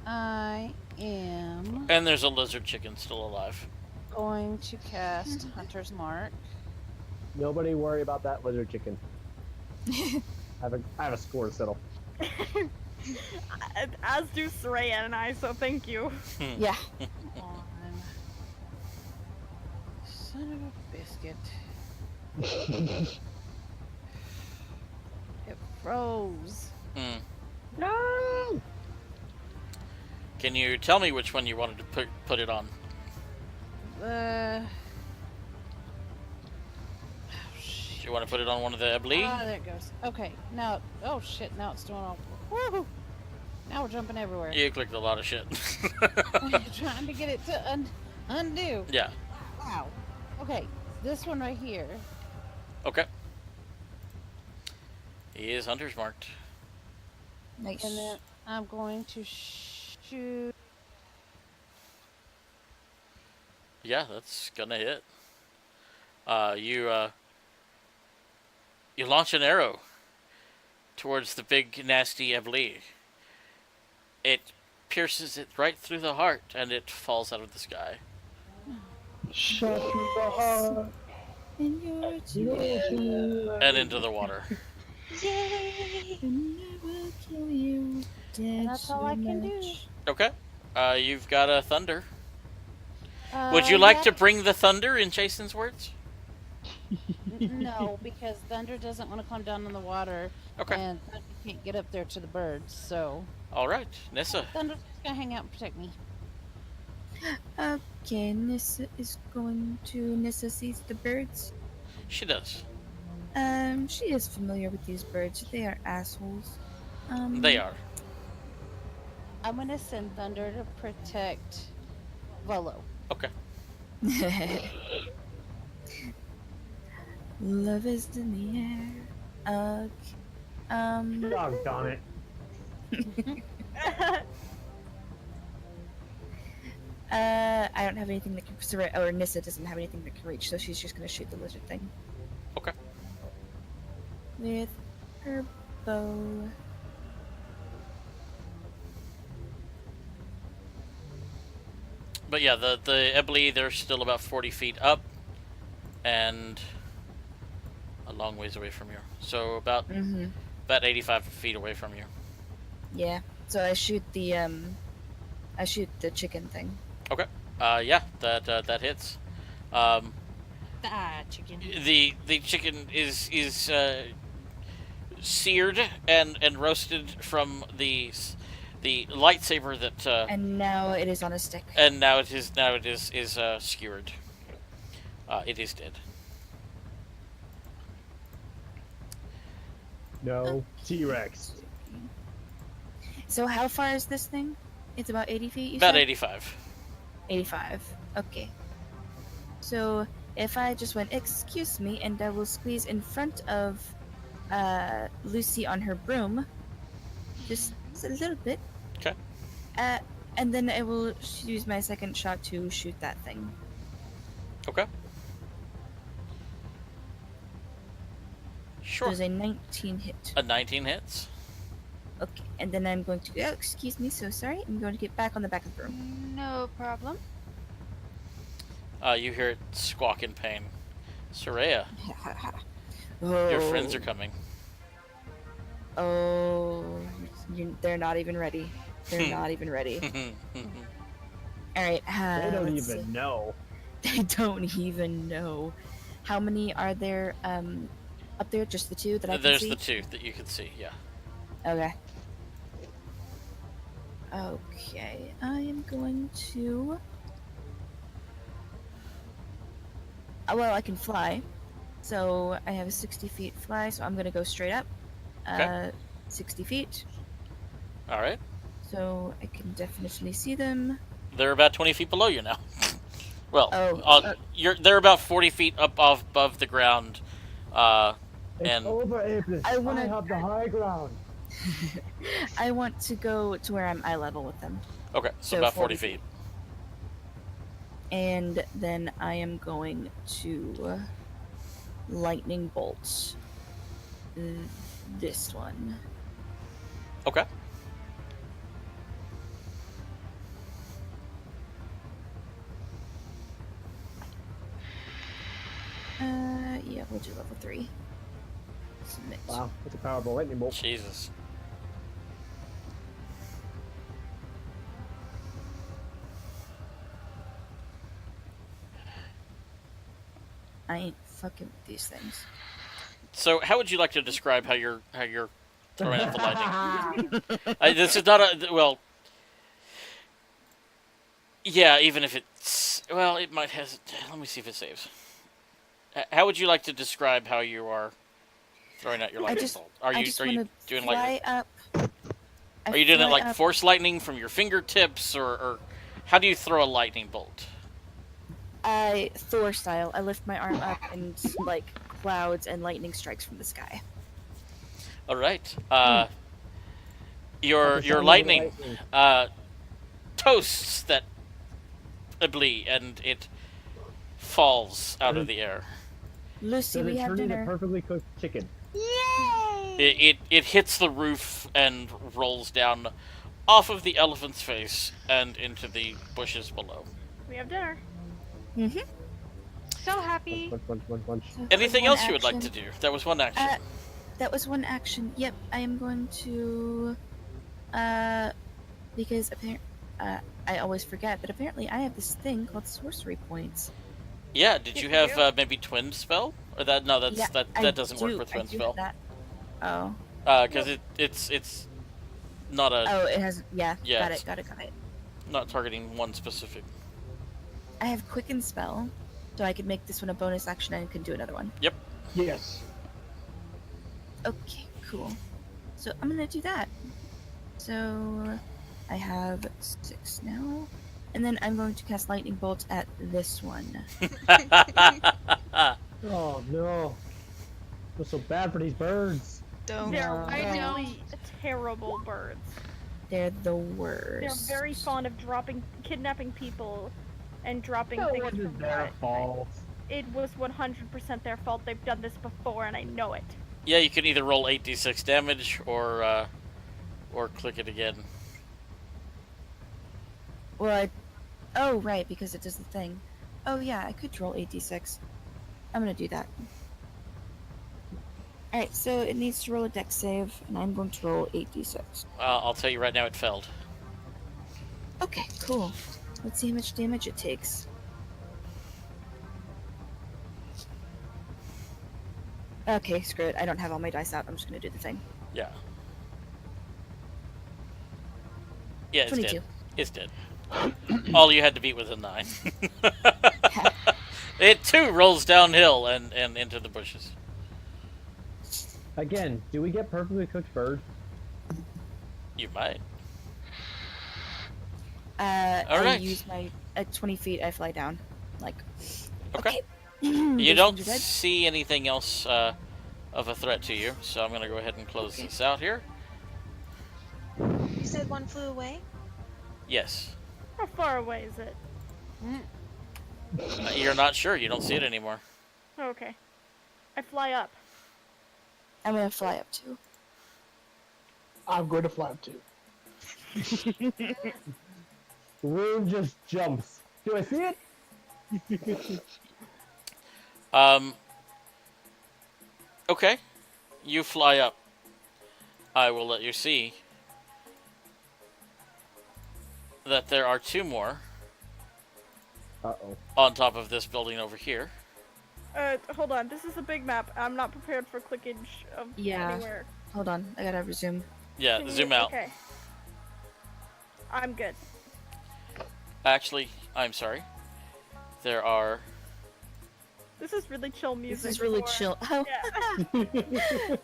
I am And there's a lizard chicken still alive. going to cast Hunter's Mark. Nobody worry about that lizard chicken. I have a score to settle. As do Soraya and I, so thank you. Yeah. On. Son of a biscuit. It froze. Hmm. No! Can you tell me which one you wanted to put it on? Oh, Do shit. you want to put it on one of the Ebli? Ah, there it goes. Okay, now, oh shit, now it's doing all. Woohoo! Now we're jumping everywhere. You clicked a lot of shit. Trying to get it to undo. Yeah. Wow. Okay, this one right here. Okay. He is hunter's marked. Nice. And then I'm going to shoot. Yeah, that's gonna hit. You launch an arrow towards the big nasty Ebli. It pierces it right through the heart, and it falls out of the sky Shot through the heart. And you're and into the water. Yay! never kill you. And that's all I can do. Okay. You've got a thunder. Would you like to bring the thunder, in Jason's words? No, because Thunder doesn't want to climb down in the water. Okay. And Thunder can't get up there to the birds, so. All right, Nissa. Thunder's just gonna hang out and protect me. Okay, Nissa is going to. Nissa sees the birds. She does. She is familiar with these birds. They are assholes. They are. I'm gonna send Thunder to protect Volo. Okay. Love is in the air. Okay. Doggone it. I don't have anything that can. Or Nissa doesn't have anything that can reach, so she's just gonna shoot the lizard thing. Okay. With her bow. But yeah, the Ebly, they're still about 40 feet up, and a long ways away from you. So about 85 feet away from you. Yeah. So I shoot the chicken thing. Okay. Yeah, that hits. Chicken. The chicken is seared and roasted from the lightsaber that And now it is on a stick. and now it is skewered. It is dead. No T-Rex. So how far is this thing? It's about 80 feet, you About said? 85. 85. Okay. So if I just went, excuse me, and I will squeeze in front of Lucy on her broom, just a little bit. Okay. And then I will use my second shot to shoot that thing. Okay. Sure. There's a 19 hit. A 19 hits. Okay, and then I'm going to go, excuse me, so sorry. I'm going to get back on the back of the broom. No problem. You hear it squawk in pain. Soraya, Oh. your friends are coming. Oh, they're not even ready. They're not even ready. All right. They don't let's even see. know. They don't even know. How many are there up there? Just the two that I can There's see? the two that you can see, yeah. Okay. Okay. I am going to... well, I can fly. So I have a 60 feet fly, so I'm going to go straight up. Okay. 60 feet. Alright. So I can definitely see them. They're about 20 feet below you now. Well, Oh, they're about 40 feet up above the ground. It's And over, Iblis. I I wanna- have the high ground. I want to go to where I'm eye level with them. okay, so So about 40 40 feet. And then I am going to lightning bolt this one. Okay. Yeah, we'll do level 3. Submit. Wow, that's a powerful lightning bolt. Jesus. I ain't fucking with these things. So, how would you like to describe how you're throwing out the lightning? This is not a well. Yeah, even if it's well, it might has. Let me see if it saves. How would you like to describe how you are throwing out your lightning bolt? Are you doing like? Up. Are you doing it like up. force lightning from your fingertips, or how do you throw a lightning bolt? Thor style. I lift my arm up and like clouds and lightning strikes from the sky. All right. Like Your the sound of lightning lightning. toasts that Ibli, and it falls out of the air. Lucy, Does we it have turn into dinner. perfectly cooked chicken? It hits the roof and rolls down off of the elephant's face and into the bushes below. We have dinner. Mm-hmm. So happy. Punch. Anything else you would like to do? That was one action. That was one action. Yep, I am going to because apparently I always forget, but apparently I have this thing called sorcery points. Yeah, did you have maybe twin spell? Or that no, Yeah, that doesn't work with I twin do spell. have that. Oh. Because it's not a Oh, it has. Yeah. Yeah, Got it. not targeting one specific. I have quicken spell, so I could make this one a bonus action and I can do another one. Yep. Yes. Okay, cool. So I'm gonna do that. So I have 6 now. And then I'm going to cast lightning bolt at this one. Oh no. Feel so bad for these birds. Don't. They're No. really terrible birds. They're the worst. They're very fond of kidnapping people, and dropping That things wasn't from their that. fault. It was 100% their fault. They've done this before, and I know it. Yeah, you can either roll 8d6 damage or click it again. Well, oh, right, because it does the thing. Oh, yeah, I could roll 8d6. I'm gonna do that. Alright, so it needs to roll a dex save, and I'm going to roll 8d6. I'll tell you right now, it failed. Okay, cool. Let's see how much damage it takes. Okay, screw it. I don't have all my dice out. I'm just gonna do the thing. Yeah. Yeah, it's 22. dead. It's dead. All you had to beat was a 9. It too rolls downhill and into the bushes. Again, do we get perfectly cooked bird? You might. I Alright. use my... At 20 feet, I fly down. Like... Okay. You You don't see anything else of a threat to you, so I'm going to go ahead and close this out here. You said one flew away? Yes. How far away is it? You're not sure. You don't see it anymore. Okay. I fly up. I'm gonna fly up too. I'm going to fly up too. Rune just jumps. Do I see it? Okay. You fly up. I will let you see that there are 2 more Uh-oh. on top of this building over here. Hold on. This is a big map. I'm not prepared for clickage of Yeah. anywhere. Hold on, I gotta resume. Yeah, Can you- zoom out. Okay. I'm good. Actually, I'm sorry. There are... This is really chill music. This is really for- chill. Oh, Yeah.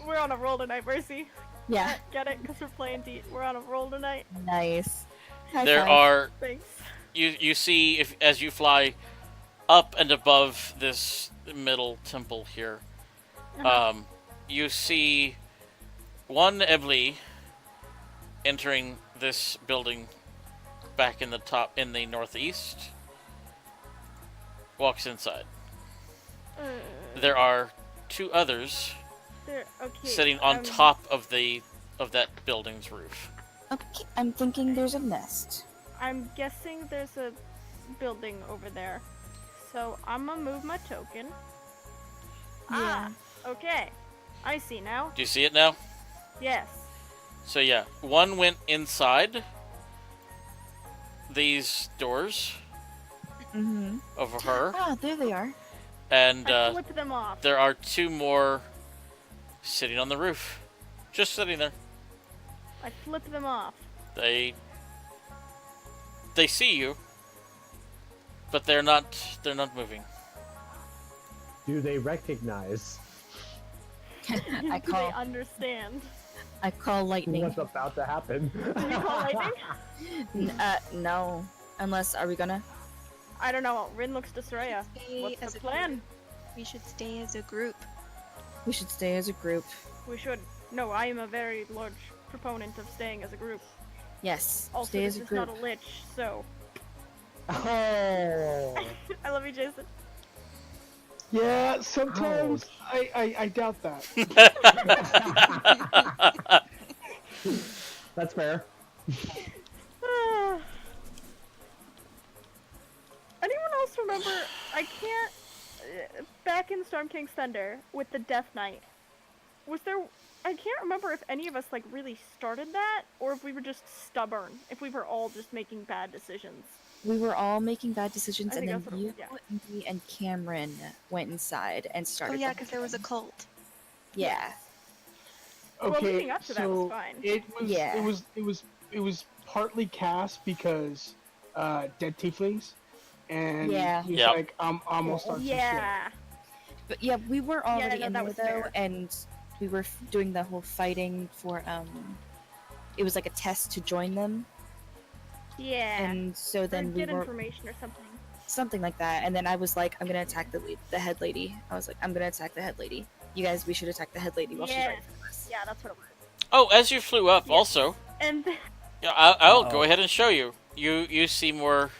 We're on a roll tonight, Mercy. yeah. Get it? Because we're playing D. We're on a roll tonight. Nice. High There five. are... Thanks. You see, as you fly up and above this middle temple here, you see one Ebli entering this building back in the northeast. Walks inside. There are 2 others Okay. sitting on top of that building's roof. Okay, I'm thinking there's a nest. I'm guessing there's a building over there. So I'm gonna move my token. Yeah. Okay. I see now. Do you see it now? Yes. So yeah, one went inside these doors Mm-hmm. over her, Ah, there they are. and I flip them off. there are 2 more sitting on the roof, just sitting there. I flip them off. They see you, but they're not moving. Do they recognize I Do call they understand? I call lightning. what's about to happen? Do you call lightning? No. Unless, are we gonna? I don't know. Rin looks to Soraya. Stay What's as the a plan? group. We should stay as a group. We should stay as a group. We should. No, I am a very large proponent of staying as a group. Yes. Also, stay this as a is group. not a lich, so. Oh. I love you, Jason. Yeah, sometimes I doubt that. That's fair. Anyone else remember? I can't. Back in Storm King's Thunder with the Death Knight, was there? I can't remember if any of us like really started that, or if we were just stubborn. If we were all just making bad decisions. We were all making bad decisions, I and think then that's what it you, was, yeah. me, and Cameron went inside and Oh started. yeah, the because there was a thing. cult. Yeah. Well, Okay, leading up to that was fine. it was partly cast because dead tieflings, and Yeah. he's Yep. like, I'm almost start some shit. Yeah. But yeah, we were already no, in that there was though, fair. and we were doing the whole fighting for it was like a test to join them, Yeah. and so Or then we get were information or something. something like that. And then I was like, I'm gonna attack the head lady. I was like, I'm gonna attack the head lady. You guys, we should attack the head lady while she's Yeah. right in front of us. Yeah, that's what it was. Oh, as you flew up, Yeah. also, And yeah, I'll Uh-oh. go ahead and show you. You see more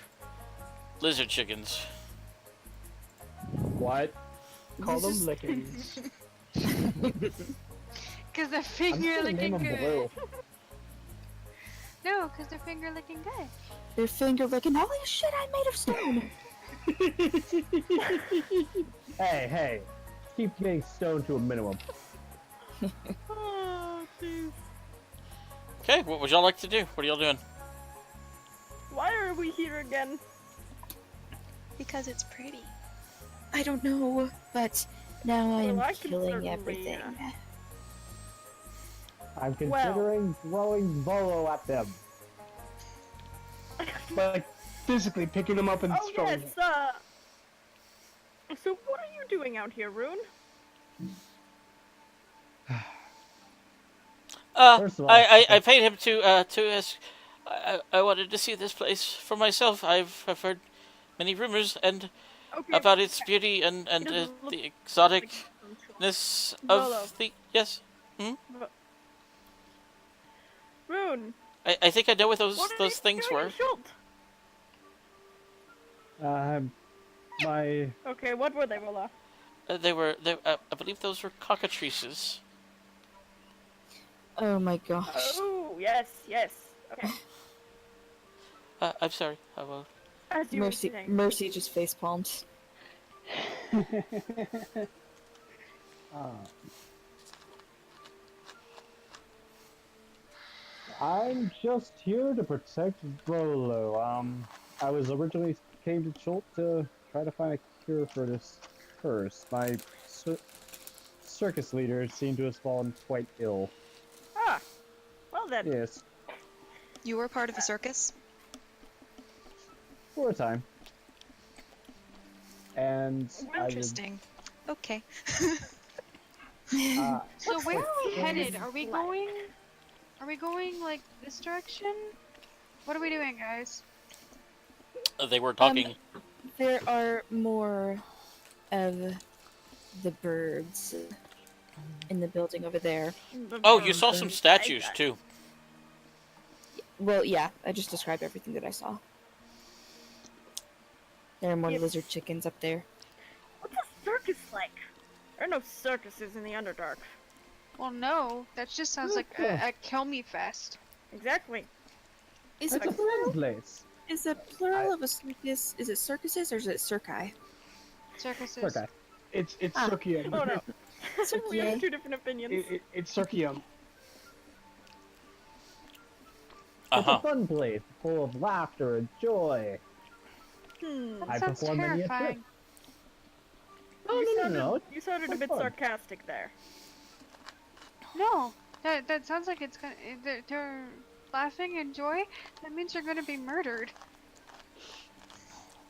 lizard chickens. What? Call them This is- lickings. Cause they're I'm finger just gonna name licking them good. Blue. No, cause they're finger licking good. Their finger licking. Holy shit! I'm made of stone. Hey, keep getting stoned to a minimum. oh, jeez. Okay, what would y'all like to do? What are y'all doing? Why are we here again? Because it's pretty. I don't know, but now I am Well, I can killing certainly, everything. I'm Well. considering throwing Bolo at them. Like physically picking them up and Oh throwing yes. them. So what are you doing out here, Rune? First of all, I paid him to ask. I wanted to see this place for myself. I've heard many rumors and Okay. about its beauty and doesn't look the like exoticness Bolo. of the yes. Rune. I think I know what those What are those you things doing were. in Schult? my Okay, what were they, Rolla? They were I believe those were cockatrices. Oh my gosh. Oh yes. Okay. I'm sorry. I will. As you were Mercy, saying. Mercy just face palms. I'm just here to protect Bolo. I was originally came to Chult to try to find a cure for this curse. My circus leader seemed to have fallen quite ill. Ah. Well then. Yes, You were part of a circus? for a time. And I would, Interesting. Okay. So where are we Okay. headed? Are we going? Are we going like this direction? What are we doing, guys? They were talking. There are more of the birds in the building over there. Oh, you saw some statues too. Well, yeah, I just described everything that I saw. There are more Yep. lizard chickens up there. What's a circus like? There are no circuses in the Underdark. Well, no, that just sounds like a kill me fest. Exactly. Is it's it a fun place. is a plural of a circus? Is it circuses or is it circi? Circuses. Okay. It's Ah. Circium. Oh no. We have Circi. two different opinions. It's Circium. Uh It's huh. a fun place, full of laughter and joy. That I sounds perform many a trick. terrifying. No. You sounded a It's bit fun. sarcastic there. No, that sounds like it's gonna. They're laughing and joy. That means you're gonna be murdered.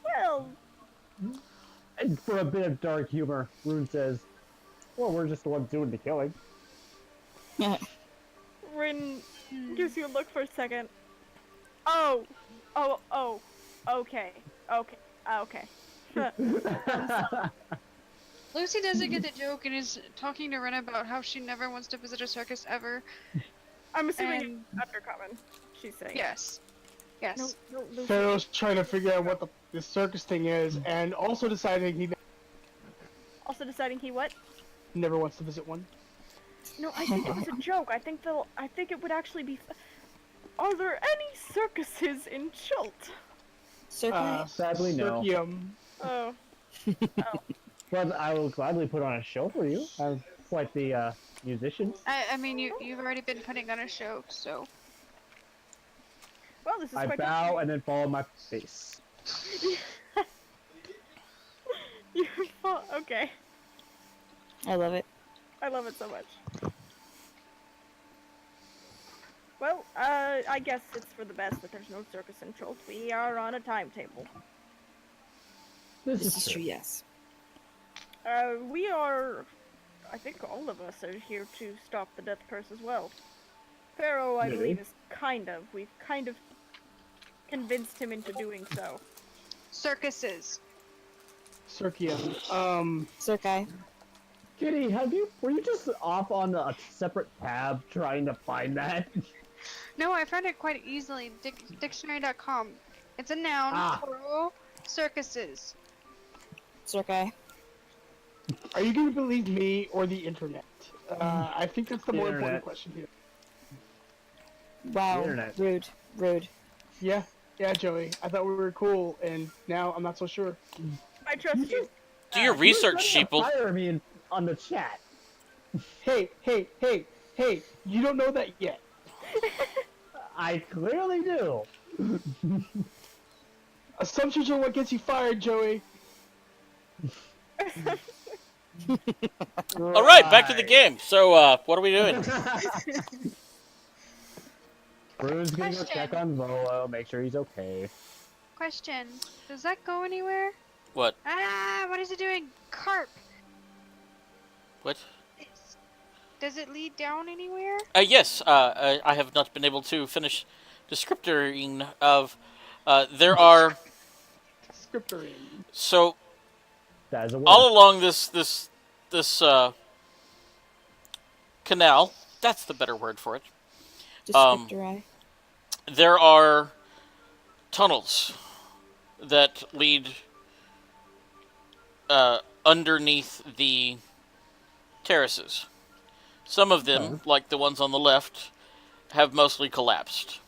Well, And for a bit of dark humor, Rune says, well, we're just the ones doing the killing. Rin gives you a look for a second. Oh, okay. Lucy doesn't get the joke and is talking to Ren about how she never wants to visit a circus ever. I'm assuming And- it's undercommon. She's saying. Yes. Yes. No, Lucy. Pharaoh's trying to figure out what the circus thing is, and also deciding he Also deciding he what? never wants to visit one. No, I think it was a joke. I think it would actually be. Are there any circuses in Chult? Circi. Sadly, no. Circium. Oh. But I will gladly put on a show for you. I'm quite the musician. I mean, you've already been putting on a show, so. Well, this is I quite bow and then fall on my face. Okay. I love it. I love it so much. Well, I guess it's for the best that there's no circus in Chult. We are on a timetable. This This is is true. true. Yes. We are. I think all of us are here to stop the death curse as well. Pharaoh, I Really? believe, is we've kind of convinced him into doing so. Circuses. Circia. Circi. Kitty, were you just off on a separate tab trying to find that? No, I found it quite easily. Dictionary.com. It's a noun, Ah. plural, circuses. Circi. Are you going to believe me or the internet? I think that's the more important Internet. question here. Wow. Internet. Rude. Rude. Yeah, Joey. I thought we were cool, and now I'm not so sure. I trust you. Do your You research, were trying to sheeple. fire me on the chat. Hey! You don't know that yet. I clearly do. Assumptions are what gets you fired, Joey. All right, back to the game. So, what are we doing? Brune's gonna go Question. check on Volo, make sure he's okay. Question. Does that go anywhere? What? What is it doing? Carp. What? Does it lead down anywhere? Yes. I have not been able to finish descriptoring of. There are Scriptoring. so That is a word. all along this canal. That's the better word for it. Descriptori. There are tunnels that lead underneath the terraces. Some of them, like the ones on the left, have mostly collapsed.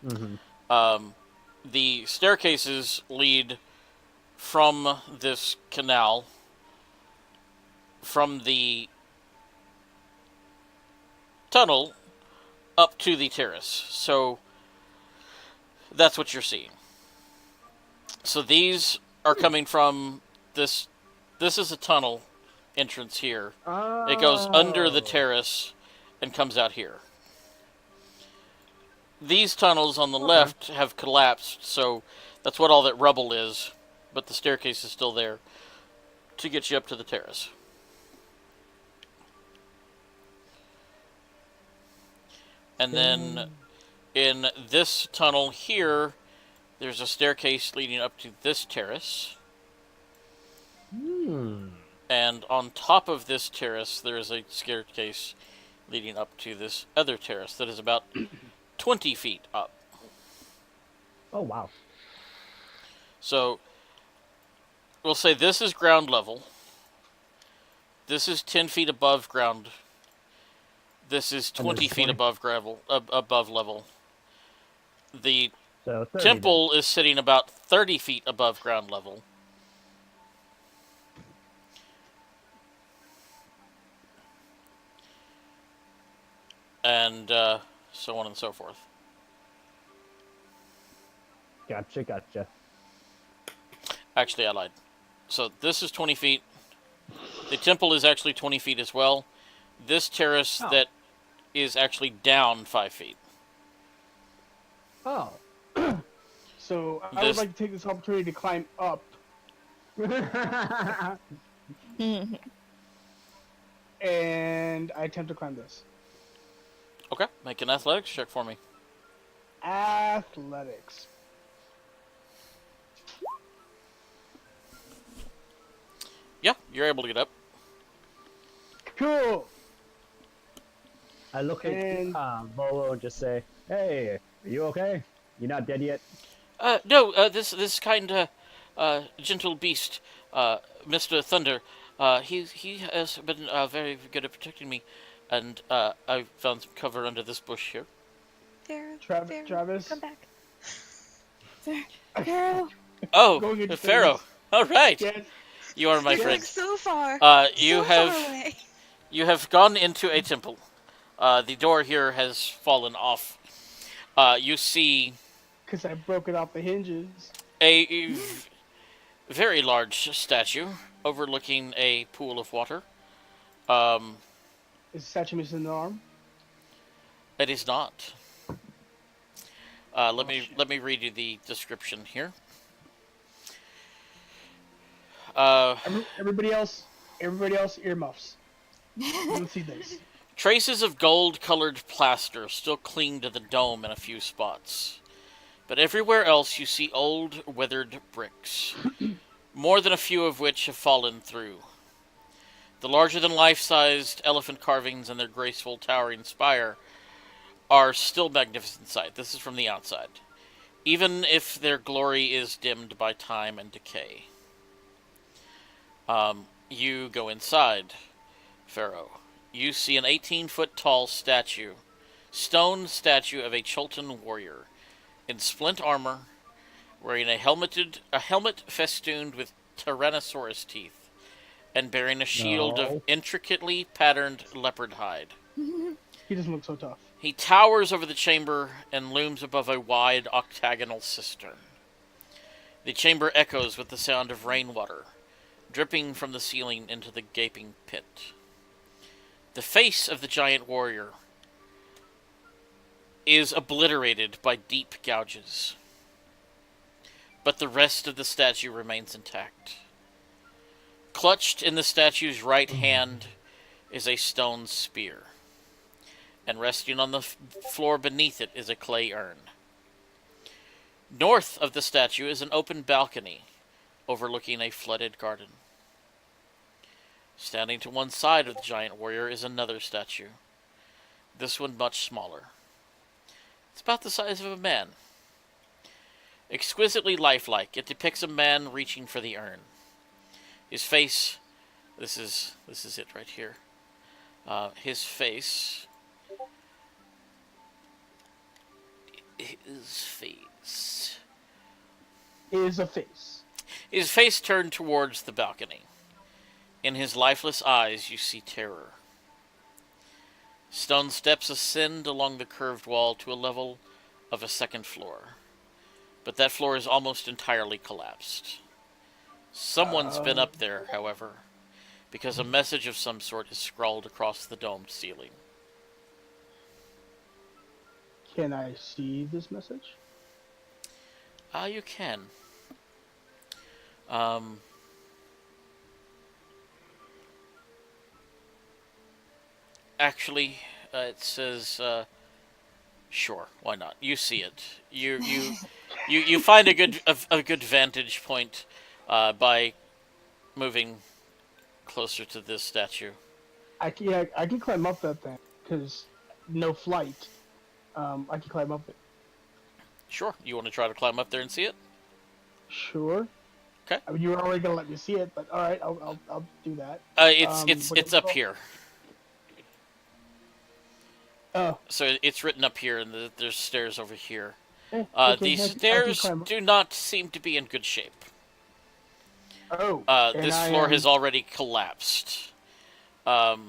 Mm-hmm. The staircases lead from this canal, from the tunnel up to the terrace. So that's what you're seeing. So these are coming from this. This is a tunnel entrance here. It goes under the terrace and comes out here. These tunnels on the left have collapsed, so that's what all that rubble is. But the staircase is still there to get you up to the terrace. And then in this tunnel here, there's a staircase leading up to this terrace. And on top of this terrace, there is a staircase leading up to this other terrace that is about 20 feet up. Oh, wow. So, we'll say this is ground level. This is 10 feet above ground. This is 20 feet above above level. The So 30 temple is sitting about 30 feet above ground level. And so on and so forth. Gotcha. Actually, I lied. So this is 20 feet. The temple is actually 20 feet as well. This terrace that is actually down 5 feet. Oh. So I would like to take this opportunity to climb up. And I attempt to climb this. Okay, make an athletics check for me. Athletics. Yeah, you're able to get up. Cool. I look at Volo and just say, "Hey, are you okay? You're not dead yet?" No, this kind gentle beast, Mr. Thunder, he has been very good at protecting me, and I found some cover under this bush here. Travis. Come back. Pharaoh. Oh, Going into Pharaoh. things. All right, Yes. you are my You're friend. like so far. You so have far away. you have gone into a temple. The door here has fallen off. You see Because I broke it off the hinges. a very large statue overlooking a pool of water. Is the statue missing an arm? It is not. Let me read you the description here. Everybody else, earmuffs. Let's see this. Traces of gold-colored plaster still cling to the dome in a few spots, but everywhere else you see old, weathered bricks, more than a few of which have fallen through. The larger-than-life-sized elephant carvings and their graceful, towering spire are still magnificent sight. This is from the outside, even if their glory is dimmed by time and decay. You go inside, Pharaoh. You see an 18-foot tall stone statue of a Chultan warrior in splint armor, wearing a helmet festooned with Tyrannosaurus teeth, and bearing a shield of intricately patterned leopard hide. He doesn't look so tough. He towers over the chamber and looms above a wide octagonal cistern. The chamber echoes with the sound of rainwater, dripping from the ceiling into the gaping pit. The face of the giant warrior is obliterated by deep gouges, but the rest of the statue remains intact. Clutched in the statue's right hand is a stone spear, and resting on the floor beneath it is a clay urn. North of the statue is an open balcony overlooking a flooded garden. Standing to one side of the giant warrior is another statue, this one much smaller. It's about the size of a man. Exquisitely lifelike, it depicts a man reaching for the urn. His face, this is it right here. His face Is a face. His face turned towards the balcony. In his lifeless eyes you see terror. Stone steps ascend along the curved wall to a level of a second floor, but that floor is almost entirely collapsed. Someone's been up there, however, because a message of some sort is scrawled across the domed ceiling. Can I see this message? You can. Actually, it says, sure, why not? You see it. You find a good vantage point by moving closer to this statue. I can climb up that thing because no flight. I can climb up it. Sure. You want to try to climb up there and see it? Sure. Okay. I mean, you were already gonna let me see it, but all right, I'll do that. It's up here. Oh. So it's written up here, and there's stairs over here. These I can stairs climb up. do not seem to be in good shape. Oh. This floor has already collapsed. Do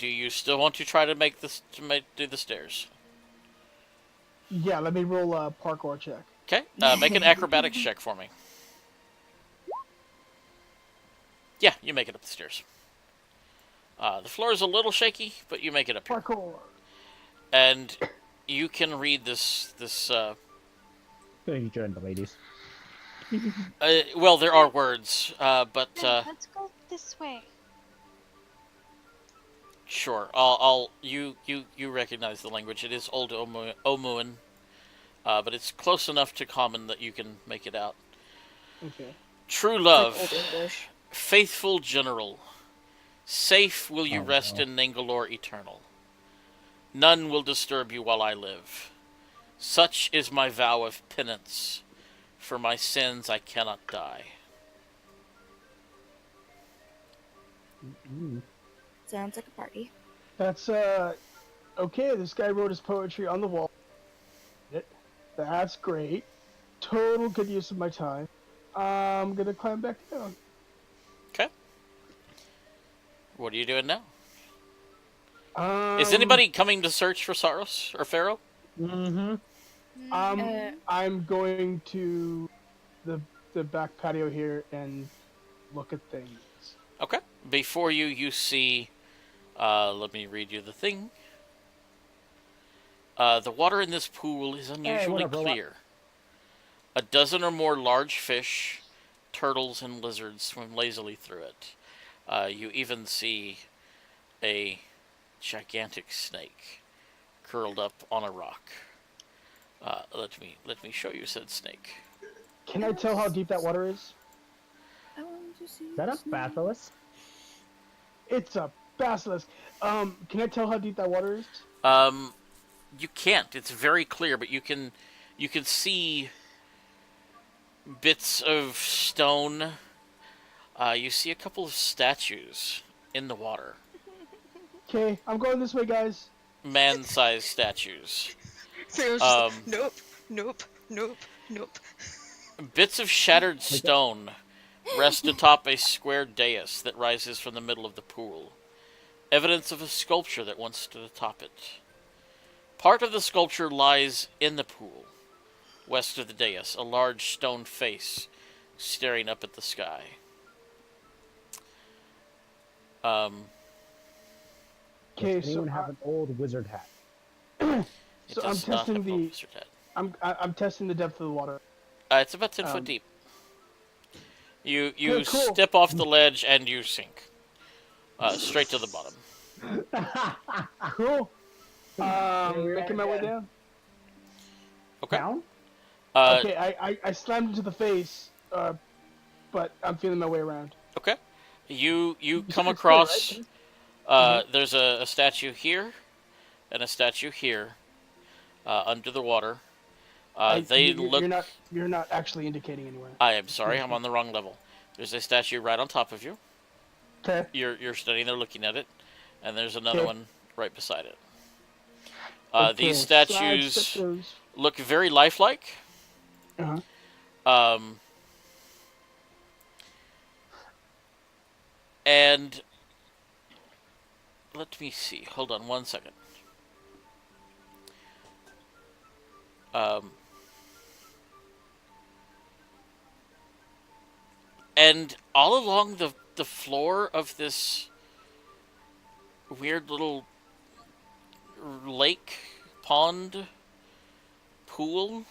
you still want to try to do the stairs? Yeah, let me roll a parkour check. Okay, make an acrobatics check for me. Yeah, you make it up the stairs. The floor is a little shaky, but you make it up here. Parkour. And you can read this. Thank you, join the ladies. Well, there are words, but Let's go this way. sure. You recognize the language. It is Old Omuan, but it's close enough to common that you can make it out. Okay. True love, Like Old English. faithful general, safe will you rest in Nangalore eternal. None will disturb you while I live. Such is my vow of penance. For my sins I cannot die. Sounds like a party. That's okay. This guy wrote his poetry on the wall. That's great. Total good use of my time. I'm gonna climb back down. Okay. What are you doing now? Is Um, anybody coming to search for Saros or Pharaoh? Mm-hmm. I'm going to the back patio here and look at things. Okay. Before you see, let me read you the thing. The water in this pool is unusually clear. A dozen or more large fish, turtles, and lizards swim lazily through it. You even see a gigantic snake curled up on a rock. Let me show you said snake. Can I tell how deep that water is? I want to see. Is that the a snake. basilisk? It's a basilisk. Can I tell how deep that water is? You can't. It's very clear, but you can see bits of stone. You see a couple of statues in the water. Okay, I'm going this way, guys. Man-sized statues. Pharaoh's just like, Um, nope, nope, nope, nope. Bits of shattered stone rest atop a square dais that rises from the middle of the pool. Evidence of a sculpture that once stood atop it. Part of the sculpture lies in the pool. West of the dais, a large stone face staring up at the sky. Okay, Does anyone have an old wizard hat? It so I'm does not testing have an the officer hat. I'm testing the depth of the water. It's about 10 foot Um, deep. You Good, cool. step off the ledge and you sink. Straight to the bottom. Cool. Making my way down. Okay. Down? Okay, I slammed into the face, but I'm feeling my way around. Okay. You come said it's across. clear, right? There's a statue here, and a statue here, under the water. They look. You're not actually indicating anywhere. I am sorry, I'm on the wrong level. There's a statue right on top of you. Okay. You're standing there looking at it, and there's another Okay. one right beside it. Okay, These sidestep statues those. look very lifelike. Uh-huh. And let me see. Hold on one second. And all along the floor of this weird little lake, pond, pool,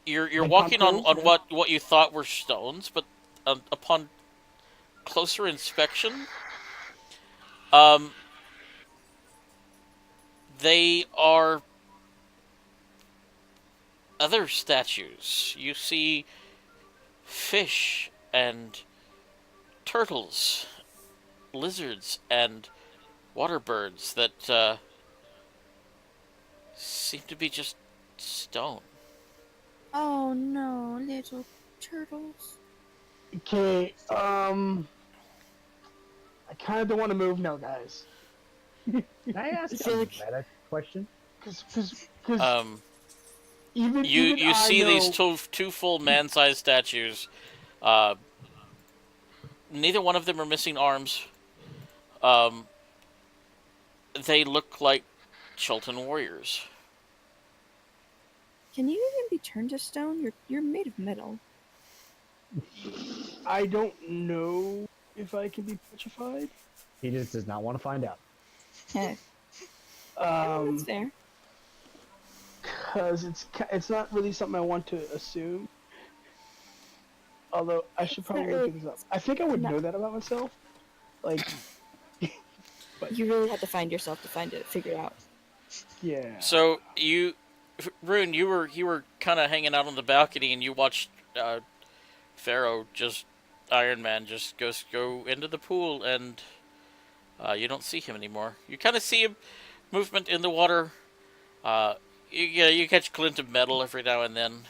you're Like walking on, pond pools, what you thought were stones, but upon closer inspection, they are other statues. You see fish and turtles, lizards and water birds that seem to be just stone. Oh no, little turtles. Okay. I kind of don't want to move now, guys. Can I ask I feel a like- meta question? Because You even I see know, these two full man-sized statues. Neither one of them are missing arms. They look like Chilton warriors. Can you even be turned to stone? You're made of metal. I don't know if I can be petrified. He just does not want to find out. Heh, that's fair. Because it's not really something I want to assume. Although I should It's probably not look this up. I think I would not- know that about myself. Like, You really had to find yourself to find it, figure it out. yeah. So Rune, you were kind of hanging out on the balcony, and you watched Pharaoh Iron Man just go into the pool, and you don't see him anymore. You kind of see him movement in the water. You catch a glint of metal every now and then.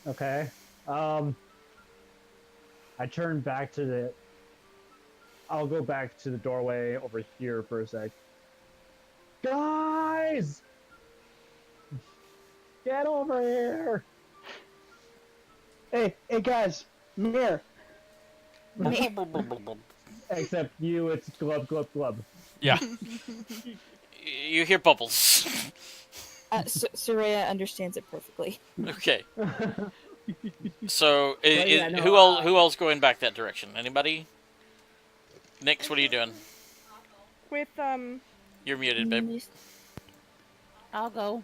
Okay. I turn back to the. I'll go back to the doorway over here for a sec. Guys! Get over here! Hey, guys, I'm here. Except you, it's glub, glub, glub. Yeah. You hear bubbles. Soraya understands it perfectly. Okay. So, yeah, no, who else going back that direction? Anybody? Nix, what are you doing? With You're muted, babe. I'll go.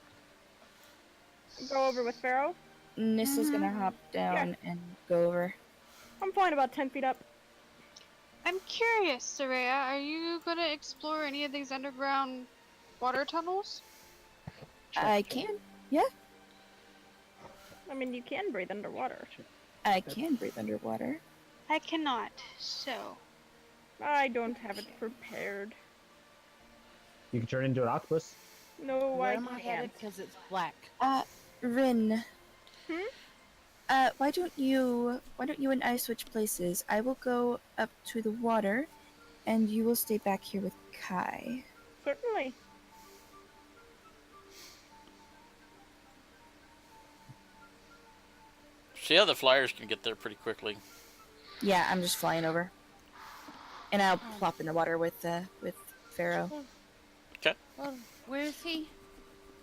go over with Pharaoh. Nissa's gonna hop down and go over. I'm flying about 10 feet up. I'm curious, Soraya, are you gonna explore any of these underground water tunnels? I can. Yeah, I mean, you can breathe underwater. I can breathe underwater. I cannot, so. I don't have it prepared. You can turn into an octopus. No, Where I am I headed? can't. Because it's black. Rin. Hmm? Why don't you and I switch places? I will go up to the water, and you will stay back here with Kai. Certainly. See how the flyers can get there pretty quickly. Yeah, I'm just flying over, and I'll plop in the water with Pharaoh. Well, where is he?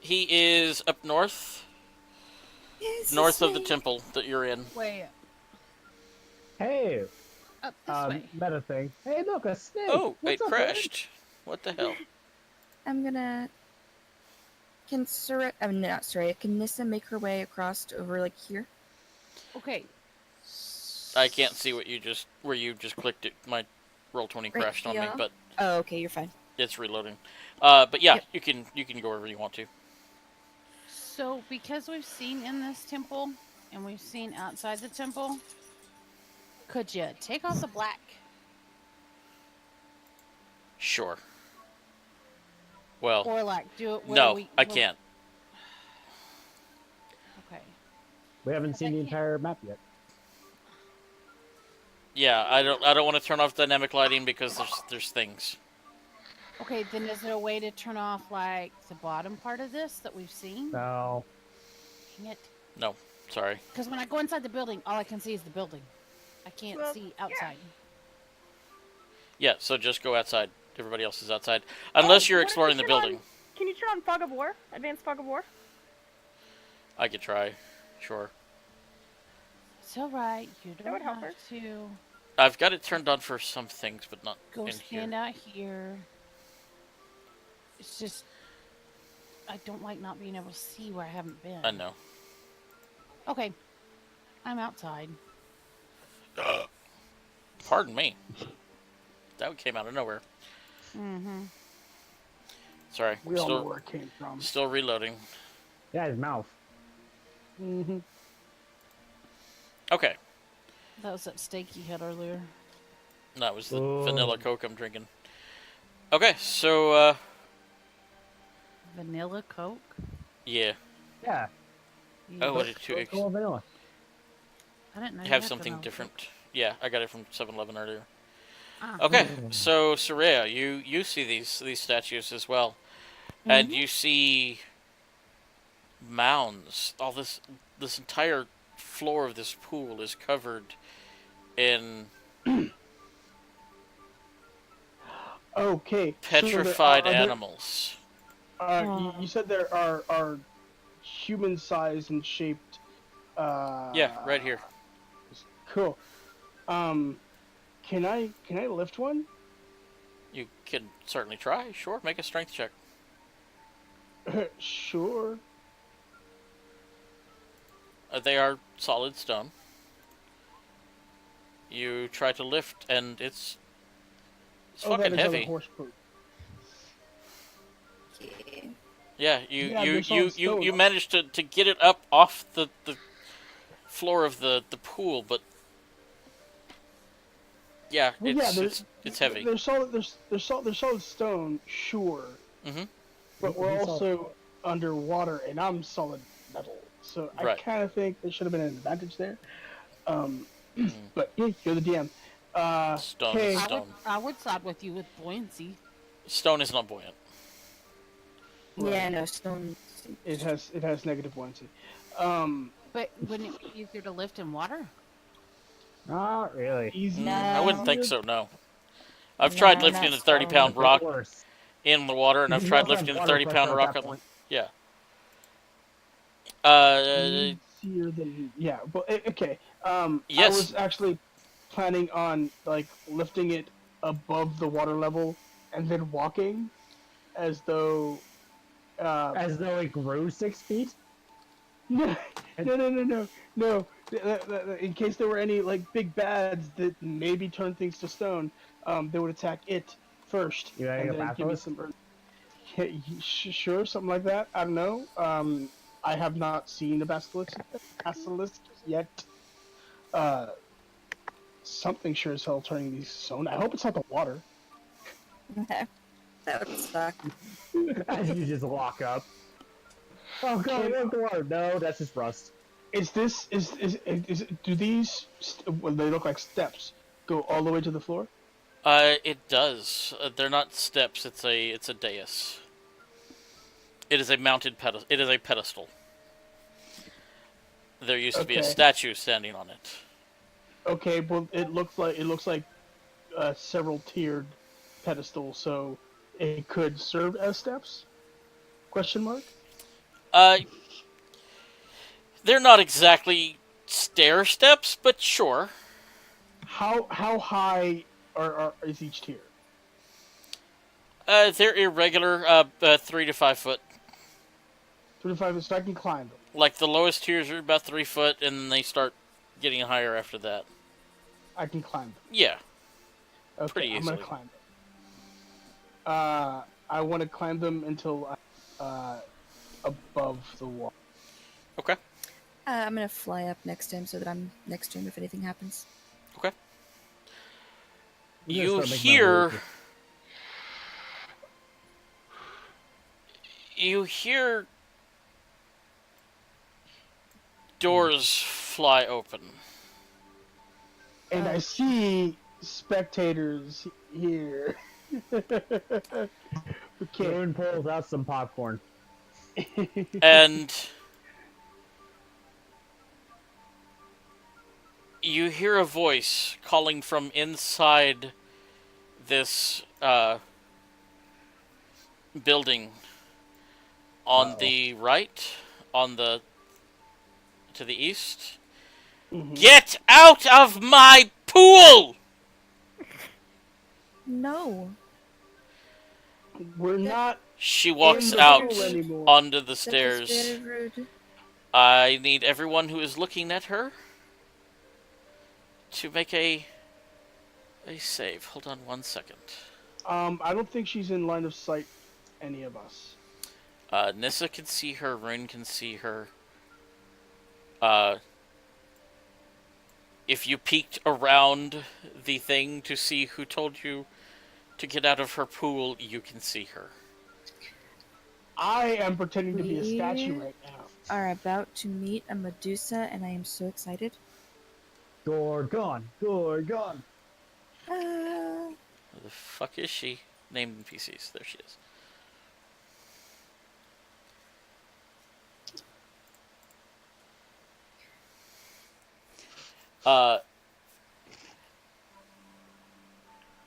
He is up north, Yes, north of the temple that you're in. Way Hey, up this way. meta thing. Hey, look, a snake. Oh, What's it up, man? crashed. What the hell? I'm gonna. Can Soraya? I'm not Soraya. Can Nissa make her way across to over like here? Okay. I can't see what you just where you just clicked it. My Roll20 crashed on me, here? but Oh, okay, you're fine. it's reloading. But yeah, Yep. you can go wherever you want to. So, because we've seen in this temple and we've seen outside the temple, could you take off the black? Sure. Well, Or like do it where no, we I can't. Okay. We haven't seen the can't- entire map yet. Yeah, I don't want to turn off dynamic lighting because there's things. Okay, then is there a way to turn off like the bottom part of this that we've seen? No. Dang it. No, sorry. Because when I go inside the building, all I can see is the building. I can't Well, see outside. Yeah, so just go outside. Everybody else is outside, unless you're what if exploring you the turn on- building. Can you turn on Fog of War? Advanced Fog of War? I could try. Sure. It's alright. You That don't would help have her. to I've got it turned on for some things, but not go in stand here. out here. It's just I don't like not being able to see where I haven't been. I know. Okay. I'm outside. Pardon me. That came out of nowhere. Mm-hmm. Sorry. We all know where it came from. Still reloading. Yeah, his mouth. Mm-hmm. Okay. That was that steak you had earlier. That was the Oh. vanilla Coke I'm drinking. Okay, so, Vanilla Coke? yeah. Yeah, Oh, what did you Coca-Cola vanilla. I didn't know you have had something vanilla different? Coke. Yeah, I got it from 7-Eleven earlier. Ah. Okay, so Soraya, you see these statues as well, and you see mounds. All this entire floor of this pool is covered in Okay. petrified so there, animals. you said there are human-sized and shaped. Yeah, right here. Cool. Can I lift one? You can certainly try. Sure, make a strength check. Sure. They are solid stone. You try to lift, and it's Oh, that fucking is on the heavy. horse poop. Yeah, Yeah, they're solid you stone. managed to get it up off the floor of the pool, but yeah, Well, yeah, it's heavy. They're solid. They're solid stone, sure. Mhm. But we're He's also underwater, and I'm solid metal. So I Right. kind of think there should have been an advantage there. But yeah, you're the DM. Stone okay. is stone. I would side with you with buoyancy. Stone is not buoyant. Yeah, no stone. It has negative buoyancy. But wouldn't it be easier to lift in water? Not really. Easy. I wouldn't think so. No. I've No, tried lifting not a 30-pound Stone, rock worse. in the water, and I've You tried also have lifting a water 30-pound pressure at rock that on. point. Yeah. Easier than But okay. Yes. I was actually planning on like lifting it above the water level and then walking, as though. As though it grew 6 feet? No. In case there were any like big bads that maybe turn things to stone, they would attack it first, You having and a then give me basilisk? some. Sure, something like that. I don't know. I have not seen a basilisk yet. Uh, something sure as hell turning these stone. I hope it's not the water. Okay. That would suck. As you just walk up. Oh god, Can look the water. No, that's just rust. is this do these well, they look like steps go all the way to the floor? It does. They're not steps. It's a dais. It is a mounted pedestal. It is a pedestal. There used to be a Okay. statue standing on it. Okay. Well, it looks like several tiered pedestal, so it could serve as steps? Question mark. Uh, they're not exactly stair steps, but sure. How high is each tier? They're irregular. 3 to 5 foot. 3 to 5, so I can climb them. Like the lowest tiers are about 3 foot, and then they start getting higher after that. I can climb them. Yeah, Okay, pretty I'm gonna easily. climb them. I want to climb them until above the wall. Okay. I'm gonna fly up next to him so that I'm next to him if anything happens. Okay. I'm gonna You start making my hear. way. You hear doors fly open. And I see spectators here. Okay. Moon pulls out some popcorn. And you hear a voice calling from inside this building on the right, to the east. Get out of my pool! No. We're not She walks in the out pool anymore. onto the That is stairs. very rude. I need everyone who is looking at her to make a save. Hold on 1 second. I don't think she's in line of sight. Any of us. Nissa can see her. Rune can see her. If you peeked around the thing to see who told you to get out of her pool, you can see her. I am pretending to be a statue We right now. are about to meet a Medusa, and I am so excited. Gorgon! Gorgon! Where the fuck is she? Named in PCs. There she is.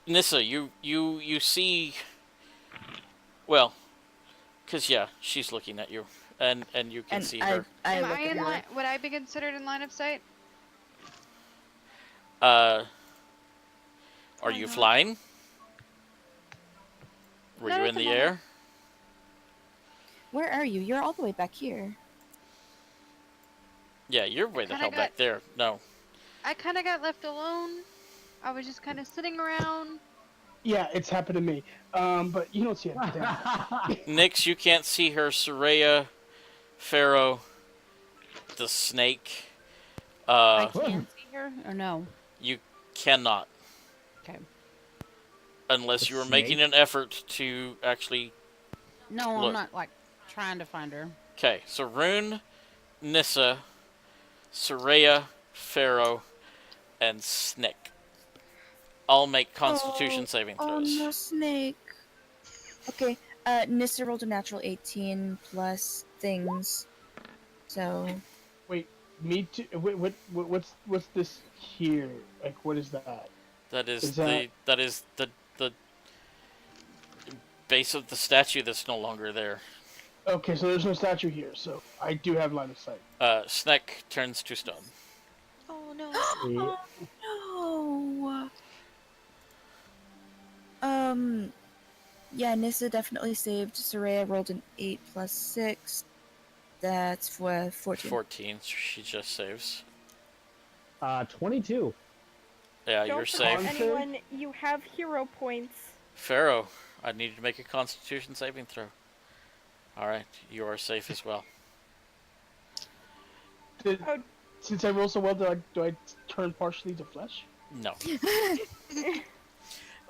Nissa, you see. Well, because yeah, she's looking at you, and you can And see her. I Am look I at in her. line? Would I be considered in line of sight? Are Why you not? flying? Were Not you at in the the moment. air? Where are you? You're all the way back here. Yeah, you're way the Kinda hell got- back there. No. I kind of got left alone. I was just kind of sitting around. Yeah, it's happened to me. But you don't see it. Damn. Nyx, you can't see her. Soraya, Pharaoh, the snake. I can see her, or no? You cannot. Okay. Unless The you were snake? making an effort to actually. No, Look. I'm not like trying to find her. Okay, so Rune, Nissa, Soraya, Pharaoh, and Snick all make Constitution saving Oh throws. no, snake. Okay, Nissa rolled a natural 18 plus things. So, Wait, me too. What's this here? Like, what is that? That is Is that- the base of the statue that's no longer there. Okay, so there's no statue here, so I do have line of sight. Sneck turns to stone. Oh no. oh no. Yeah, Nissa definitely saved. Soraya rolled an 8 plus 6. That's for 14. 14. She just saves. 22. Yeah, Don't you're forget, safe. anyone, you have hero points. Pharaoh, I need you to make a Constitution saving throw. All right, you are safe as well. Oh. Since I roll so well, do I turn partially to flesh? No.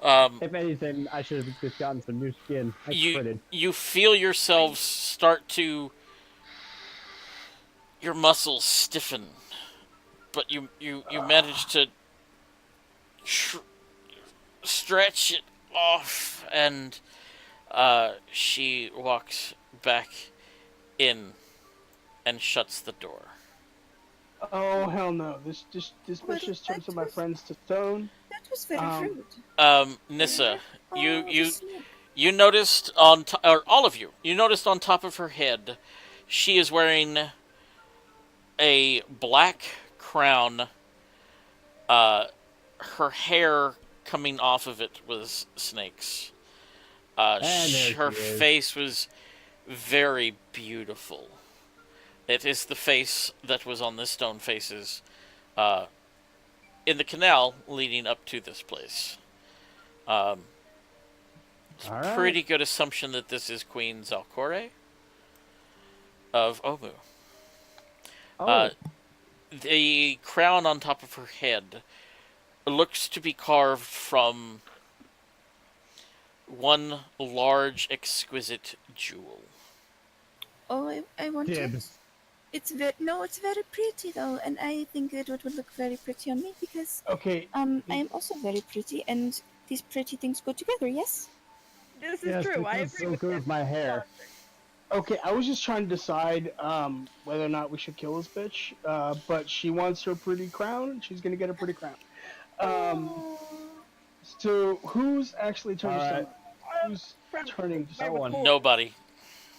If anything, I should have just gotten some new skin. I critted. You feel yourselves start to, your muscles stiffen, but you manage to stretch it off, and she walks back in and shuts the door. Oh hell no! This Well, bitch just turned that some of my was- friends to stone. That was very rude. Nissa, Oh, you the snake. you noticed on or all of you, you noticed on top of her head, she is wearing a black crown. Her hair coming off of it was snakes. Her face was very beautiful. It is the face that was on the stone faces in the canal leading up to this place. Pretty good assumption that this is Queen Zalcore of Omu. The crown on top of her head looks to be carved from one large, exquisite jewel. Oh, I want Dibs. it. It's very pretty though, and I think it would look very pretty on me because Okay. I am also very pretty, and these pretty things go together. Yes. This is true. I agree so with good that. with my hair. Okay, I was just trying to decide whether or not we should kill this bitch. But she wants her pretty crown. She's gonna get a pretty crown. So who's actually turning to stone? Who's turning to stone? Nobody.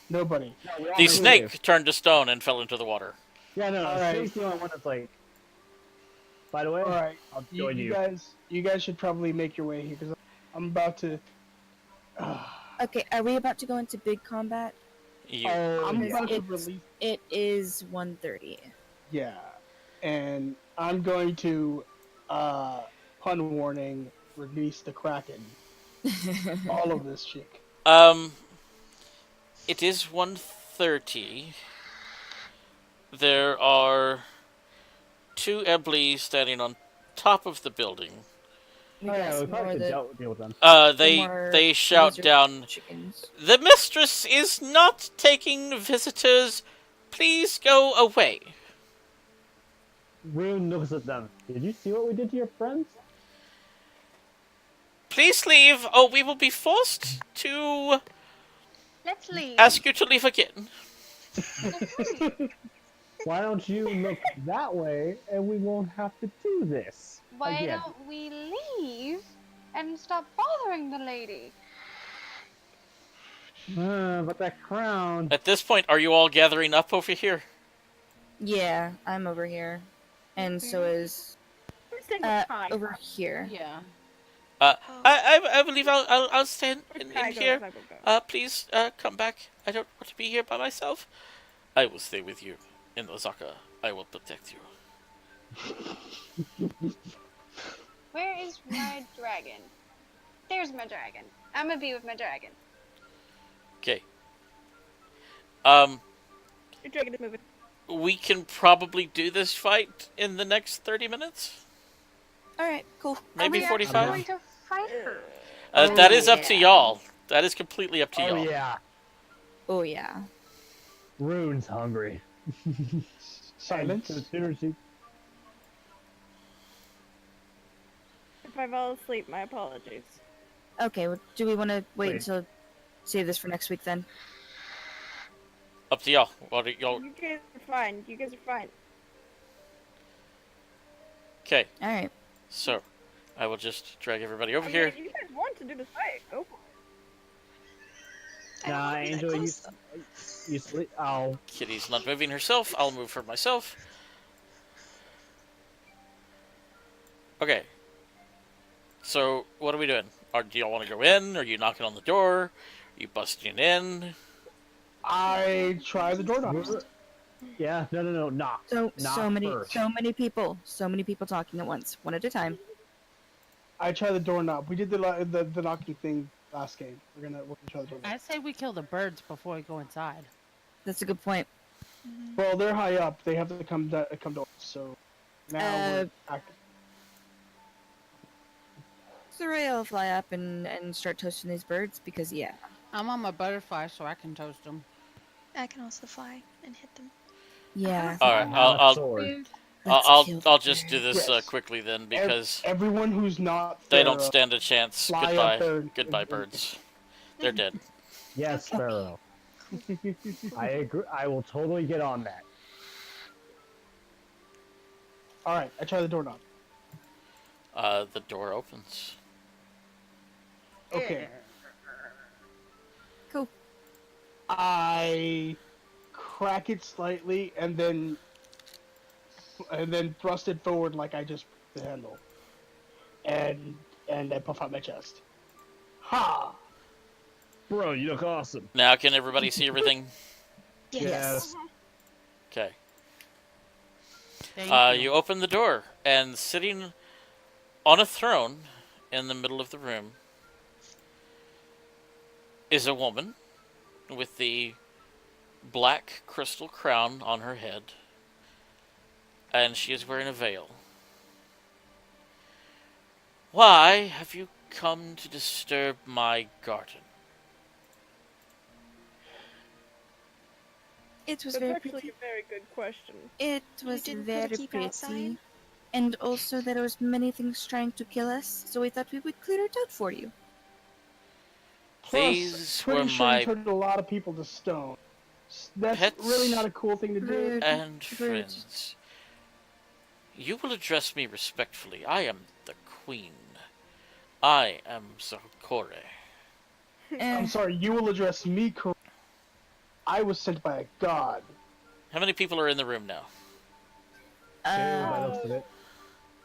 Nobody. The snake turned to stone and fell into the water. Yeah, no, All right. Snake's the only one that's like. By the way, All right, I'll join you. you guys should probably make your way here because I'm about to. Okay, are we about to go into big combat? I'm yeah. about to release. It is 1:30. Yeah, and I'm going to, pun warning, release the Kraken. All of this chick. It is 1:30. There are two Ebly standing on top of the building. Oh, yeah, we probably should deal with them. They shout lizard down, chickens. "The mistress is not taking visitors. Please go away." Rune looks at them. Did you see what we did to your friends? Please leave, or we will be forced to Let's leave. ask you to leave again. Why don't you look that way and we won't have to do this? Why again. don't we leave and stop bothering the lady? But that crown. At this point, are you all gathering up over here? Yeah, I'm over here, and so is Who's taking time? over here. Yeah. I believe I'll stand in I here. go, I go. Please come back. I don't want to be here by myself. I will stay with you in Osaka. I will protect you. Where is my dragon? There's my dragon. I'm gonna be with my dragon. Okay. Your dragon is moving. We can probably do this fight in the next 30 minutes. All right, cool. Maybe Are we actually 45. going to fight her? That is up to yeah. y'all. That is completely up to Oh y'all. yeah. Oh yeah. Rune's hungry. Silence. As soon as she... If I fall asleep, my apologies. Okay, well, do we want to wait Wait. until save this for next week then? Up to y'all. What are y'all? You guys are fine. You guys are fine. Okay. All right. So, I will just drag everybody over I here. mean, you guys want to do this fight? Go for it. Nah, Angel, you sleep. Oh, Kitty's not moving herself. I'll move her myself. Okay. So, what are we doing? Do y'all want to go in? Are you knocking on the door? Are you busting in? I try the door knobs. Yeah, no, knock. So Knock many first. so many people talking at once, one at a time. I try the doorknob. We did the knocking thing last game. We're gonna try the doorknob. I say we kill the birds before we go inside. That's a good point. Mhm. Well, they're high up. They have to come to us. So now we're active. Soraya will fly up and start toasting these birds because yeah. I'm on my butterfly, so I can toast them. I can also fly and hit them. Yeah. All I right, have a sword. Let's I'll kill I'll the just do birds. this Yes. quickly then because Everyone who's not they don't Pharaoh, stand a chance. fly up there. Goodbye, birds. They're dead. Yes, Sparrow. I agree. I will totally get on that. All right, I try the doorknob. The door opens. Okay. Cool. I crack it slightly and then thrust it forward like I just the handle, and I puff out my chest. Ha! Bro, you look awesome. Now can everybody see everything? Yes. Okay. Thank you. You open the door, and sitting on a throne in the middle of the room is a woman with the black crystal crown on her head, and she is wearing a veil. Why have you come to disturb my garden? It was That's very actually pretty. a very good question. It was didn't put a very keep pretty. outside? And also there was many things trying to kill us, so we thought we would clear it out for you. Plus, These pretty were sure you my turned a lot of people to stone. That's pets really not a cool thing to do. Rude. and Rude. friends. You will address me respectfully. I am the queen. I am Zakore. I'm sorry, you will address me correctly. I was sent by a god. How many people are in the room now? By looks of it.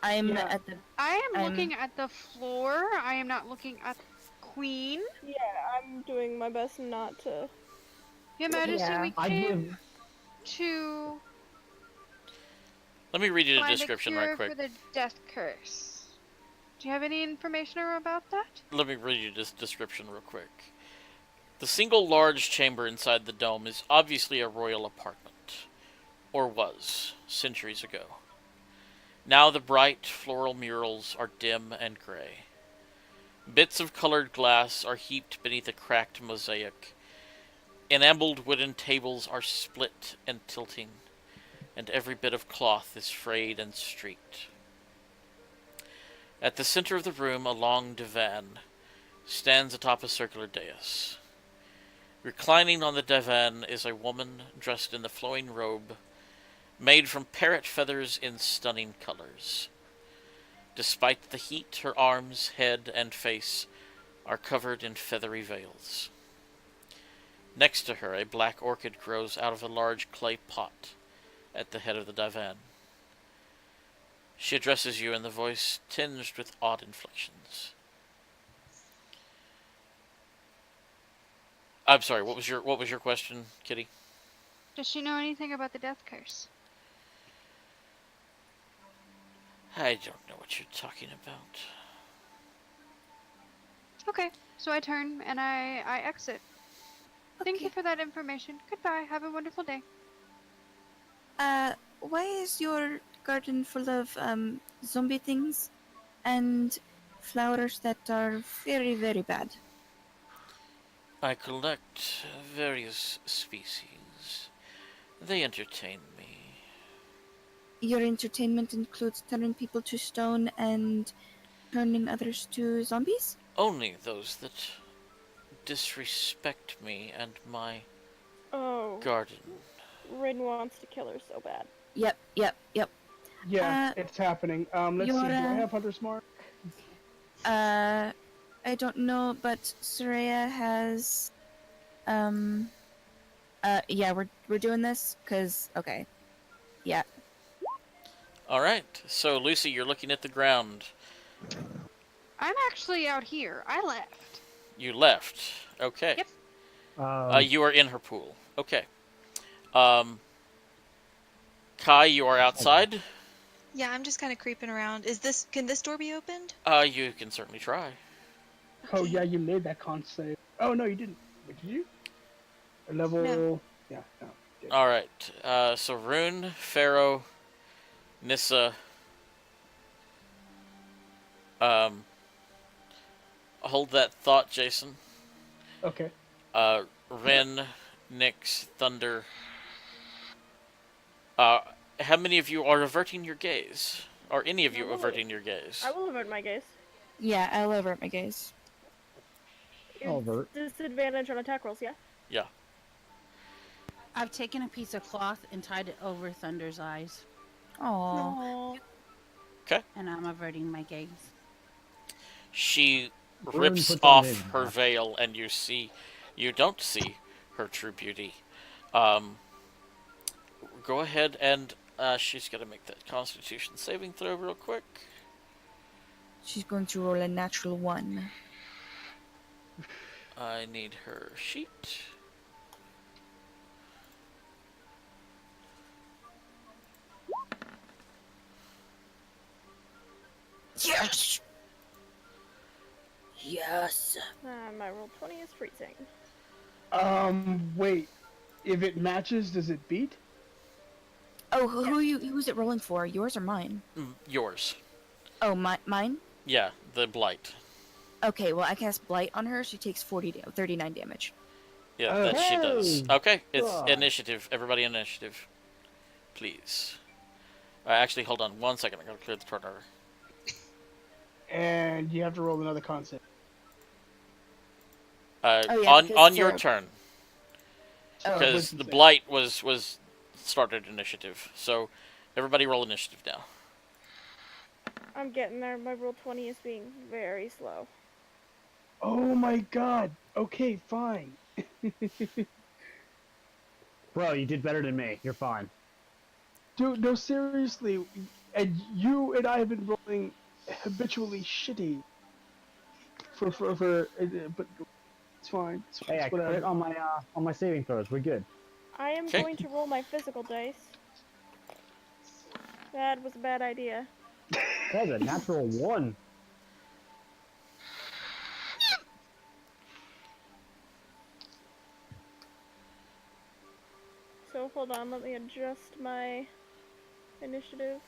I'm Yeah. at the I am I'm- looking at the floor. I am not looking at the queen. Yeah, I'm doing my best not to. Your Majesty, Yeah. we I came give. to Let me read you the find description a cure right quick. for the death curse. Do you have any information about that? Let me read you this description real quick. The single large chamber inside the dome is obviously a royal apartment. Or was, centuries ago. Now the bright floral murals are dim and gray. Bits of colored glass are heaped beneath a cracked mosaic. Enameled wooden tables are split and tilting, and every bit of cloth is frayed and streaked. At the center of the room, a long divan stands atop a circular dais. Reclining on the divan is a woman dressed in the flowing robe made from parrot feathers in stunning colors. Despite the heat, her arms, head, and face are covered in feathery veils. Next to her, a black orchid grows out of a large clay pot at the head of the divan. She addresses you in the voice tinged with odd inflections. I'm sorry, what was your question, Kitty? Does she know anything about the death curse? I don't know what you're talking about. Okay, so I turn and I exit. Thank you Okay. for that information. Goodbye. Have a wonderful day. Why is your garden full of zombie things and flowers that are very, very bad? I collect various species. They entertain me. Your entertainment includes turning people to stone and turning others to zombies? Only those that disrespect me and my Oh, garden. Rin wants to kill her so bad. Yep. Yeah, it's happening. Let's see. Do I you're, have Hunter's Mark? I don't know, but Soraya has. Yeah, we're doing this because okay, yeah. All right. So Lucy, you're looking at the ground. I'm actually out here. I left. You left. Okay. Yep. You are in her pool. Okay. Kai, you are outside. Yeah, I'm just kind of creeping around. Can this door be opened? You can certainly try. Oh Okay. yeah, you made that con save. Oh no, you didn't. Wait, did you? A No. level. Yeah, no. Did. All right. So Rune, Pharaoh, Nissa, um, hold that thought, Jason. Okay. Ren, Nyx, Thunder. Uh, how many of you are averting your gaze? Are any of you Not averting your gaze? I will avert my gaze. Yeah, I'll avert my gaze. I'll It's avert. disadvantage on attack rolls, yeah? Yeah. I've taken a piece of cloth and tied it over Thunder's eyes, Aww. No. Okay. and I'm averting my gaze. She Rune rips puts on off his her mask. veil, and you don't see her true beauty. Go ahead and she's got to make that Constitution saving throw real quick. She's going to roll a natural 1. I need her sheet. Yes! Yes! My roll 20 is freezing. Wait. If it matches, does it beat? Oh, who's it rolling for? Yours or mine? Yours. Oh, mine? Yeah, the blight. Okay, well, I cast Blight on her. She takes 39 damage. Yeah, that she does. Okay. Okay, it's God. initiative. Everybody initiative. Please. Actually, hold on 1 second. I gotta clear the turn order. And you have to roll another con save. Oh, yeah, on because your Sarah- turn, Oh, because wisdom the save. blight was started initiative. So everybody roll initiative now. I'm getting there. My roll 20 is being very slow. Oh my god. Okay, fine. Bro, you did better than me. You're fine. Dude, no, seriously. And you and I have been rolling habitually shitty. But it's fine. It's fine. Hey, I It's whatever. crit on my saving throws. We're good. I am Okay. going to roll my physical dice. That was a bad idea. That's a natural 1. So hold on, let me adjust my initiative.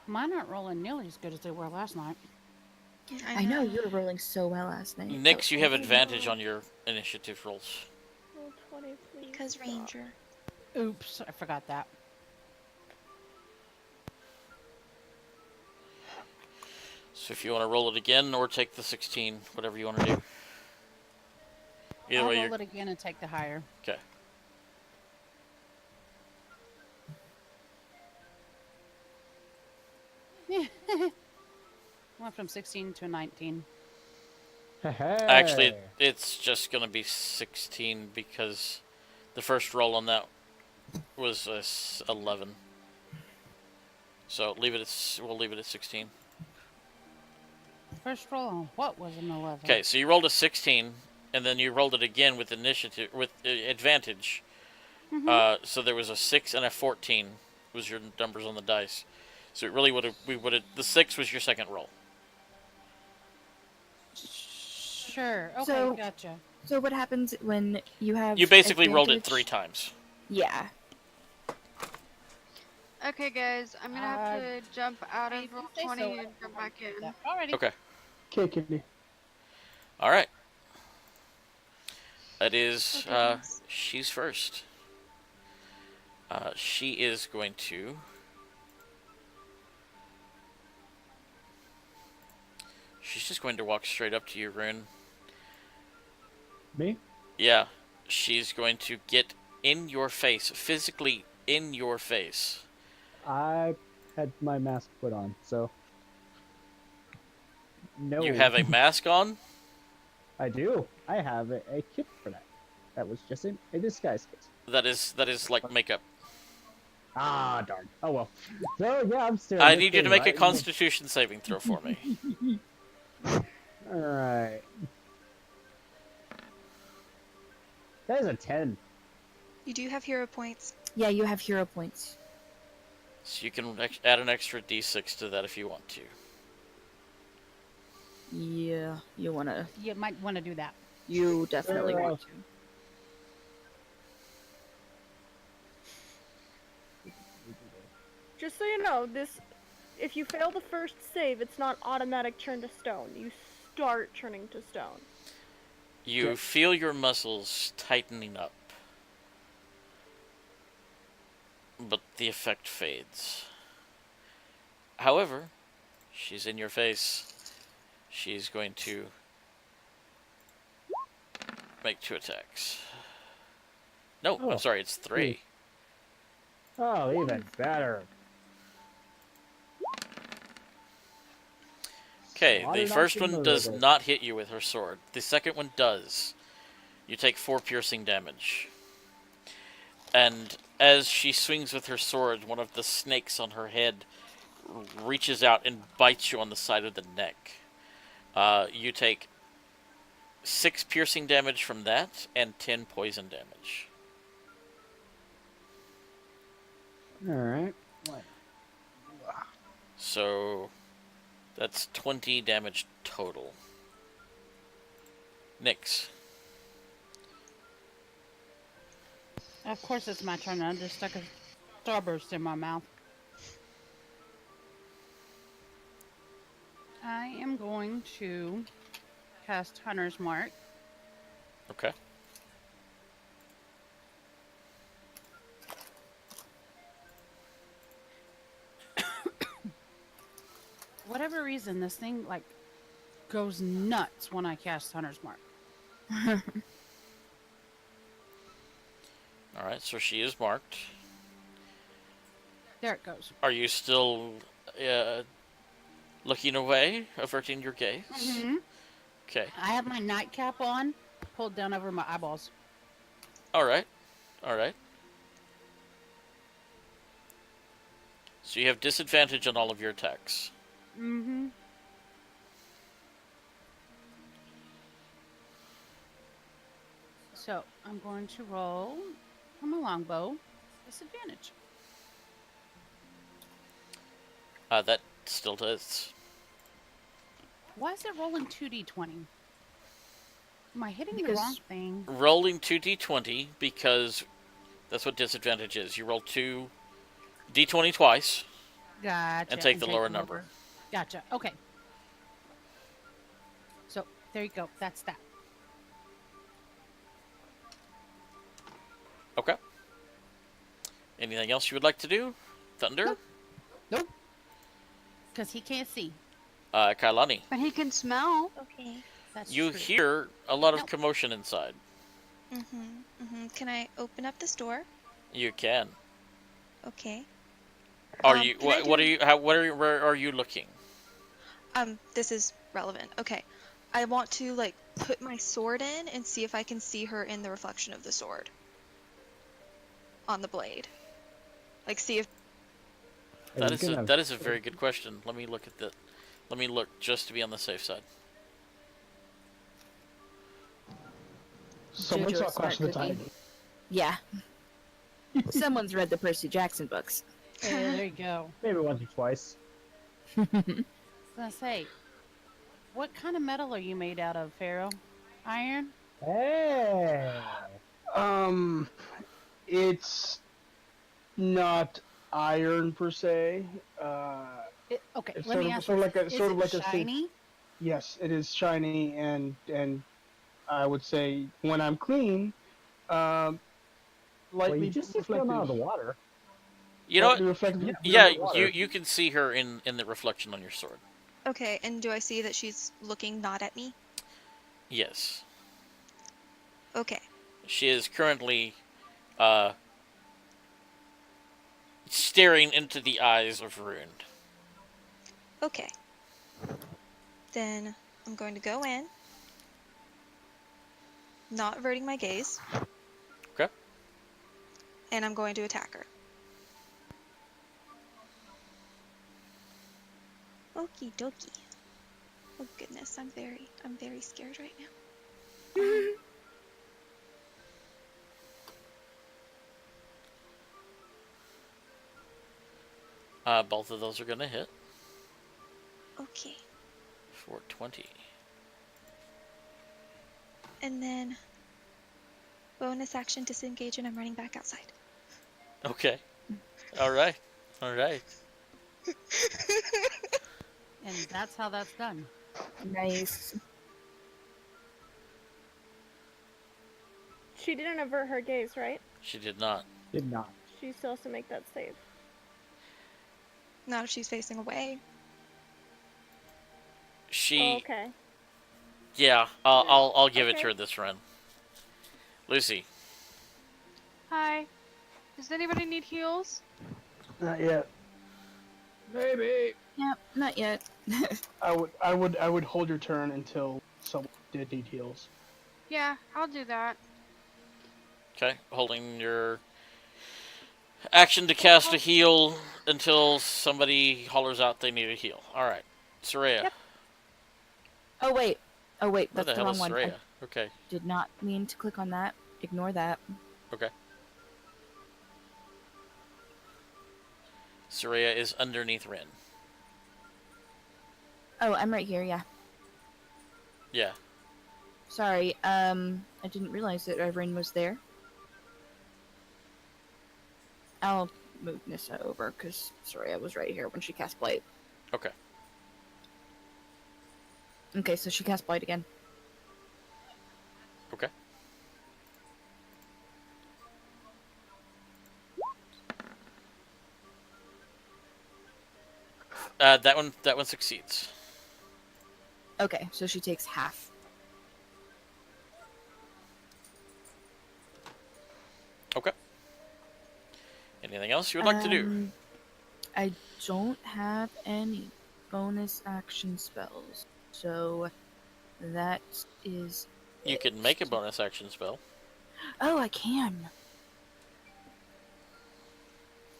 Mine aren't rolling nearly as good as they were last night. I know you were rolling so well last night. Nyx, you have advantage on your initiative rolls. Roll 20, please. Because stop. Ranger. Oops, I forgot that. So if you want to roll it again or take the 16, whatever you want to do. Either I'll way, roll you're it again and take the higher. okay. Went from 16 to 19. Actually, it's just gonna be 16 because the first roll on that was 11. So leave it at we'll leave it at 16. First roll on what was an 11? Okay, so you rolled a 16, and then you rolled it again with initiative with advantage. So there was a 6 and a 14 was your numbers on the dice. So it really would have the 6 was your second roll. Sure. Okay, So- gotcha. So what happens when you have You basically rolled it advantage? 3 times. Yeah. Okay, guys, I'm gonna have to jump out of roll 20 and come back in. Alrighty. Okay. Okay, Kitty. All right. That is Okay, thanks. she's first. She is going to she's just going to walk straight up to you, Rune. Me? Yeah, she's going to get in your face, physically in your face. I had my mask put on, so. No. You have a mask on? I do. I have a kit for that. That was just a disguise kit. That is like makeup. Ah, darn. Oh well. So yeah, I'm still. I need you to make a Constitution saving throw for me. All right. That is a 10. You do have hero points. Yeah, you have hero points. So you can add an extra d6 to that if you want to. Yeah, you wanna. You might want to do that. You definitely Sure, want to. Just so you know, this if you fail the first save, it's not automatic turn to stone. You start turning to stone. You Okay. feel your muscles tightening up, but the effect fades. However, she's in your face. She's going to make 2 attacks. No, Oh. I'm sorry, it's 3. Oh, even better. Okay, the Slaughtered first off one the does murder. not hit you with her sword. The second one does. You take 4 piercing damage. And as she swings with her sword, one of the snakes on her head reaches out and bites you on the side of the neck. You take 6 piercing damage from that and 10 poison damage. Alright. So that's 20 damage total. Nyx. Of course, it's my turn. I just stuck a starburst in my mouth. I am going to cast Hunter's Mark. Okay. Whatever reason, this thing like goes nuts when I cast Hunter's Mark. Alright, so she is marked. There it goes. Are you still looking away, averting your gaze? Mm-hmm. Okay. I have my nightcap on, pulled down over my eyeballs. Alright. Alright. So you have disadvantage on all of your attacks. Mm-hmm. So I'm going to roll from a longbow. Disadvantage. That still does. Why is it rolling 2d20? Am I hitting the Because- wrong thing? Rolling 2d20 because that's what disadvantage is. You roll 2 d20 twice. Gotcha. And take the lower number. Gotcha. Okay. So there you go. That's that. Okay. Anything else you would like to do? Thunder? Nope. Because he can't see. Kailani. But he can smell. Okay. That's You true. hear a lot of Nope. commotion inside. Can I open up this door? You can. Okay. Are you? can I What do- are you? How? What are you? Where are you looking? This is relevant. Okay. I want to like put my sword in and see if I can see her in the reflection of the sword on the blade. Like see if That is a very good question. Let me look at that. Let me look just to be on the safe side. Someone Jojo saw is Clash of the smart cookie. Titans. Yeah. Someone's read the Percy Jackson books. Hey, there you go. Maybe once or twice. I was gonna say, what kind of metal are you made out of, Pharaoh? Iron? Hey! It's not iron per se. Okay, It's let me ask you. sort Is of it like a shiny? Yes, it is shiny, and I would say when I'm clean, Well, lightly you just need to come out of the water. You know lightly what? reflective. Yeah, water. you can see her in the reflection on your sword. okay, and do I see that she's looking not at me? Yes, Okay. she is currently staring into the eyes of Rune. Okay. Then I'm going to go in. Not averting my gaze. Okay. And I'm going to attack her. Okie dokie. Oh goodness, I'm very scared right now. Both of those are gonna hit Okay. for 20. And then bonus action disengage, and I'm running back outside. Okay. All right. All right. And that's how that's done. Nice. She didn't avert her gaze, right? She did not. Did not. She still has to make that save. Not if she's facing away. She. Oh, okay. Yeah. I'll give it Okay. to her this run. Lucy. Hi. Does anybody need heals? Not yet. Maybe. Yep, not yet. I would hold your turn until someone did need heals. Yeah, I'll do that. Okay. Holding your action to cast a heal until somebody hollers out they need a heal. All right. Soraya. Yep. Oh wait, Where that's the the hell wrong is one. Soraya? I Okay. did not mean to click on that. Ignore that. Okay. Soraya is underneath Rin. Oh, I'm right here. Yeah. Yeah. Sorry. I didn't realize that Rin was there. I'll move Nissa over because Soraya was right here when she cast Blight. Okay. Okay, so she cast Blight again. Okay. That one succeeds. Okay, so she takes half. Okay. Anything else you would like to do? I don't have any bonus action spells, so that is. You can make a bonus action spell. Oh, I can.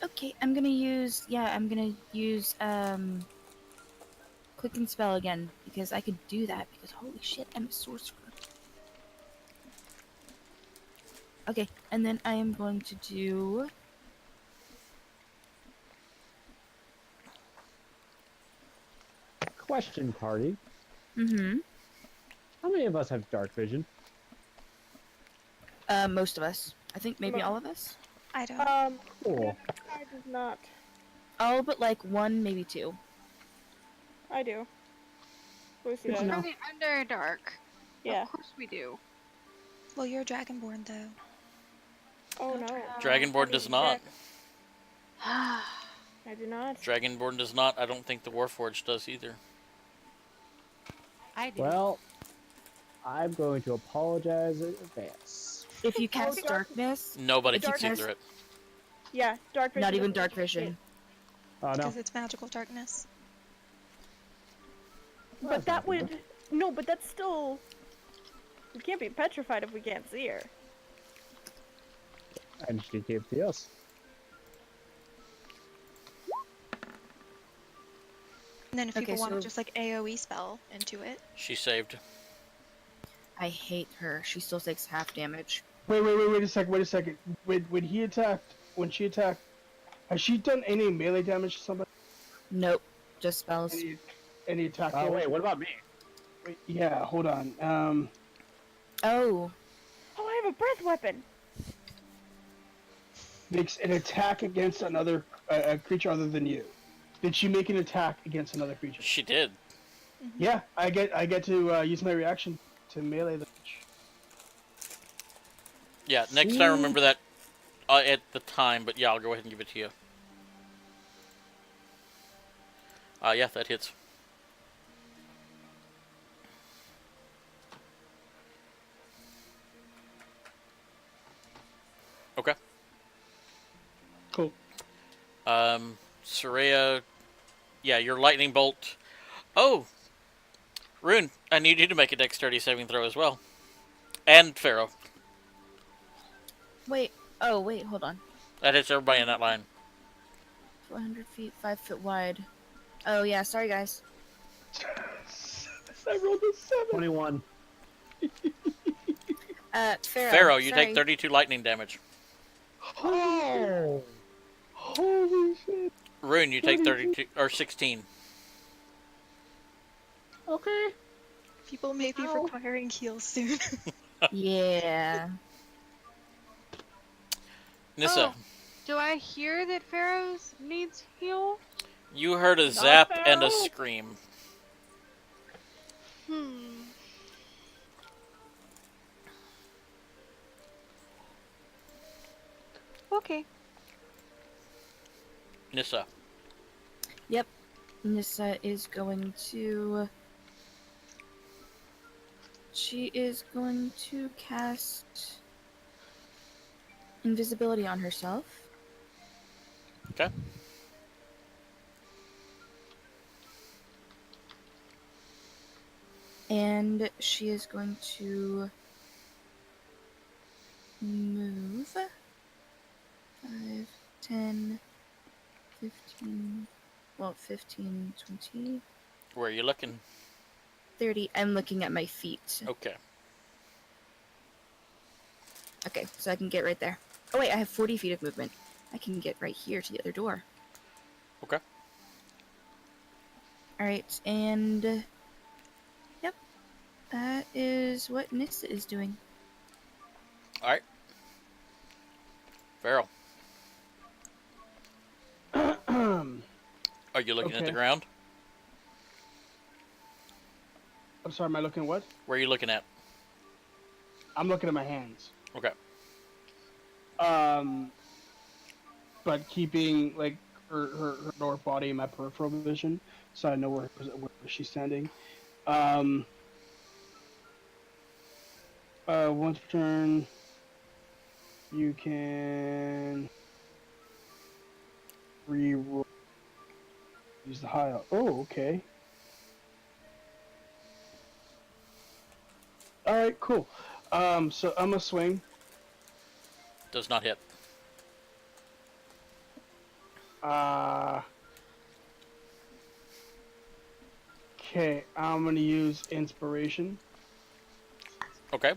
Okay, I'm gonna use quick and spell again because I could do that because holy shit, I'm a sorcerer. Okay, and then I am going to do Question, party. mm-hmm. How many of us have dark vision? Most of us. I think maybe all of us. I don't. Cool. I does not. All but like one, maybe two. I do. Lucy Good does. to know. From the Underdark. Yeah. Of course we do. Well, you're Dragonborn, though. Oh no. Dragonborn does not. I do not. Dragonborn does not. I don't think the Warforged does either. I do. Well, I'm going to apologize in advance. If you cast darkness, Nobody If you can see cast- through it. Yeah, dark vision. not even doesn't dark actually vision. Oh no. Because it's magical darkness. But that would no, but that's still. We can't be petrified if we can't see her. And she came to us. And then if Okay, people want to so- just like AoE spell into it. She saved. I hate her. She still takes half damage. Wait a second. When she attacked, has she done any melee damage to somebody? Nope, just spells. Any attack Oh damage? wait, what about me? Wait, yeah, hold on. Oh, Oh, I have a breath weapon. Makes an attack against another a creature other than you. Did she make an attack against another creature? She did. Yeah, I get to use my reaction to melee the bitch. Yeah, next I remember that at the time, but yeah, I'll go ahead and give it to you. Yeah, that hits. Okay. Cool. Soraya, yeah, your lightning bolt. Oh, Rune, I need you to make a dexterity saving throw as well. And Pharaoh. wait. Oh, wait, hold on. That hits everybody in that line. 400 feet, 5 foot wide. Oh, yeah, sorry, guys. I rolled a 7. 21. Pharaoh. You sorry. take 32 lightning damage. Oh! Holy shit! Rune, you take 32. 32 or 16. Okay. People may be Ow. requiring heals soon. Yeah. Nissa, Oh, do I hear that Pharaoh's needs heal? you heard a Not zap and a Pharaoh. scream. Hmm. Okay. Nissa. Yep. Nissa is going to. She is going to cast invisibility on herself. Okay. And she is going to move 5, 10, 15, well, 15, 20, Where are you looking? 30. I'm looking at my feet. Okay. Okay, so I can get right there. Oh, wait, I have 40 feet of movement. I can get right here to the other door. Okay. Alright, and. Yep. That is what Nissa is doing. All right. Farrell, I'm are you looking at the Okay. ground? sorry, am I looking at what? Where are you looking at? I'm looking at my hands. Okay. But keeping like her lower body in my peripheral vision, so I know where she's standing. Um, once per turn, you can re-roll. Use the high. Oh, okay. All right, cool. So I'm gonna swing. Does not hit. Okay, I'm gonna use inspiration, Okay.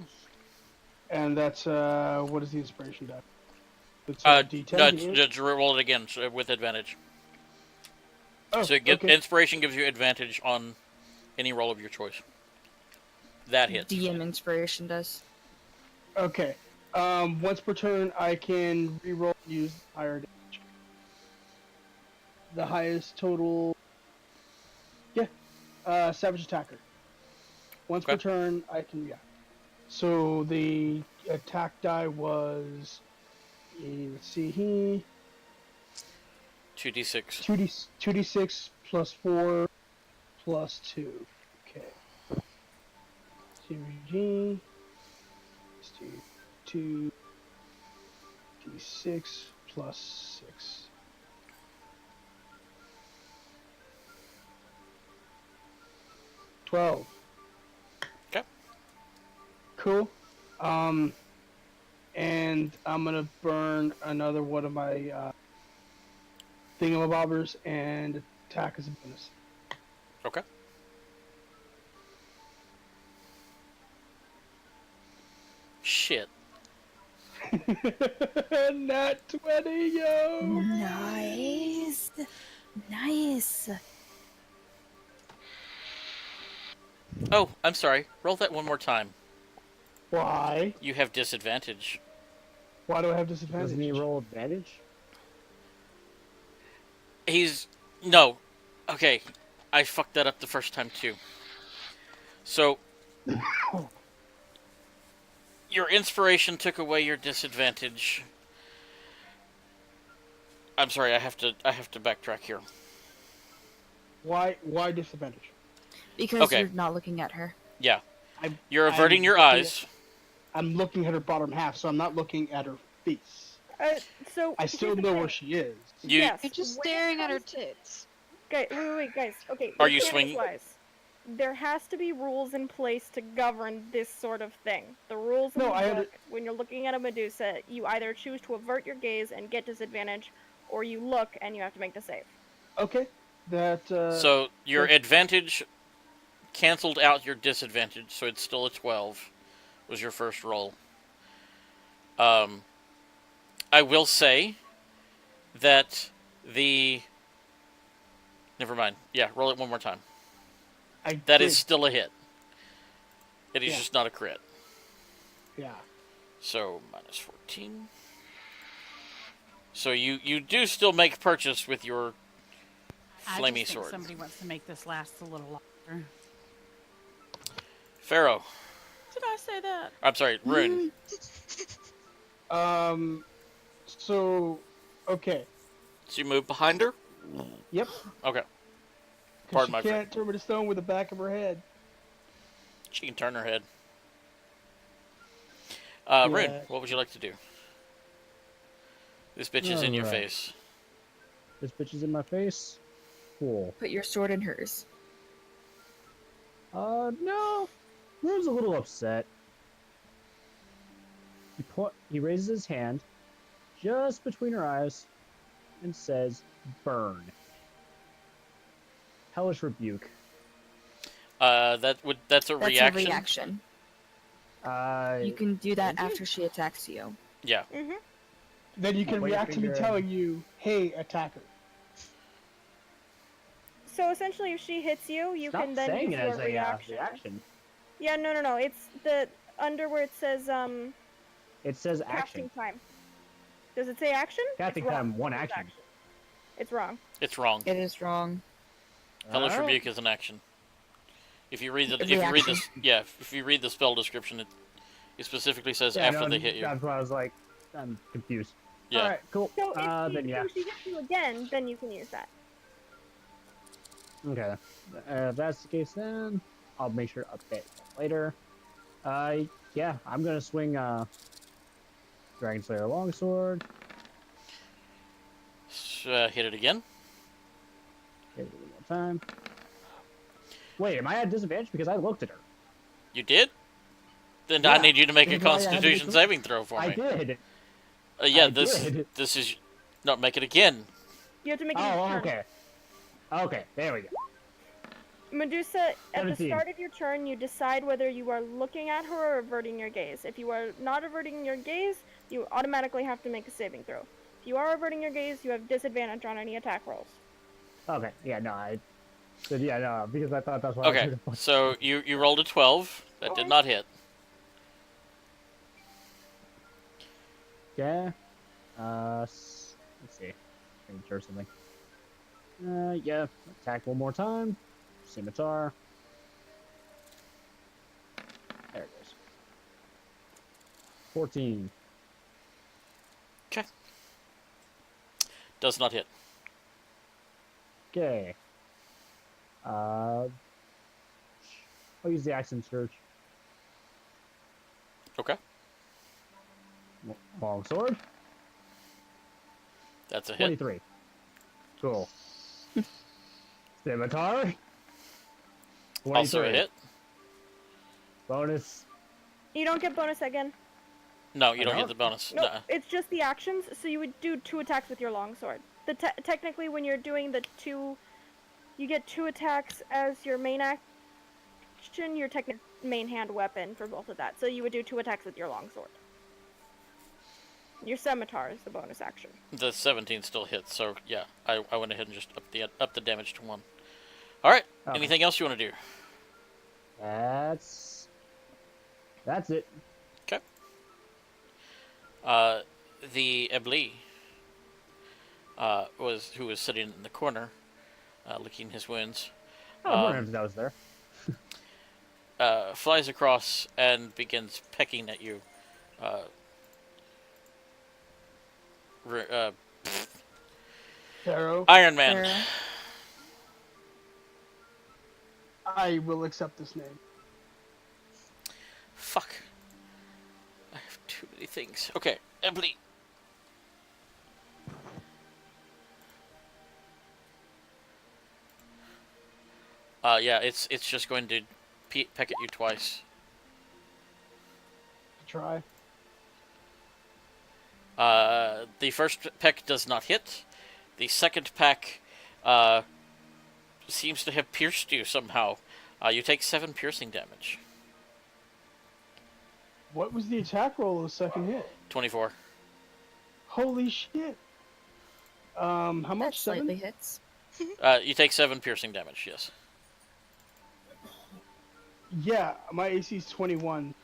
and that's what is the inspiration die? It's No, D10. just roll it again with advantage. Oh, So okay. inspiration gives you advantage on any roll of your choice. That hits. DM inspiration does. Okay. Once per turn, I can reroll and use higher damage. The highest total. Yeah. Savage attacker. Once per Okay. turn, I can. Yeah. So the attack die was. Let's see here. 2d6. 2d6 plus 4 plus 2. Okay. CVG. Let's do 2d6 plus 6. $12. Okay. Cool. And I'm gonna burn another one of my thingamabobbers and attack as a bonus. Okay. Shit. Nat 20, yo! Nice. Nice. Oh, I'm sorry. Roll that one more time. Why? You have disadvantage. Why do I have disadvantage? Doesn't he roll advantage? No. Okay. I fucked that up the first time too. So your inspiration took away your disadvantage. I'm sorry, I have to backtrack here. Why disadvantage? Because Okay. you're not looking at her. Yeah. I'm, You're averting I'm your looking eyes. I'm looking at her bottom half, so I'm not looking at her face. So I still here's the know thing. where she is. Yes. You're just when it staring at her comes- tits. Wait, guys. Okay. Are you mechanics swinging? wise, there has to be rules in place to govern this sort of thing. The rules in No, the I book, when you're looking at a Medusa, you either choose to avert your gaze and get disadvantage, or you look and you have to make the save. Okay. That. So your that's- advantage canceled out your disadvantage, so it's still a 12. Was your first roll. I will say that the Never mind. Yeah, roll it one more time. I That did. is still a hit. It is Yeah. just not a crit. Yeah. So minus 14. So you do still make purchase with your I flamey just think sword. somebody wants to make this last a little longer. Pharaoh. Did I say that? I'm sorry, Rune. So, okay. So you move behind her? Yep. Okay. Because Pardon she my can't turn to stone with the back of her head. She can turn her head. Rune, Yeah. what would you like to do? This bitch is in your Alright. face. This bitch is in my face. Cool. Put your sword in hers. No. Rune's a little upset. He raises his hand just between her eyes and says, "Burn." Hellish rebuke. That's a That's reaction. a reaction. Uh, You can do that is it? after she attacks you. Yeah. Mm-hmm. Then you can Point your react to me finger. telling you, hey, attacker. So essentially, if she hits you, you Stop can then saying use it your as a reaction. Yeah, no. It's the under where it says It says casting action. time. Does it say action? Casting It's wrong. time, one It's action. It's wrong. It's wrong. It is wrong. Hellish Alright. rebuke is an action. If you read the Reaction. if you read the spell description, it specifically says Yeah, after no, they hit you. That's why I was like, I'm confused. Yeah. Alright, cool. So if Then yeah. she hits you again, then you can use that. Okay. If that's the case, then I'll make sure to update that later. Yeah, I'm gonna swing Dragon Slayer longsword. Hit it again. Hit it one more time. Wait, am I at disadvantage because I looked at her? You did? Then I Yeah. need you to make a That's why I had to Constitution make- saving throw for I me. did. Yeah, I this did. this is not make it again. You have to make it Oh, each turn. okay. Okay, there we go. Medusa, at the 17. start of your turn, you decide whether you are looking at her or averting your gaze. If you are not averting your gaze, you automatically have to make a saving throw. If you are averting your gaze, you have disadvantage on any attack rolls. Okay, yeah, no, I. Yeah, no, because I thought that's what I Okay, was doing. so you rolled a 12. That did not hit. Yeah. Let's see. Scimitar or something. Yeah. Attack one more time. Scimitar. There it goes. 14. Okay. Does not hit. Okay. I'll use the accent surge. Okay. Long sword. That's a hit. 23. Cool. Scimitar. 23. Also a hit. Bonus. You don't get bonus again. No, you I don't don't? get the bonus. No, Nuh-uh. it's just the actions. So you would do 2 attacks with your longsword. Technically, when you're doing the 2, you get 2 attacks as your main action. Your main hand weapon for both of that. So you would do 2 attacks with your longsword. Your scimitar is the bonus action. The 17 still hits, so yeah, I went ahead and just up the damage to 1. All right. Okay. Anything else you want to do? That's it. Okay. The Ebli who was sitting in the corner, licking his wounds, I was wondering if that was there. flies across and begins pecking at you. Pharaoh, Iron Man. Sarah. I will accept this name. Fuck. I have too many things. Okay, Ebli. Yeah, it's just going to peck at you twice. Try. The first peck does not hit. The second peck seems to have pierced you somehow. You take 7 piercing damage. What was the attack roll of the second hit? 24. Holy shit. How That much? slightly 7? hits. You take 7 piercing damage. Yes. Yeah, my AC is 21.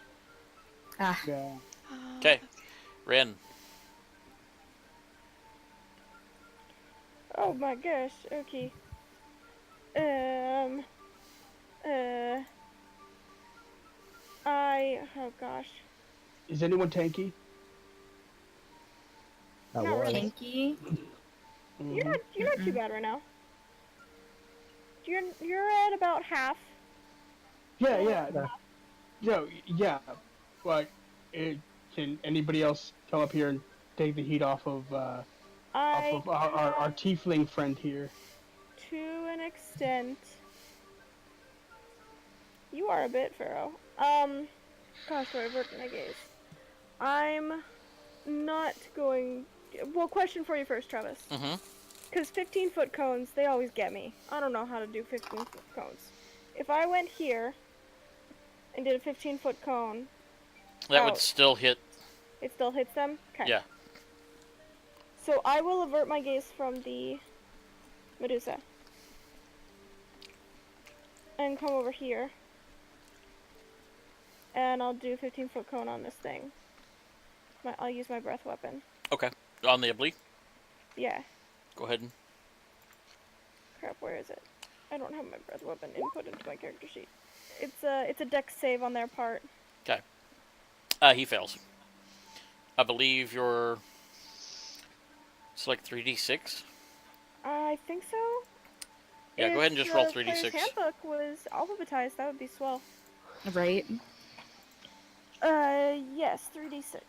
Ah, Yeah. Okay. Ren. Oh my gosh. Okay. Um. Oh gosh. Is anyone tanky? That Not was. really. tanky. You're not too bad right now. You're at about half. Yeah, Little yeah. half. No, yeah. But can anybody else come up here and take the heat off of I our tiefling friend here? to an extent. You are a bit, Pharaoh. Gosh, do I avert my gaze? I'm not going. Well, question for you first, Travis. Mm-hmm. Because 15-foot cones, they always get me. I don't know how to do 15-foot cones. If I went here and did a 15-foot cone, That would out, still hit. it still hits them? Okay. Yeah. So I will avert my gaze from the Medusa. And come over here. And I'll do 15-foot cone on this thing. I'll use my breath weapon. Okay. On the oblique. Yeah. Go ahead and. Crap, where is it? I don't have my breath weapon input into my character sheet. It's a dex save on their part. Okay. He fails. I believe you're. It's like 3d6. I think so. Yeah, go ahead and just roll 3d6. If the player's handbook was alphabetized, that would be swell. Right. Yes, 3d6.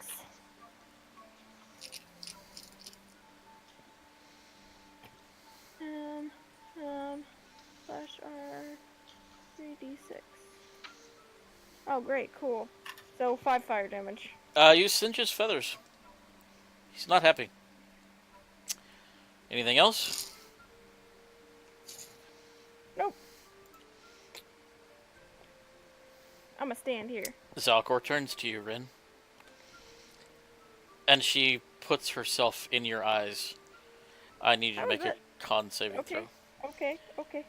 Slash R 3d6. Oh, great, cool. So 5 fire damage. You singe his feathers. He's not happy. Anything else? Nope. I'ma stand here. Zalcor turns to you, Rin. And she puts herself in your eyes. I need you to How is make a it? con saving Okay. throw. Okay.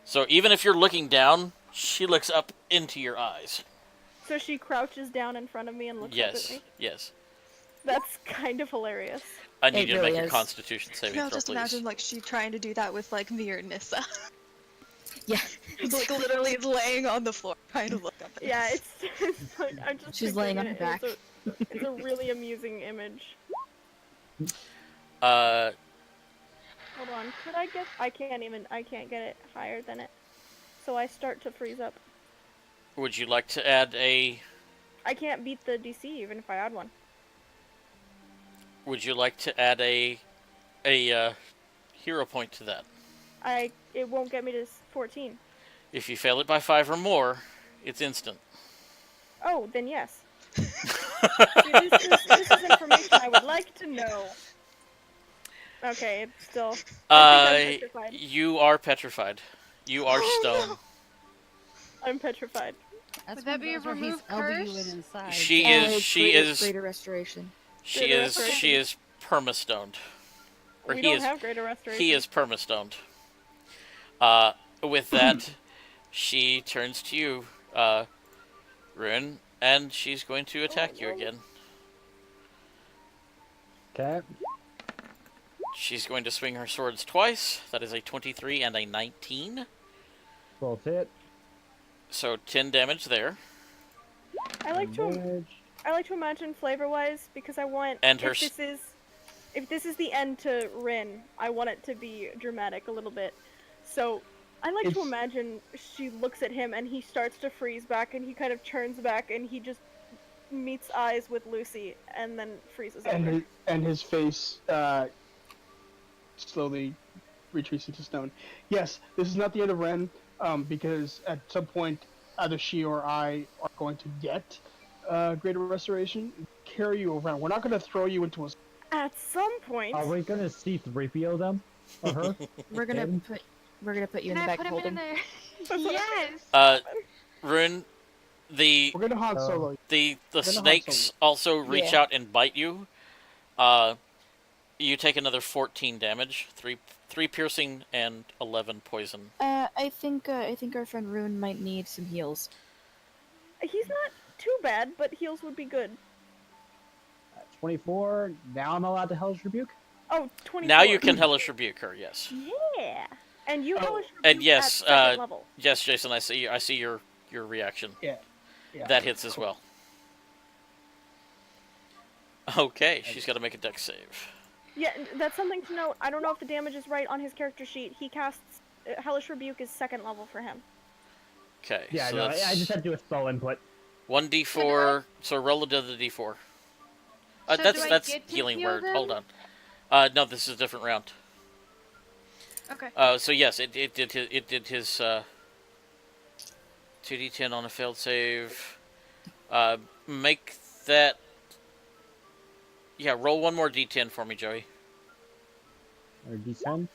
So even if you're looking down, she looks up into your eyes. So she crouches down in front of me and looks up at me? Yes. That's kind of hilarious. I need It you to really make a is. Constitution saving No, throw, just please. imagine like she trying to do that with like me or Nissa. Yeah. Like literally is laying on the floor trying to look up at Yeah, us. it's like I'm just. She's laying on her picturing back. it, and it's a really amusing image. Hold on, could I get? I can't get it higher than it. So I start to freeze up. Would you like to add a? I can't beat the DC even if I add one. Would you like to add a hero point to that? It won't get me to 14. If you fail it by 5 or more, it's instant. Oh, then yes. See, this is information I would like to know. Okay, it's still. I think I'm petrified. You are petrified. You are stone. I'm petrified. That's Would that one of be a those where he's remove elbowing curse? inside. She Greater restoration. she is permastoned. Or We he don't is have greater restoration. he is permastoned. With that, she turns to you, Rune, and she's going to attack you again. Okay. She's going to swing her swords twice. That is a 23 and a 19. Both hit. So 10 damage there. I like to Damage. imagine flavor-wise because I want And her if this is the end to Rin, I want it to be dramatic a little bit. So I like to It's- imagine she looks at him and he starts to freeze back and he kind of turns back and he just meets eyes with Lucy and then freezes over. and his face slowly retreats into stone. Yes, this is not the end of Ren, because at some point either she or I are going to get greater restoration. Carry you around. We're not going to throw you into a. At some point, Are we gonna C-3PO them? Or her? We're gonna Him? put you in Can the I back put him holding. in there? Yes. Rune, the We're going to Han Solo. the Gonna snakes also reach Yeah. out and bite you. You take another 14 damage, three piercing and 11 poison. I think our friend Rune might need some heals. He's not too bad, but heals would be good. 24. Now I'm allowed to Hellish Rebuke? Oh, 24. Now you can hellish rebuke her. Yes. Yeah. And you Oh, hellish and rebuke yes, at second level. Yes, Jason. I see. I see your reaction. Yeah. That hits as well. Okay, she's got to make a dex save. Yeah, that's something to note. I don't know if the damage is right on his character sheet. He casts hellish rebuke is second level for him. Okay. Yeah, so no, that's I just had to do a spell input. 1d4. So roll to the d4. So do I That's get to healing heal word. them? Hold on. No, this is a different round. Okay. So yes, it did his 2d10 on a failed save. Make that. Yeah, roll one more d10 for me, Joey. Or D10.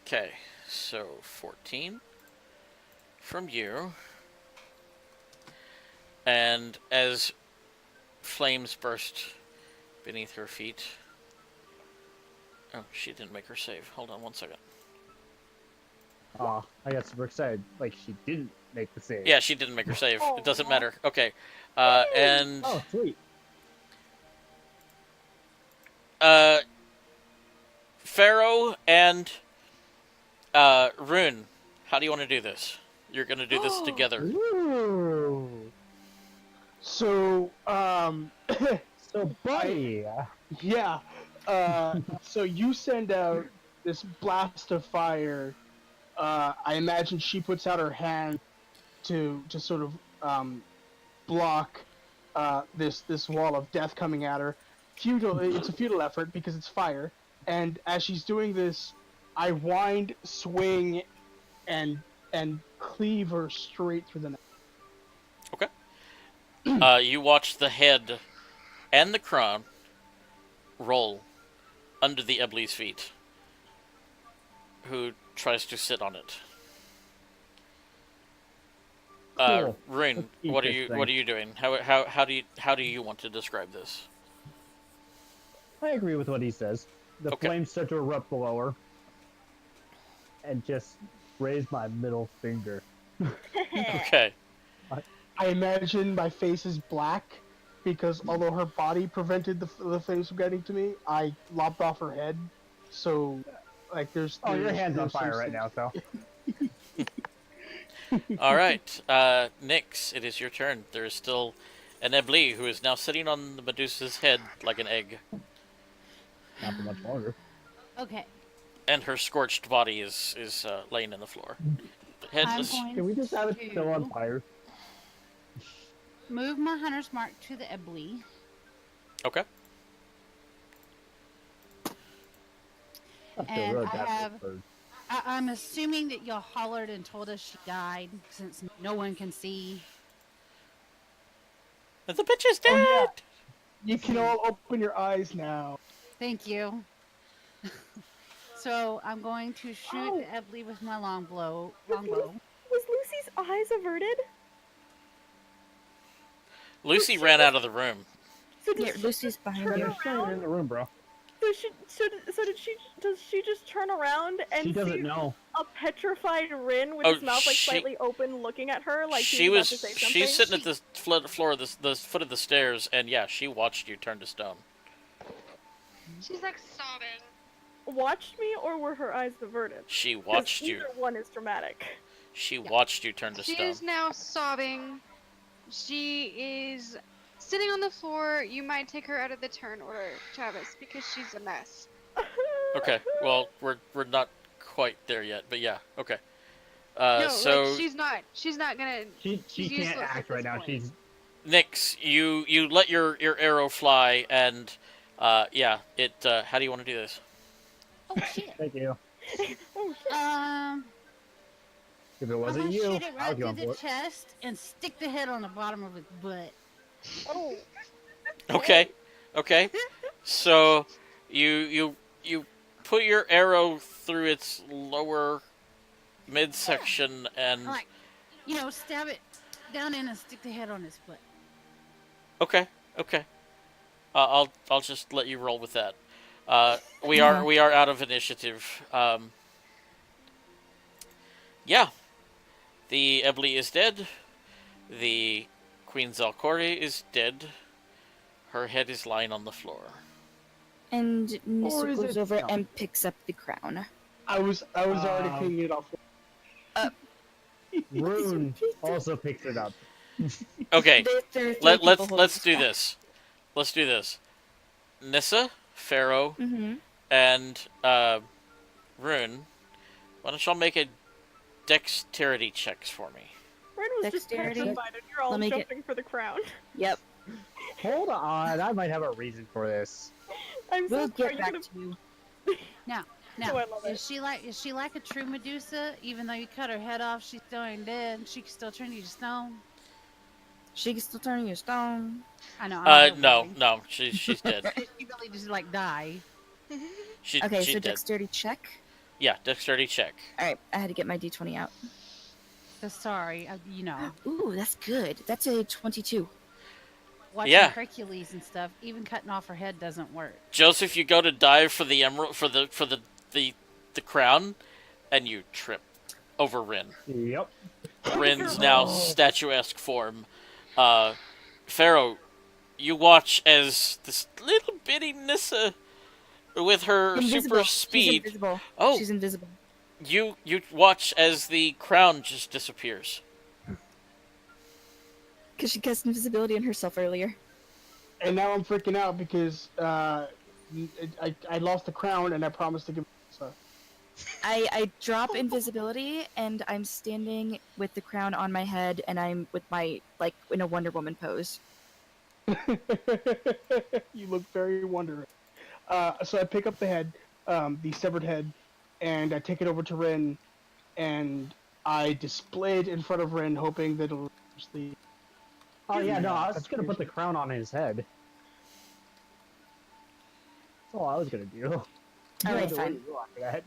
Okay, so 14 from you. And as flames burst beneath her feet. Oh, she didn't make her save. Hold on one second. Aw, I got super excited. Like she didn't make the save. Yeah, she didn't make her save. It doesn't Aw. matter. Okay. And Oh, sweet. Pharaoh and Rune, how do you want to do this? You're gonna do this together. Ooh. So, So, buddy. yeah. So you send out this blast of fire. I imagine she puts out her hand to sort of block this wall of death coming at her. Futile. It's a futile effort because it's fire. And as she's doing this, I wind, swing, and cleave her straight through the neck. Okay. You watch the head and the crown roll under the Ebli's feet, who tries to sit on it. Cool. Rune, Let's eat what are this you thing. what are you doing? How do you want to describe this? I agree with what he says. The Okay. flames start to erupt below her. And just raise my middle finger. Okay. I imagine my face is black because although her body prevented the flames from getting to me, I lopped off her head. So, like, there's. Oh, your there's- hand's on there's some fire right sense- now, so. All right, Nyx, it is your turn. There is still an Ebli who is now sitting on the Medusa's head like an egg, Not for much longer. Okay. and her scorched body is laying in the floor, headless. I'm going Can we just have it to still on fire? move my hunter's mark to the Ebli. Okay. That's the And road I that have- bird. I'm assuming that y'all hollered and told us she died, since no one can see. The bitch is dead. Oh, yeah. You can all open your eyes now. Thank you. So I'm going to shoot the Ebli with my longbow. Was Lucy's eyes averted? Lucy ran out of the room. So does Yeah, she Lucy's just behind turn you. There's someone in around? the room, bro. Does she just turn around and She see doesn't know. a petrified Rin with Oh, his mouth like she- slightly open, looking at her like She she's about was to say something? she's sitting at the floor of the foot of the stairs, and yeah, she watched you turn to stone. She's like sobbing. Watched me, or were her eyes averted? She 'Cause watched you. Either one is dramatic. She watched you turn to She stone. is now sobbing. She is sitting on the floor. You might take her out of the turn order, Travis, because she's a mess. Okay, well, we're not quite there yet, but yeah, okay. No, So like, she's not gonna. She She's can't useless at act right this now. point. She's Nyx, you let your arrow fly, and yeah, it. How do you want to do this? Oh shit. thank you. Oh, shit. If it I'm wasn't gonna you, shoot it I right was through going for the it. chest and stick the head on the bottom of its butt. Oh. Okay, okay. So you put your arrow through its lower midsection, and Like, stab it down in and stick the head on its butt. okay, okay. I'll just let you roll with that. We Yeah. are out of initiative. Yeah, the Ebly is dead. The Queen Zalcore is dead. Her head is lying on the floor. And Or Nisso is goes it over no? and picks up the crown. I was already Um, cleaning it off. Rune also picks it up. Okay, There are three people holding let's this do crown. this. Let's do this. Nissa, Pharaoh, Mm-hmm. and Rune. Why don't y'all make a dexterity checks for me? Ren was just Dexterity. petrified, and you're all Let me get- jumping for the crown. Yep. Hold on, I might have a reason for this. I'm We'll so sorry. get back to you. Now, Oh, I love it. is she like a true Medusa? Even though you cut her head off, she's still ain't dead. She can still turn you to stone. She can still turn you to stone. I know. I'm No, no, she's dead. She really just like die. Okay, She's so dead. dexterity check. Yeah, dexterity check. All right, I had to get my d20 out. So sorry, you know, Ooh, that's good. That's a 22. watching Yeah. Hercules and stuff. Even cutting off her head doesn't work. Joseph, you go to dive for the emerald for the crown, and you trip over Rin. Yep. Rin's now statuesque form. Pharaoh, you watch as this little bitty Nissa, with her Invisible. super She's speed. invisible. Oh, She's invisible. you watch as the crown just disappears. Because she cast invisibility on herself earlier. And now I'm freaking out because I lost the crown and I promised to give. So. I drop invisibility and I'm standing with the crown on my head and I'm with my, like, in a Wonder Woman pose. You look very wondering. So I pick up the head, the severed head, and I take it over to Rin, and I display it in front of Rin, hoping that it'll actually. Oh yeah, no, I was just gonna put the crown on his head. That's all I was gonna do. All You right, had to fine. wait after that.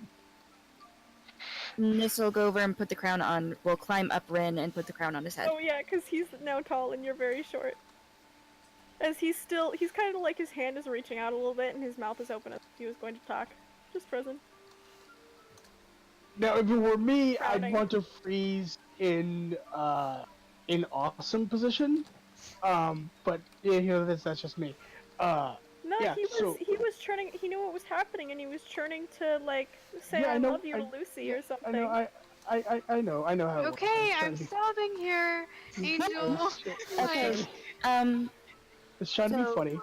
Nissa will go over and put the crown on. We'll climb up Rin and put the crown on his head. Oh yeah, because he's now tall and you're very short. As he's kind of like his hand is reaching out a little bit and his mouth is open as if he was going to talk. Just frozen. Now, if it were me, Crowding. I'd want to freeze in awesome position. But yeah, that's just me. No, Yeah, he was churning. He knew what was happening, and he was churning to like say Yeah, I, I know, love you to Lucy or something. I know how it works. Okay, I I'm was trying to sobbing here, Angel. be- Okay. It's trying to be So- funny.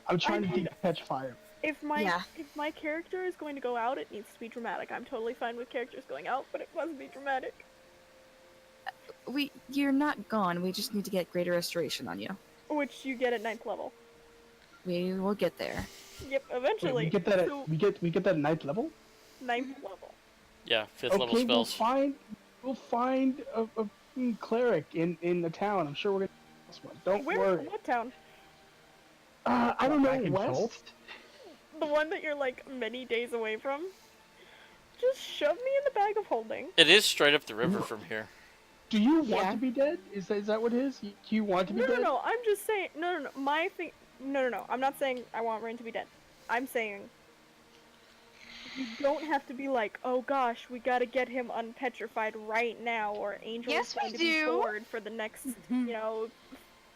I'm trying mean- to catch fire. If my Yeah. if my character is going to go out, it needs to be dramatic. I'm totally fine with characters going out, but it must be dramatic. You're not gone. We just need to get greater restoration on you. Which you get at 9th level. We will get there. Yep, Wait, eventually. we get that. So, We get that at 9th level. 9th level. Yeah, fifth level Okay, spells. we'll find a fucking cleric in the town. I'm sure we're gonna get this one. Don't Where? worry. What town? I don't know. Back in West. Schultz? The one that you're like many days away from? Just shove me in the bag of holding. It is straight up the river from here. Do you want Yeah. to be dead? Is that what it is? Do you want to be No, dead? no, I'm just saying. No. My thing. No. I'm not saying I want Rain to be dead. I'm saying you don't have to be like, oh gosh, we gotta get him unpetrified right now, or Angel Yes, is going we to be do. bored for the next,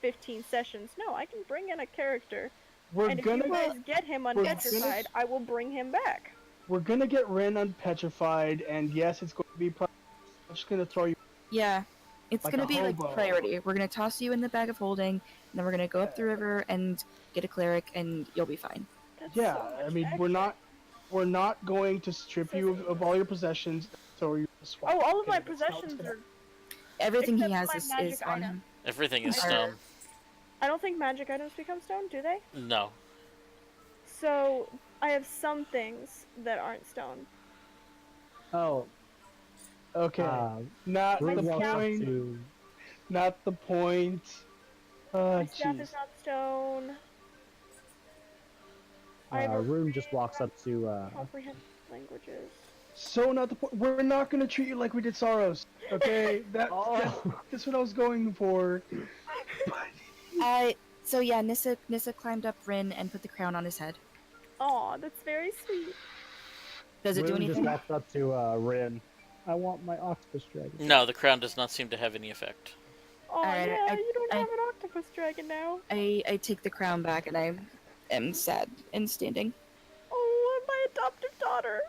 15 sessions. No, I can bring in a character, We're and if gonna you guys get him unpetrified, I will bring him back. we're gonna get Ren unpetrified, and yes, it's going to be. I'm just gonna throw you. Yeah. It's Like gonna a be like hobo. priority. We're gonna toss you in the bag of holding, and then we're gonna go up the river and get a cleric, and you'll be fine. That's Yeah, so much I mean, action. we're not going to strip you of all your possessions. So you swap. Oh, all of my Okay, that's not what's possessions gonna- are. Everything he Except has my is magic on item. him. Everything is Are- stone. I don't think magic items become stone, do they? No. So I have some things that aren't stone. Oh, Okay, not Rune the walks up point. to. Not the point. My staff Jeez. is not stone. I have a Rune just ring, walks up to. comprehend languages. So not the point. We're not gonna treat you like we did Soros. Okay, Oh. that's what I was going for. I So yeah, Nissa climbed up Rin and put the crown on his head. Aw, that's very sweet. Does it do Rune just anything? walks up to Rin. I want my octopus dragon. No, the crown does not seem to have any effect. Aw, Alright, yeah, you don't I- have an octopus dragon now. I take the crown back and I am sad and standing. Oh, my adoptive daughter.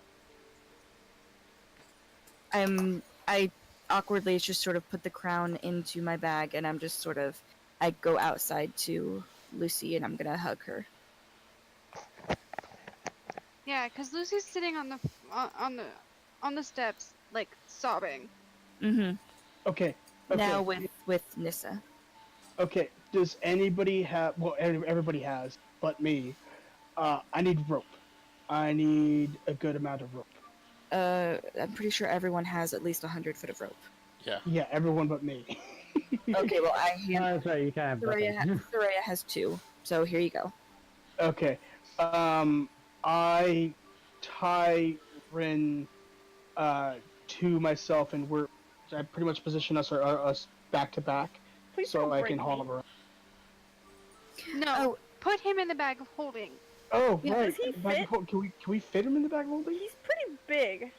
I awkwardly just sort of put the crown into my bag and I'm just sort of I go outside to Lucy and I'm gonna hug her. Yeah, because Lucy's sitting on the steps, like sobbing. Mm-hmm. Okay. Now with Nissa. Okay. Does anybody have? Well, everybody has, but me. I need rope. I need a good amount of rope. I'm pretty sure everyone has at least 100 foot of rope. Yeah. Yeah, everyone but me. Okay, well I Oh, that's right. You can't have nothing. Soraya has 2, so here you go. Okay. I tie Rin to myself, and I pretty much position us back to back, Please so don't I break can haul me. him around. No, Oh. put him in the bag of holding. Oh, Yeah, right. does he Bag of fit? can we fit him in the bag of holding? He's pretty big.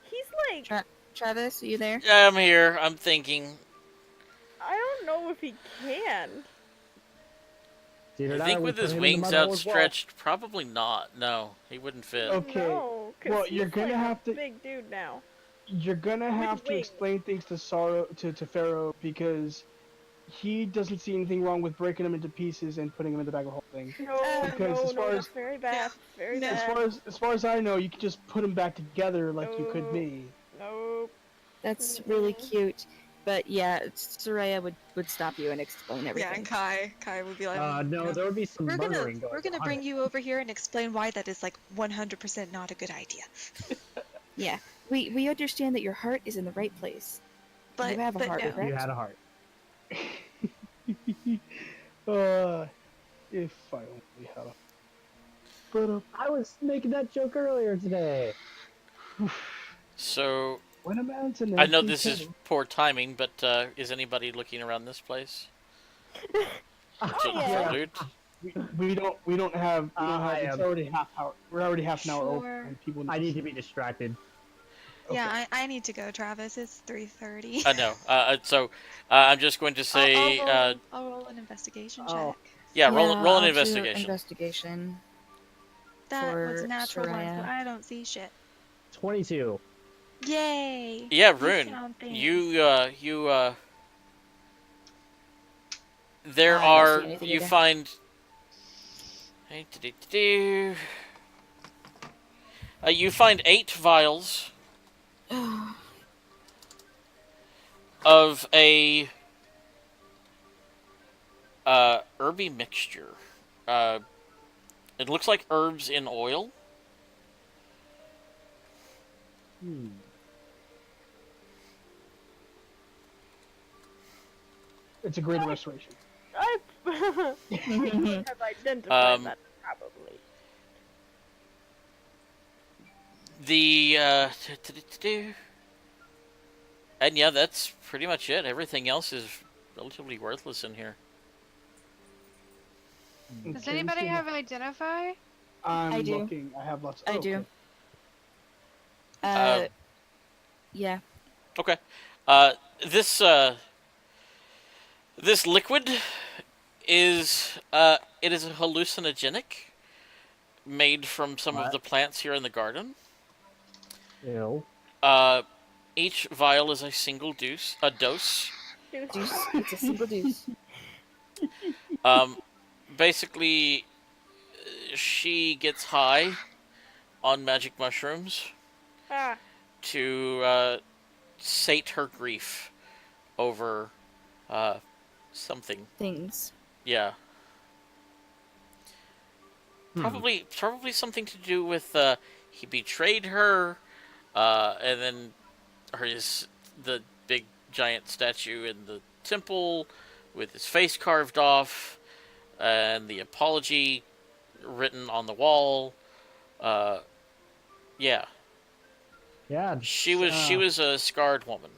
He's like, Travis, are you there? I'm here. I'm thinking. I don't know if he can. It's either I that think or we with put his him in the wings mud hole as well. outstretched, probably not. No, he wouldn't fit. Okay. No, 'cause Well, he's you're gonna like have a to- big dude now. You're gonna have to wings. explain things to Pharaoh because he doesn't see anything wrong with breaking him into pieces and putting him in the bag of holding. No, Because as far that's as- very bad. It's very No. bad. As far as I know, you can just put them back together like you could No. me. Nope. That's really Mm-mm. cute. But yeah, Soraya would stop you and explain Yeah, everything. and Kai would be like, No, there would be some we're murdering going we're gonna on. bring you over here and explain why that is like 100% not a good idea. Yeah, we understand that your heart is in the right place. But you have a heart, no. correct? You had a heart. If I only had a. But I was making that joke earlier today. So when a man's an I know empty this is kettle- poor timing, but is anybody looking around this place? To yeah. loot? we don't have I it's am. already half hour. We're already half an hour over, Sure. and people. I need to be distracted. Yeah, I need to go, Travis. It's 3:30. I know. So I'm just going to say, I'll roll an investigation Oh. check. yeah, roll an I'll do investigation. Investigation. That was For a natural one, so Soraya. I don't see shit. 22. Yay! Yeah, We Rune. found things. There I don't are see anything you either. find. You find 8 vials of a herby mixture. It looks like herbs in oil. It's a great restoration. I have identified that probably. The and yeah, that's pretty much it. Everything else is relatively worthless in here. Does Okay, anybody so have identify? I'm I do. looking. I have lots. I oh, do. okay. Yeah. Okay. This this liquid is it is a hallucinogenic made from some of What? the plants here in the garden. Ew. Each vial is a single dose. Deuce. It's a single deuce. Basically, she gets high on magic mushrooms Ah, to sate her grief over something. Things. Yeah. Probably something to do with he betrayed her, and then the big giant statue in the temple with his face carved off, and the apology written on the wall. Yeah, Yeah. she was a scarred woman.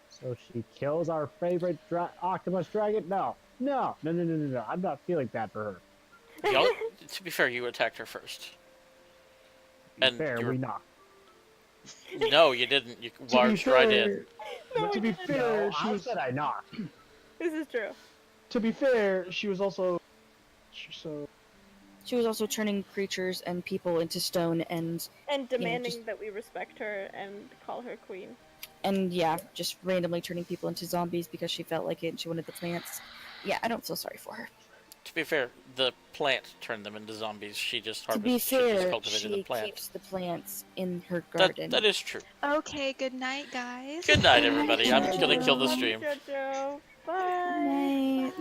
So So she kills our favorite octopus dragon? No. I'm not feeling bad for her. Y'all, to be fair, you attacked her first. To be And fair, you're... we knocked. No, you didn't. You To be barged right in. fair, No, to we be didn't. fair, No, she I was. said I knocked. This is true. To be fair, she was also. So She was also turning creatures and people into stone and And demanding just- that we respect her and call her queen. yeah, just randomly turning people into zombies because she felt like it and she wanted the plants. Yeah, I don't feel sorry for her. To be fair, the plant turned them into zombies. She just To be harvested. She just fair, cultivated the she plant. keeps the plants in her That garden. that is true. Okay, good night, guys. Good night, everybody. I'm gonna kill the Love stream. you, Jojo. Bye. Good night.